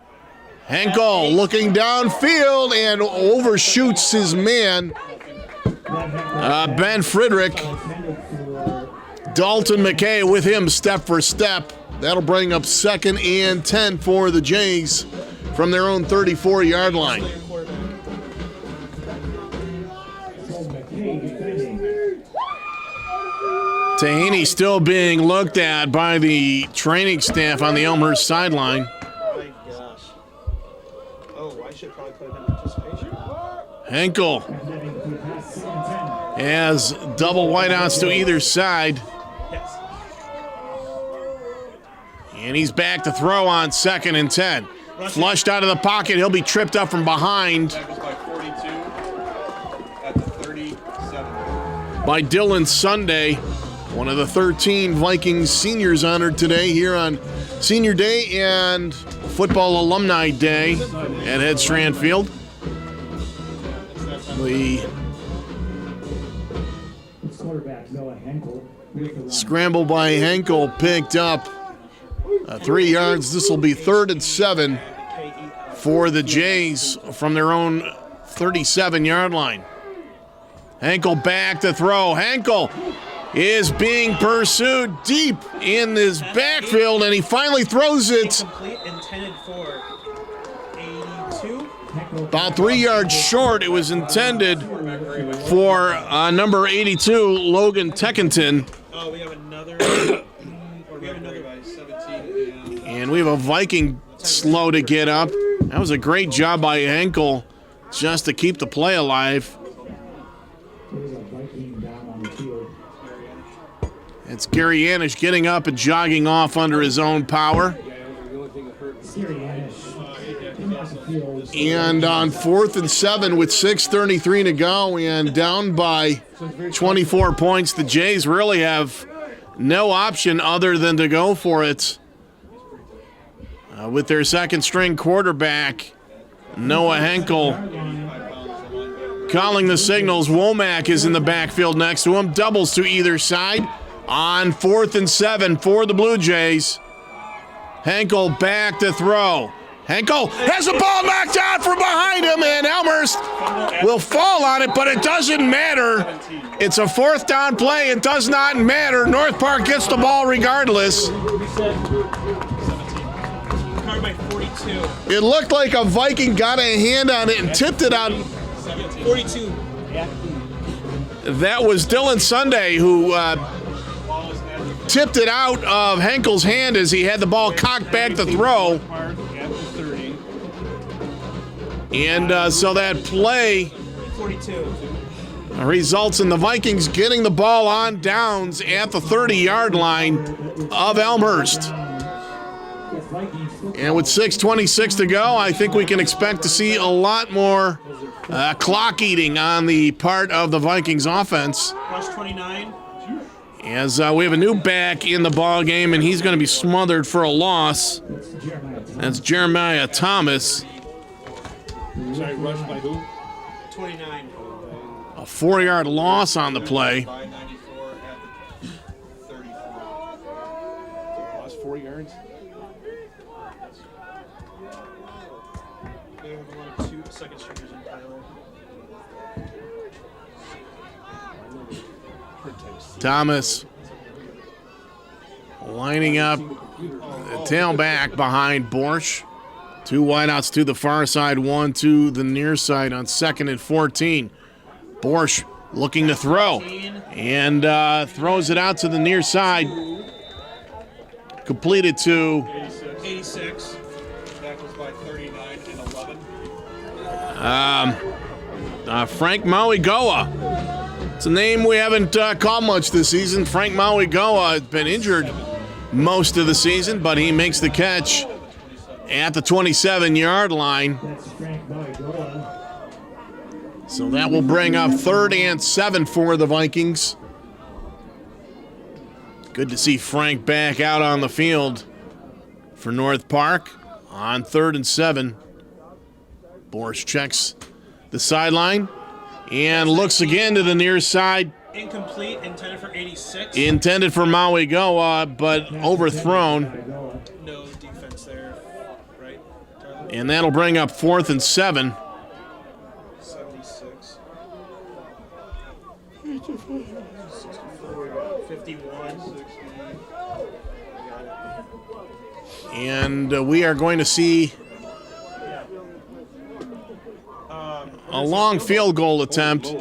A: Henkel looking downfield and overshoots his man, Ben Friedrich. Dalton McKay with him step for step. That'll bring up 2nd and 10 for the Jays from their own 34-yard line.
E: Your quarterback.
A: Tahaney still being looked at by the training staff on the Elmhurst sideline.
E: My gosh. Oh, I should probably put him in participation.
A: Henkel has double wideouts to either side.
E: Yes.
A: And he's back to throw on 2nd and 10. Flushed out of the pocket. He'll be tripped up from behind
D: back was by 42 at the 37.
A: by Dylan Sunday, one of the 13 Vikings seniors honored today here on Senior Day and Football Alumni Day at Head Strand Field. The
B: Quarterback Noah Henkel.
A: scramble by Henkel picked up 3 yards. This will be 3rd and 7 for the Jays from their own 37-yard line. Henkel back to throw. Henkel is being pursued deep in his backfield, and he finally throws it
E: Incomplete, intended for 82.
A: about 3 yards short. It was intended for number 82, Logan Teckington.
E: Oh, we have another. we have another.
D: By 17
A: And we have a Viking slow to get up. That was a great job by Henkel just to keep the play alive. It's Gary Yanish getting up and jogging off under his own power. And on 4th and 7 with 6:33 to go and down by 24 points, the Jays really have no option other than to go for it. With their second-string quarterback, Noah Henkel, calling the signals. Womack is in the backfield next to him. Doubles to either side on 4th and 7 for the Blue Jays. Henkel back to throw. Henkel has the ball knocked out from behind him, and Elmhurst will fall on it, but it doesn't matter. It's a 4th down play. It does not matter. North Park gets the ball regardless.
E: By 42.
A: It looked like a Viking got a hand on it and tipped it out.
E: 42.
A: That was Dylan Sunday who tipped it out of Henkel's hand as he had the ball cocked back to throw. And so that play
E: 42.
A: results in the Vikings getting the ball on downs at the 30-yard line of Elmhurst. And with 6:26 to go, I think we can expect to see a lot more clock eating on the part of the Vikings offense.
E: Rush 29.
A: As we have a new back in the ball game, and he's going to be smothered for a loss. That's Jeremiah Thomas.
C: Sorry, rushed by who?
E: 29.
A: A 4-yard loss on the play.
D: By 94 at the 34.
C: Lost 4 yards.
E: They have a lot of 2 second stringers in Tyler.
A: Thomas lining up the tailback behind Borsch. 2 wideouts to the far side, 1 to the near side on 2nd and 14. Borsch looking to throw and throws it out to the near side. Completed to
E: 86.
D: That was by 39 and 11.
A: Frank Mauigoa. It's a name we haven't called much this season. Frank Mauigoa has been injured most of the season, but he makes the catch at the 27-yard line. So that will bring up 3rd and 7 for the Vikings. Good to see Frank back out on the field for North Park on 3rd and 7. Borsch checks the sideline and looks again to the near side.
E: Incomplete, intended for 86.
A: Intended for Mauigoa, but overthrown.
E: No defense there, right? Tyler?
A: And that'll bring up 4th and 7.
E: 76. 51.
A: And we are going to see a long field goal attempt.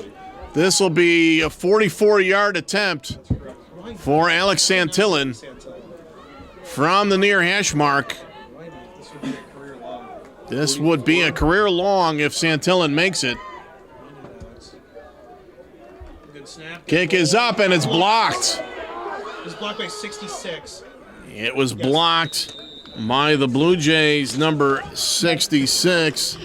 A: This will be a 44-yard attempt for Alex Santillan from the near hash mark. This would be a career long if Santillan makes it.
E: Good snap.
A: Kick is up and it's blocked.
E: It was blocked by 66.
A: It was blocked by the Blue Jays, number 66,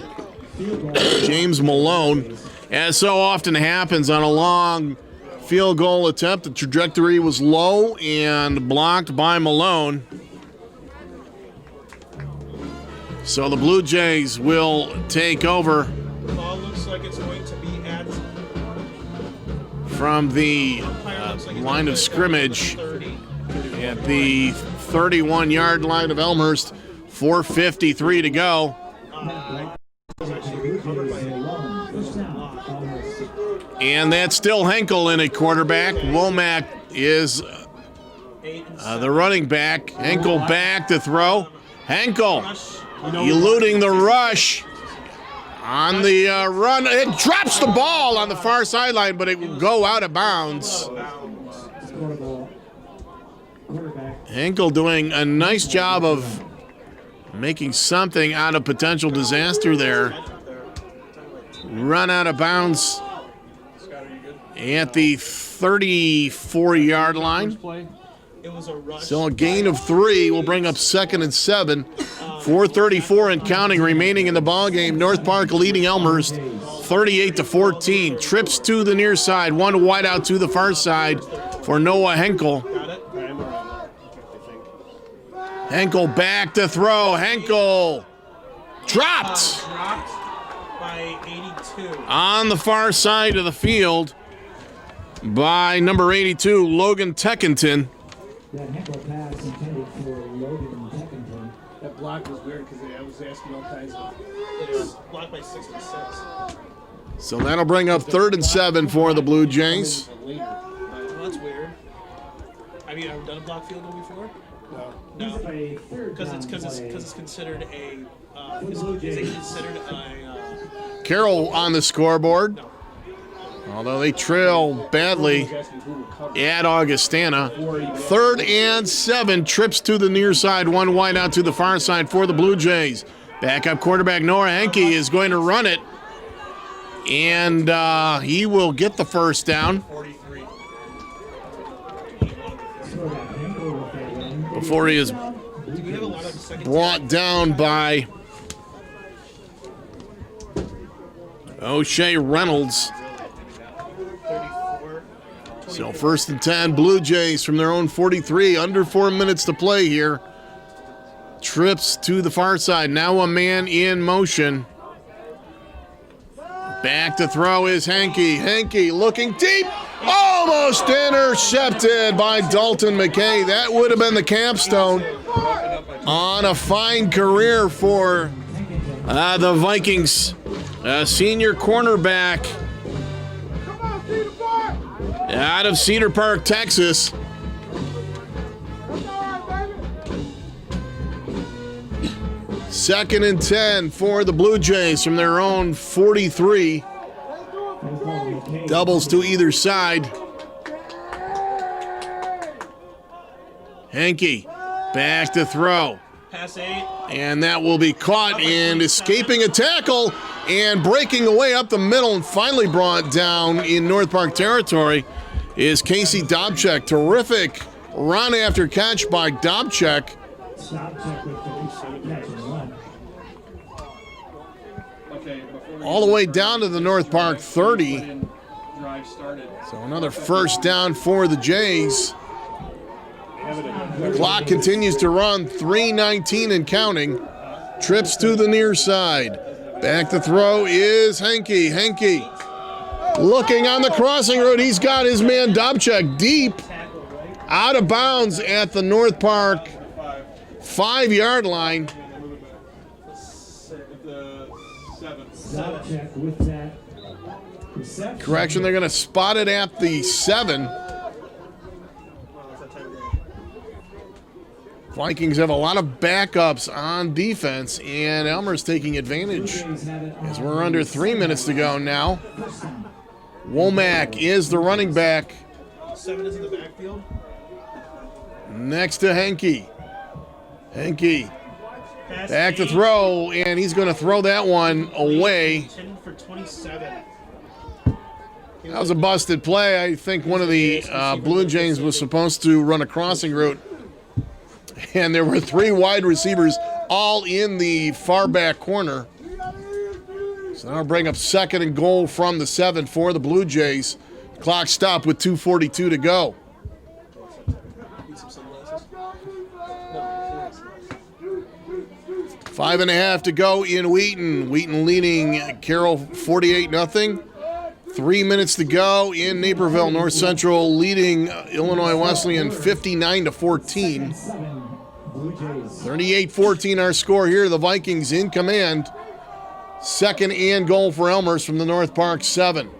A: James Malone. As so often happens on a long field goal attempt, the trajectory was low and blocked by Malone. So the Blue Jays will take over
E: Ball looks like it's going to be at
A: from the line of scrimmage
E: 30.
A: at the 31-yard line of Elmhurst. 4:53 to go. And that's still Henkel in at quarterback. Womack is the running back. Henkel back to throw. Henkel eluding the rush on the run. It drops the ball on the far sideline, but it will go out of bounds. Henkel doing a nice job of making something out of potential disaster there. Run out of bounds at the 34-yard line.
E: It was a rush.
A: So a gain of 3 will bring up 2nd and 7. 4:34 and counting remaining in the ballgame. North Park leading Elmhurst 38-14. Trips to the near side. One wide out to the far side for Noah Henkel.
E: Got it?
C: I'm around that, I think.
A: Henkel back to throw. Henkel dropped
E: Dropped by 82.
A: on the far side of the field by number 82, Logan Teckington.
B: That Henkel pass intended for Logan Teckington.
C: That block was weird because I was asking all kinds of.
E: It's blocked by 6 and 6.
A: So that'll bring up 3rd and 7 for the Blue Jays.
E: Well, that's weird. Have you ever done a block field goal before? No.
B: A third
E: Because
B: down
E: it's
B: play.
E: considered a. Is it considered a?
A: Carroll on the scoreboard,
E: No.
A: although they trail badly at Augustana. 3rd and 7, trips to the near side, one wide out to the far side for the Blue Jays. Backup quarterback Noah Henke is going to run it, and he will get the first down
E: 43.
A: before he is
E: Do we have a lot of second?
A: brought down by O'Shea Reynolds.
E: 34.
A: So 1st and 10, Blue Jays from their own 43, under 4 minutes to play here. Trips to the far side, now a man in motion. Back to throw is Henke. Henke looking deep, almost intercepted by Dalton McKay. That would have been the capstone on a fine career for the Vikings. Senior cornerback out of Cedar Park, Texas. Second and 10 for the Blue Jays from their own 43. Doubles to either side. Henke back to throw.
E: Pass 8.
A: And that will be caught and escaping a tackle and breaking away up the middle and finally brought down in North Park territory is Casey Dobchek. Terrific run after catch by Dobchek.
B: Dobchek with the catch and run.
D: Okay, before we
A: All the way down to the North Park 30.
D: drive started.
A: So another first down for the Jays. The clock continues to run, 3:19 and counting. Trips to the near side. Back to throw is Henke. Henke looking on the crossing road. He's got his man Dobchek deep out of bounds at the North Park 5-yard line.
D: The 7.
B: Dobchek with that reception.
A: Correction, they're going to spot it at the 7. Vikings have a lot of backups on defense, and Elmer's taking advantage as we're under 3 minutes to go now. Womack is the running back
E: 7 is in the backfield.
A: next to Henke. Henke
E: Pass
A: back to
E: 8.
A: throw, and he's going to throw that one away.
E: Intended for 27.
A: That was a busted play. I think one of the Blue Jays was supposed to run a crossing route, and there were 3 wide receivers all in the far back corner. So that'll bring up 2nd and goal from the 7 for the Blue Jays. Clock stopped with 2:42 to go.
E: Need some sunglasses.
A: 5.5 to go in Wheaton. Wheaton leading Carroll 48-0. 3 minutes to go in Naperville. North Central leading Illinois Wesleyan 59-14. 38-14 our score here. The Vikings in command. 2nd and goal for Elmhurst from the North Park 7.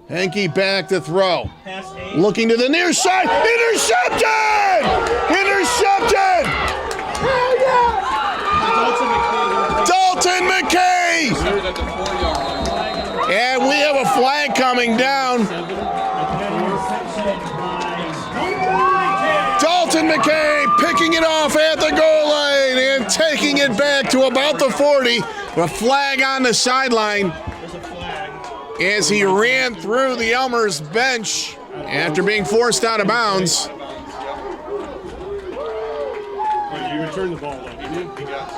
A: Henke back to throw.
E: Pass 8.
A: Looking to the near side. Intercepted! Intercepted! Dalton McKay!
D: Started at the 4-yard line.
A: And we have a flag coming down. Dalton McKay picking it off at the goal line and taking it back to about the 40. A flag on the sideline
E: There's a flag.
A: as he ran through the Elmhurst bench after being forced out of bounds.
C: return the ball, though, didn't he?
D: He got to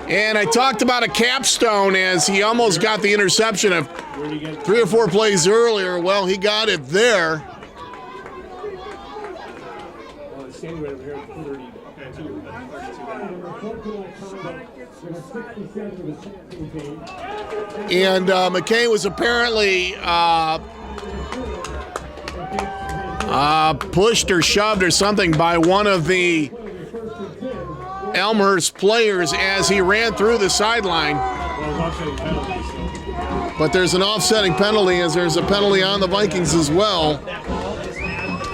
D: the
A: And I talked about a capstone as he almost got the interception of
C: Where did he get
A: 3 or 4 plays earlier. Well, he got it there.
C: Well, it's standing right over here at 32.
D: okay, 32.
A: And McKay was apparently pushed or shoved or something by one of the Elmhurst players as he ran through the sideline.
C: Well, it was offsetting penalty, so.
A: But there's an offsetting penalty as there's a penalty on the Vikings as well.
E: That ball is at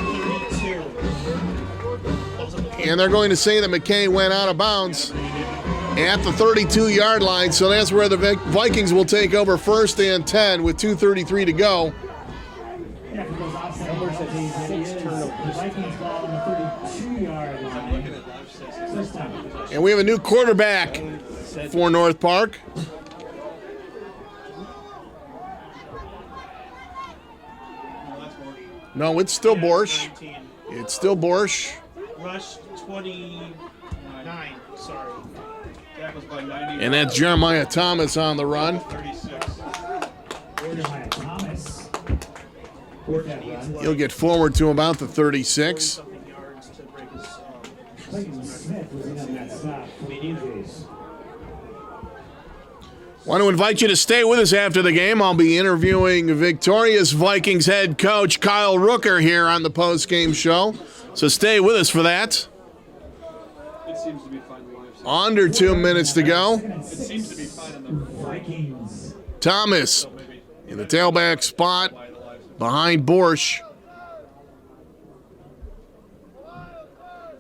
E: 32.
A: And they're going to say that McKay went out of bounds at the 32-yard line. So that's where the Vikings will take over 1st and 10 with 2:33 to go.
B: Elmhurst has 6 turnovers. Vikings ball on the 32-yard line. This time.
A: And we have a new quarterback for North Park. No, it's still Borsch.
E: 19.
A: It's still Borsch.
E: Rush 29. Sorry.
D: Tackles by 90.
A: And that's Jeremiah Thomas on the run.
D: 36.
B: Jeremiah Thomas. With that run.
A: He'll get forward to about the 36.
E: Something yards to break his.
B: Clayton Smith was in on that stop for the Jays.
A: Want to invite you to stay with us after the game. I'll be interviewing victorious Vikings head coach Kyle Rooker here on the post-game show. So stay with us for that.
D: It seems to be fine.
A: Under 2 minutes to go.
D: It seems to be fine in the
B: Vikings.
A: Thomas
D: maybe
A: in the tailback spot
D: by the lives.
A: behind Borsch.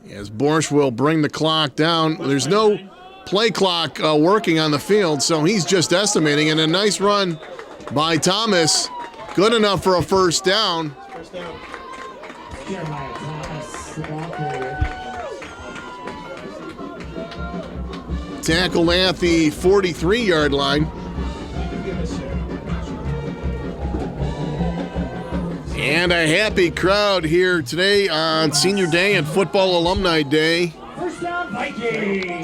A: As Borsch will bring the clock down. There's no play clock working on the field, so he's just estimating. And a nice run by Thomas. Good enough for a first down.
E: First down.
B: Jeremiah Thomas, the ball carrier.
A: Tackled at the 43-yard line. And a happy crowd here today on Senior Day and Football Alumni Day
B: First down, Vikings.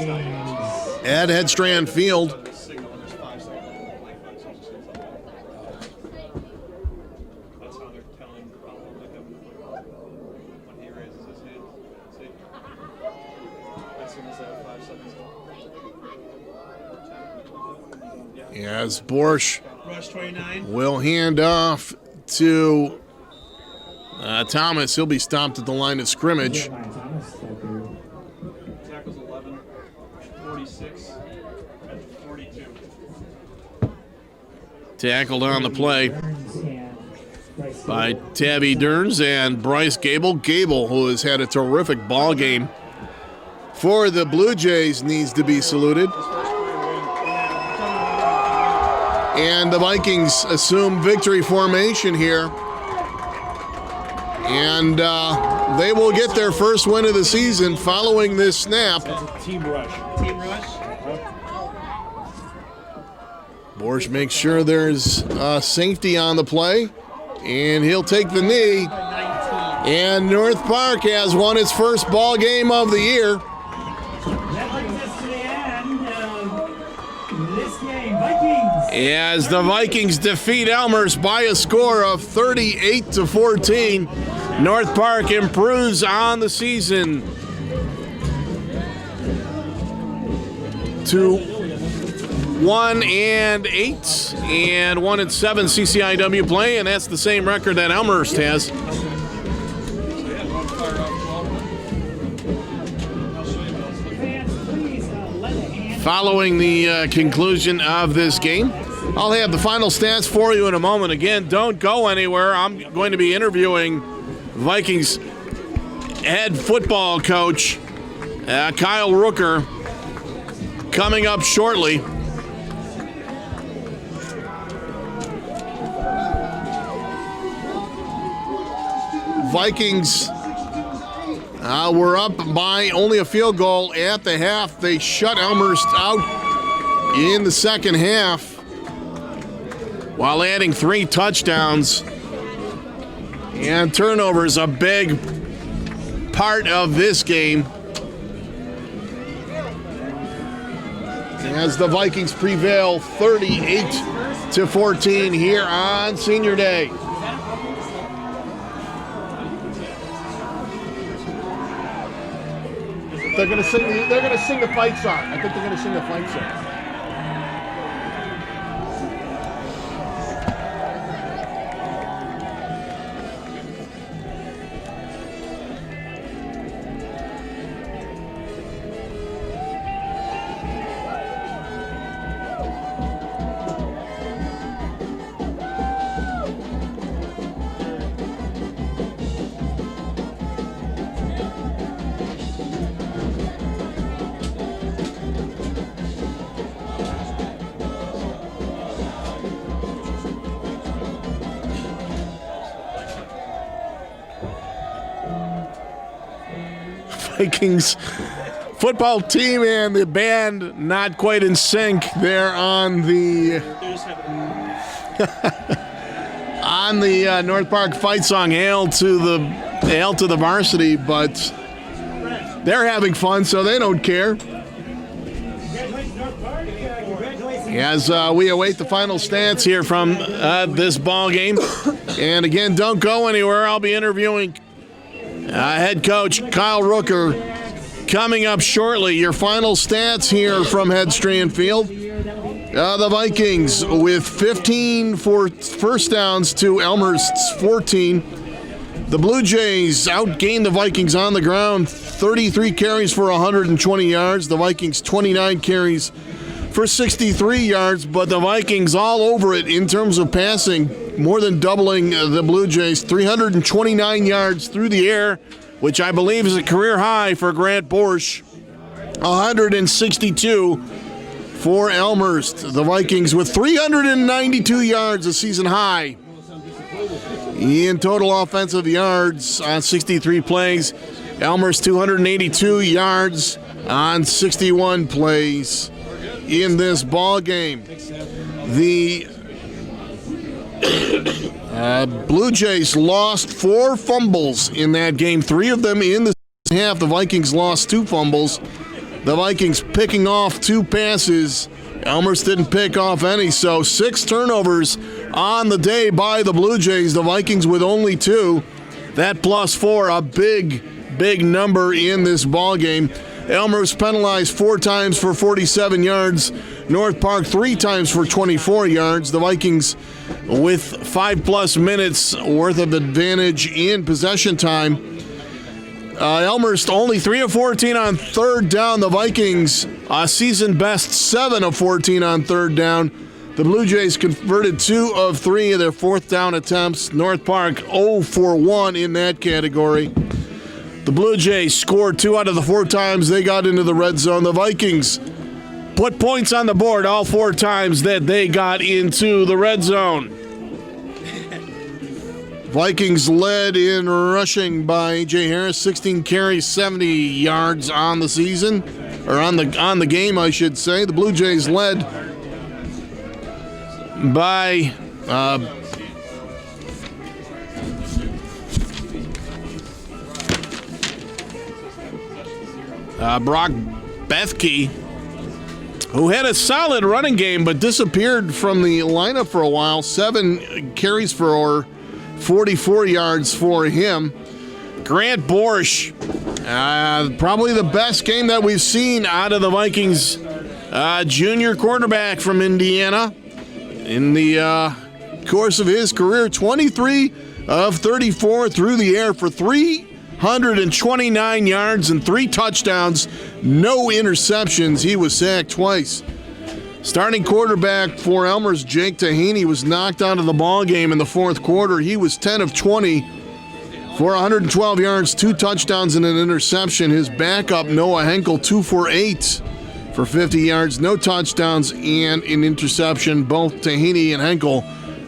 A: at Headstrand Field.
D: Signal and there's 5 seconds. That's how they're telling him when he raises his hand. See? As soon as they have 5 seconds.
A: As Borsch
E: Rush 29.
A: will hand off to Thomas. He'll be stopped at the line of scrimmage.
B: Jeremiah Thomas, that carrier.
D: Tackles 11, 46, at the 42.
A: Tackled on the play
B: Burns and Bryce
A: by Tabby Derns and Bryce Gable. Gable, who has had a terrific ball game for the Blue Jays, needs to be saluted. And the Vikings assume victory formation here. And they will get their first win of the season following this snap.
C: That's a team rush.
E: Team rush.
A: Borsch makes sure there's safety on the play, and he'll take the knee.
E: 19.
A: And North Park has won its first ball game of the year.
B: That brings us to the end of this game. Vikings.
A: As the Vikings defeat Elmhurst by a score of 38-14, North Park improves on the season to 1-8 and 1-7 CCIW play, and that's the same record that Elmhurst has.
B: Fans, please lend a hand.
A: Following the conclusion of this game, I'll have the final stats for you in a moment. Again, don't go anywhere. I'm going to be interviewing Vikings head football coach Kyle Rooker coming up shortly. Vikings were up by only a field goal at the half. They shut Elmhurst out in the second half while adding 3 touchdowns. And turnovers, a big part of this game. as the Vikings prevail 38-14 here on Senior Day. They're gonna sing the fight song. I think they're gonna sing the fight song. Vikings football team and the band not quite in sync there on the on the North Park fight song. Hail to the varsity, but they're having fun, so they don't care. As we await the final stats here from this ball game, and again, don't go anywhere. I'll be interviewing head coach Kyle Rooker coming up shortly. Your final stats here from Headstrand Field. The Vikings with 15 for first downs to Elmhurst's 14. The Blue Jays outgained the Vikings on the ground, 33 carries for 120 yards. The Vikings 29 carries for 63 yards, but the Vikings all over it in terms of passing, more than doubling the Blue Jays, 329 yards through the air, which I believe is a career high for Grant Borsch, 162 for Elmhurst. The Vikings with 392 yards, a season high in total offensive yards on 63 plays. Elmhurst 282 yards on 61 plays in this ball game. The Blue Jays lost 4 fumbles in that game, 3 of them in the second half. The Vikings lost 2 fumbles. The Vikings picking off 2 passes. Elmhurst didn't pick off any, so 6 turnovers on the day by the Blue Jays. The Vikings with only 2. That plus 4, a big number in this ball game. Elmhurst penalized 4 times for 47 yards. North Park 3 times for 24 yards. The Vikings with 5+ minutes worth of advantage in possession time. Elmhurst only 3 of 14 on third down. The Vikings season best 7 of 14 on third down. The Blue Jays converted 2 of 3 of their fourth down attempts. North Park 0 for 1 in that category. The Blue Jays scored 2 out of the 4 times they got into the red zone. The Vikings put points on the board all 4 times that they got into the red zone. Vikings led in rushing by A.J. Harris, 16 carries, 70 yards on the season, or on the game, I should say. The Blue Jays led by Brock Bethke, who had a solid running game but disappeared from the lineup for a while. 7 carries for 44 yards for him. Grant Borsch, probably the best game that we've seen out of the Vikings junior quarterback from Indiana in the course of his career. 23 of 34 through the air for 329 yards and 3 touchdowns, no interceptions. He was sacked twice. Starting quarterback for Elmhurst, Jake Tahaney, was knocked out of the ball game in the fourth quarter. He was 10 of 20 for 112 yards, 2 touchdowns and an interception. His backup, Noah Henkel, 2 for 8 for 50 yards, no touchdowns and an interception. Both Tahaney and Henkel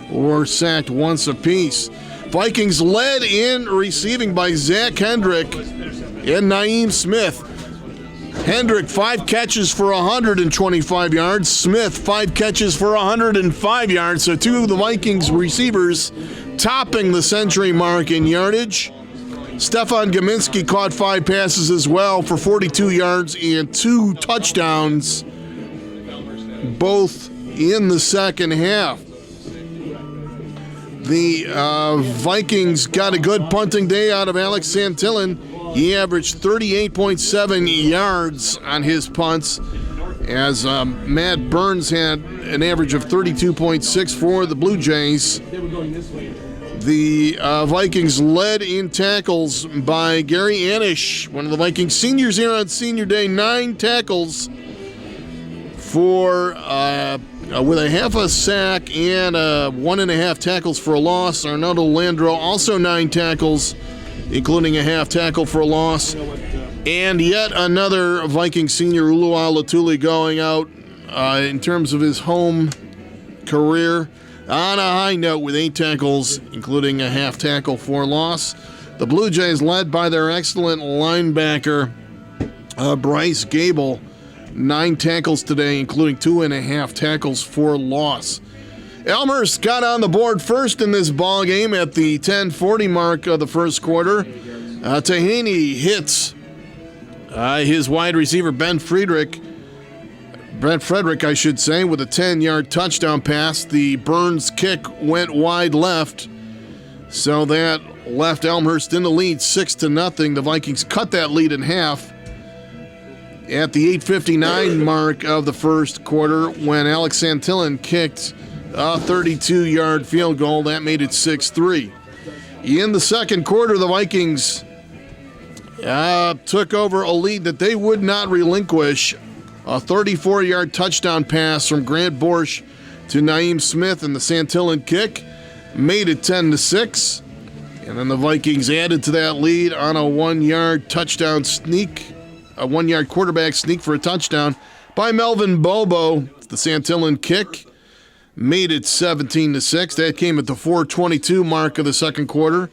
A: were sacked once apiece. Vikings led in receiving by Zach Hendrick and Naeem Smith. Hendrick, 5 catches for 125 yards. Smith, 5 catches for 105 yards. So 2 of the Vikings receivers topping the century mark in yardage. Stefan Gominski caught 5 passes as well for 42 yards and 2 touchdowns. both in the second half. The Vikings got a good punting day out of Alex Santillan. He averaged 38.7 yards on his punts, as Matt Burns had an average of 32.6 for the Blue Jays. The Vikings led in tackles by Gary Anish, one of the Vikings seniors here on senior day, 9 tackles for with a half a sack and 1.5 tackles for a loss. Arnaldo Landro also 9 tackles, including a half tackle for a loss. And yet another Viking senior, Uluwa Latuli, going out in terms of his home career on a high note with 8 tackles, including a half tackle for a loss. The Blue Jays, led by their excellent linebacker, Bryce Gable, 9 tackles today, including 2.5 tackles for loss. Elmhurst got on the board first in this ball game at the 10:40 mark of the first quarter. Tahini hits his wide receiver Brent Frederick, I should say, with a 10-yard touchdown pass. The Burns kick went wide left, so that left Elmhurst in the lead 6-0. The Vikings cut that lead in half at the 8:59 mark of the first quarter when Alex Santillan kicked a 32-yard field goal. That made it 6-3. In the second quarter, the Vikings took over a lead that they would not relinquish. A 34-yard touchdown pass from Grant Borsch to Naeem Smith, and the Santillan kick made it 10-6. And then the Vikings added to that lead on a 1-yard touchdown sneak, a 1-yard quarterback sneak for a touchdown by Melvin Bobo. The Santillan kick made it 17-6. That came at the 4:22 mark of the second quarter.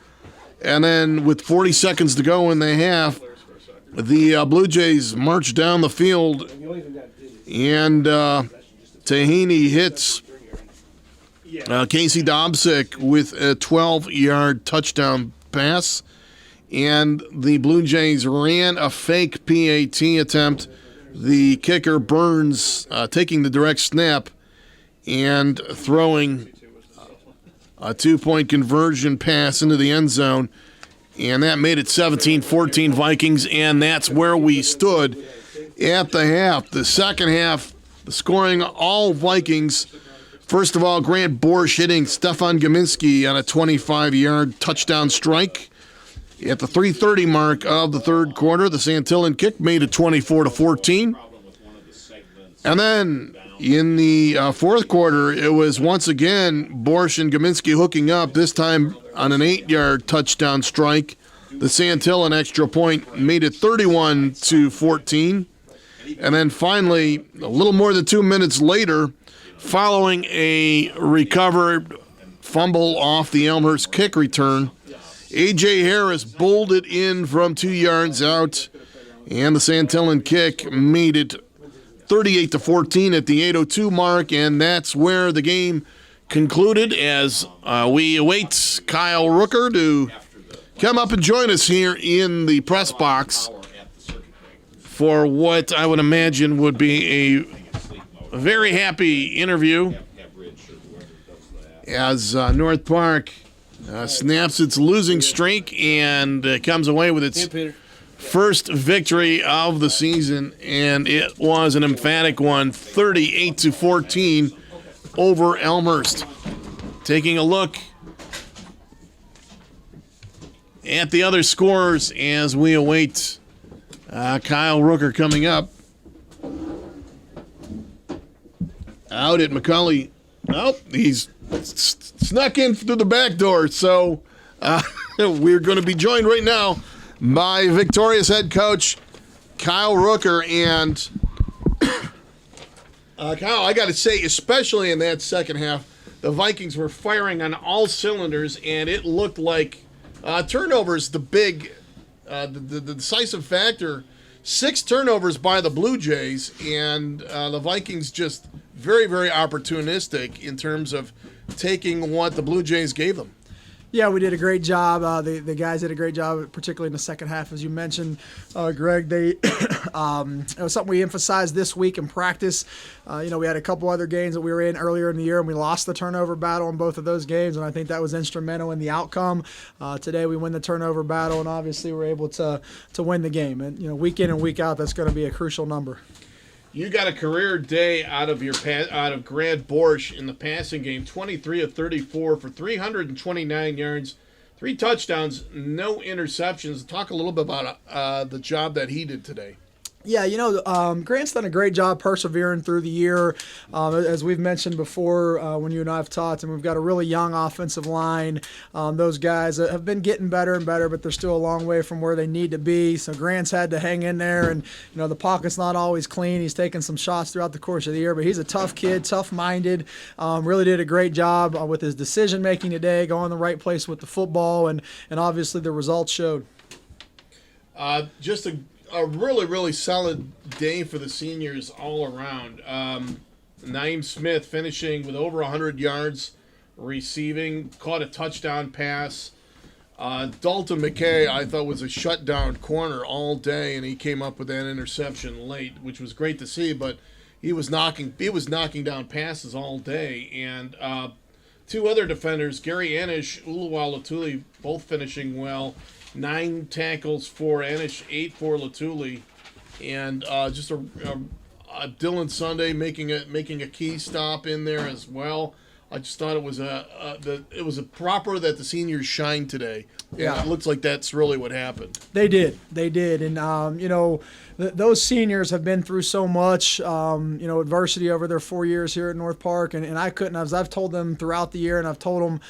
A: And then with 40 seconds to go in the half, the Blue Jays marched down the field, and Tahini hits Casey Dobsick with a 12-yard touchdown pass. And the Blue Jays ran a fake PAT attempt. The kicker, Burns, taking the direct snap and throwing a 2-point conversion pass into the end zone. And that made it 17-14 Vikings, and that's where we stood at the half. The second half, the scoring, all Vikings. First of all, Grant Borsch hitting Stefan Gominski on a 25-yard touchdown strike. At the 3:30 mark of the third quarter, the Santillan kick made it 24-14. And then in the fourth quarter, it was once again Borsch and Gominski hooking up, this time on an 8-yard touchdown strike. The Santillan extra point made it 31-14. And then finally, a little more than 2 minutes later, following a recovered fumble off the Elmhurst kick return, A.J. Harris bowled it in from 2 yards out, and the Santillan kick made it 38-14 at the 8:02 mark, and that's where the game concluded as we await Kyle Rooker to come up and join us here in the press box for what I would imagine would be a very happy interview as North Park snaps its losing streak and comes away with its first victory of the season, and it was an emphatic one, 38-14 over Elmhurst. Taking a look at the other scores as we await Kyle Rooker coming up. Out at McCully. Oh, he's snuck in through the back door, so we're going to be joined right now by Victoria's head coach Kyle Rooker. And Kyle, I got to say, especially in that second half, the Vikings were firing on all cylinders, and it looked like turnovers, the decisive factor. 6 turnovers by the Blue Jays, and the Vikings just very, very opportunistic in terms of taking what the Blue Jays gave them.
H: Yeah, we did a great job. The guys did a great job, particularly in the second half, as you mentioned, Greg. They it was something we emphasized this week in practice. We had a couple other games that we were in earlier in the year, and we lost the turnover battle in both of those games, and I think that was instrumental in the outcome. Today we win the turnover battle, and obviously we're able to win the game. And week in and week out, that's going to be a crucial number.
A: You got a career day out of Grant Borsch in the passing game, 23 of 34 for 329 yards, 3 touchdowns, no interceptions. Talk a little bit about the job that he did today.
H: Yeah, Grant's done a great job persevering through the year. As we've mentioned before, when you and I have talked, and we've got a really young offensive line. Those guys have been getting better and better, but they're still a long way from where they need to be. So Grant's had to hang in there, and the pocket's not always clean. He's taken some shots throughout the course of the year, but he's a tough kid, tough-minded. Really did a great job with his decision-making today, going the right place with the football, and obviously the results showed.
A: Just a really, really solid day for the seniors all around. Naeem Smith finishing with over 100 yards receiving, caught a touchdown pass. Dalton McKay, I thought, was a shutdown corner all day, and he came up with that interception late, which was great to see, but he was knocking down passes all day. And 2 other defenders, Gary Anish, Uluwal Latuli, both finishing well. 9 tackles for Anish, 8 for Latuli, and just a Dylan Sunday making a key stop in there as well. I just thought it was a proper that the seniors shined today. Yeah, it looks like that's really what happened.
H: They did, and those seniors have been through so much, adversity over their 4 years here at North Park, and I couldn't. As I've told them throughout the year, and I've told them,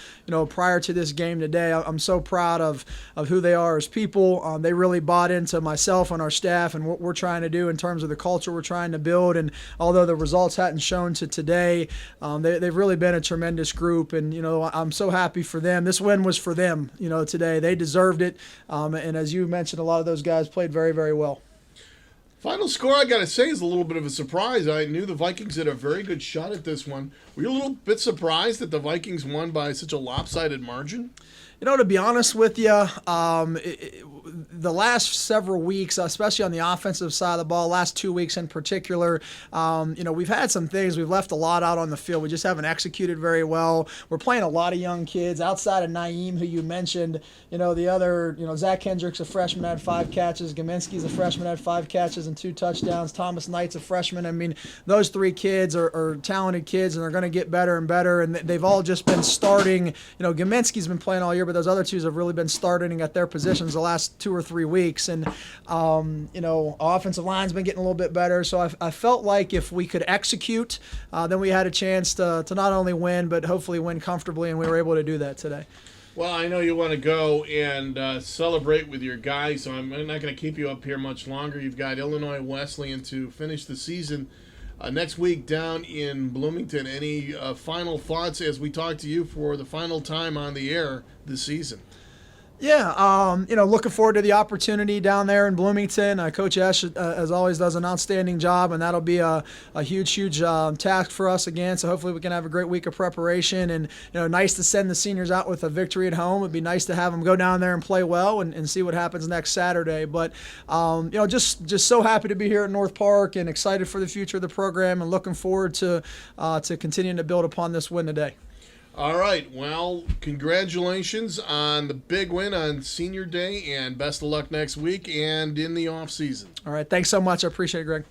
H: prior to this game today, I'm so proud of who they are as people. They really bought into myself and our staff and what we're trying to do in terms of the culture we're trying to build. And although the results hadn't shown to today, they've really been a tremendous group, and I'm so happy for them. This win was for them, today. They deserved it, and as you mentioned, a lot of those guys played very, very well.
A: Final score, I got to say, is a little bit of a surprise. I knew the Vikings had a very good shot at this one. Were you a little bit surprised that the Vikings won by such a lopsided margin?
H: To be honest with you, the last several weeks, especially on the offensive side of the ball, last 2 weeks in particular, we've had some things. We've left a lot out on the field. We just haven't executed very well. We're playing a lot of young kids outside of Naeem, who you mentioned. The other, Zach Hendricks, a freshman, had 5 catches. Gaminsky's a freshman, had 5 catches and 2 touchdowns. Thomas Knight's a freshman. I mean, those 3 kids are talented kids, and they're going to get better and better. And they've all just been starting. Gaminsky's been playing all year, but those other 2 have really been starting at their positions the last 2 or 3 weeks. And, offensive line's been getting a little bit better. So I felt like if we could execute, then we had a chance to not only win, but hopefully win comfortably, and we were able to do that today.
A: Well, I know you want to go and celebrate with your guys, so I'm not going to keep you up here much longer. You've got Illinois Wesleyan to finish the season next week down in Bloomington. Any final thoughts as we talk to you for the final time on the air this season?
H: Yeah, looking forward to the opportunity down there in Bloomington. Coach Esch, as always, does an outstanding job, and that'll be a huge task for us again. So hopefully we can have a great week of preparation, and nice to send the seniors out with a victory at home. It'd be nice to have them go down there and play well and see what happens next Saturday. But just so happy to be here at North Park and excited for the future of the program, and looking forward to continuing to build upon this win today.
A: All right, well, congratulations on the big win on Senior Day, and best of luck next week and in the off season.
H: All right, thanks so much. I appreciate it, Greg.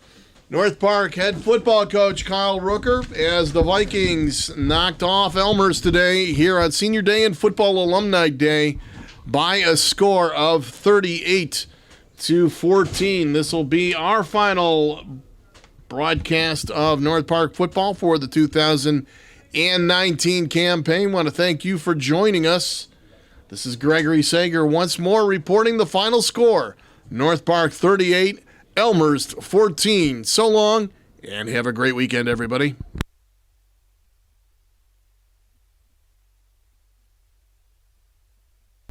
A: North Park head football coach Kyle Rooker as the Vikings knocked off Elmhurst today here on Senior Day and Football Alumni Day by a score of 38-14. This will be our final broadcast of North Park football for the 2019 campaign. Want to thank you for joining us. This is Gregory Sager once more reporting the final score. North Park 38, Elmhurst 14. So long, and have a great weekend, everybody.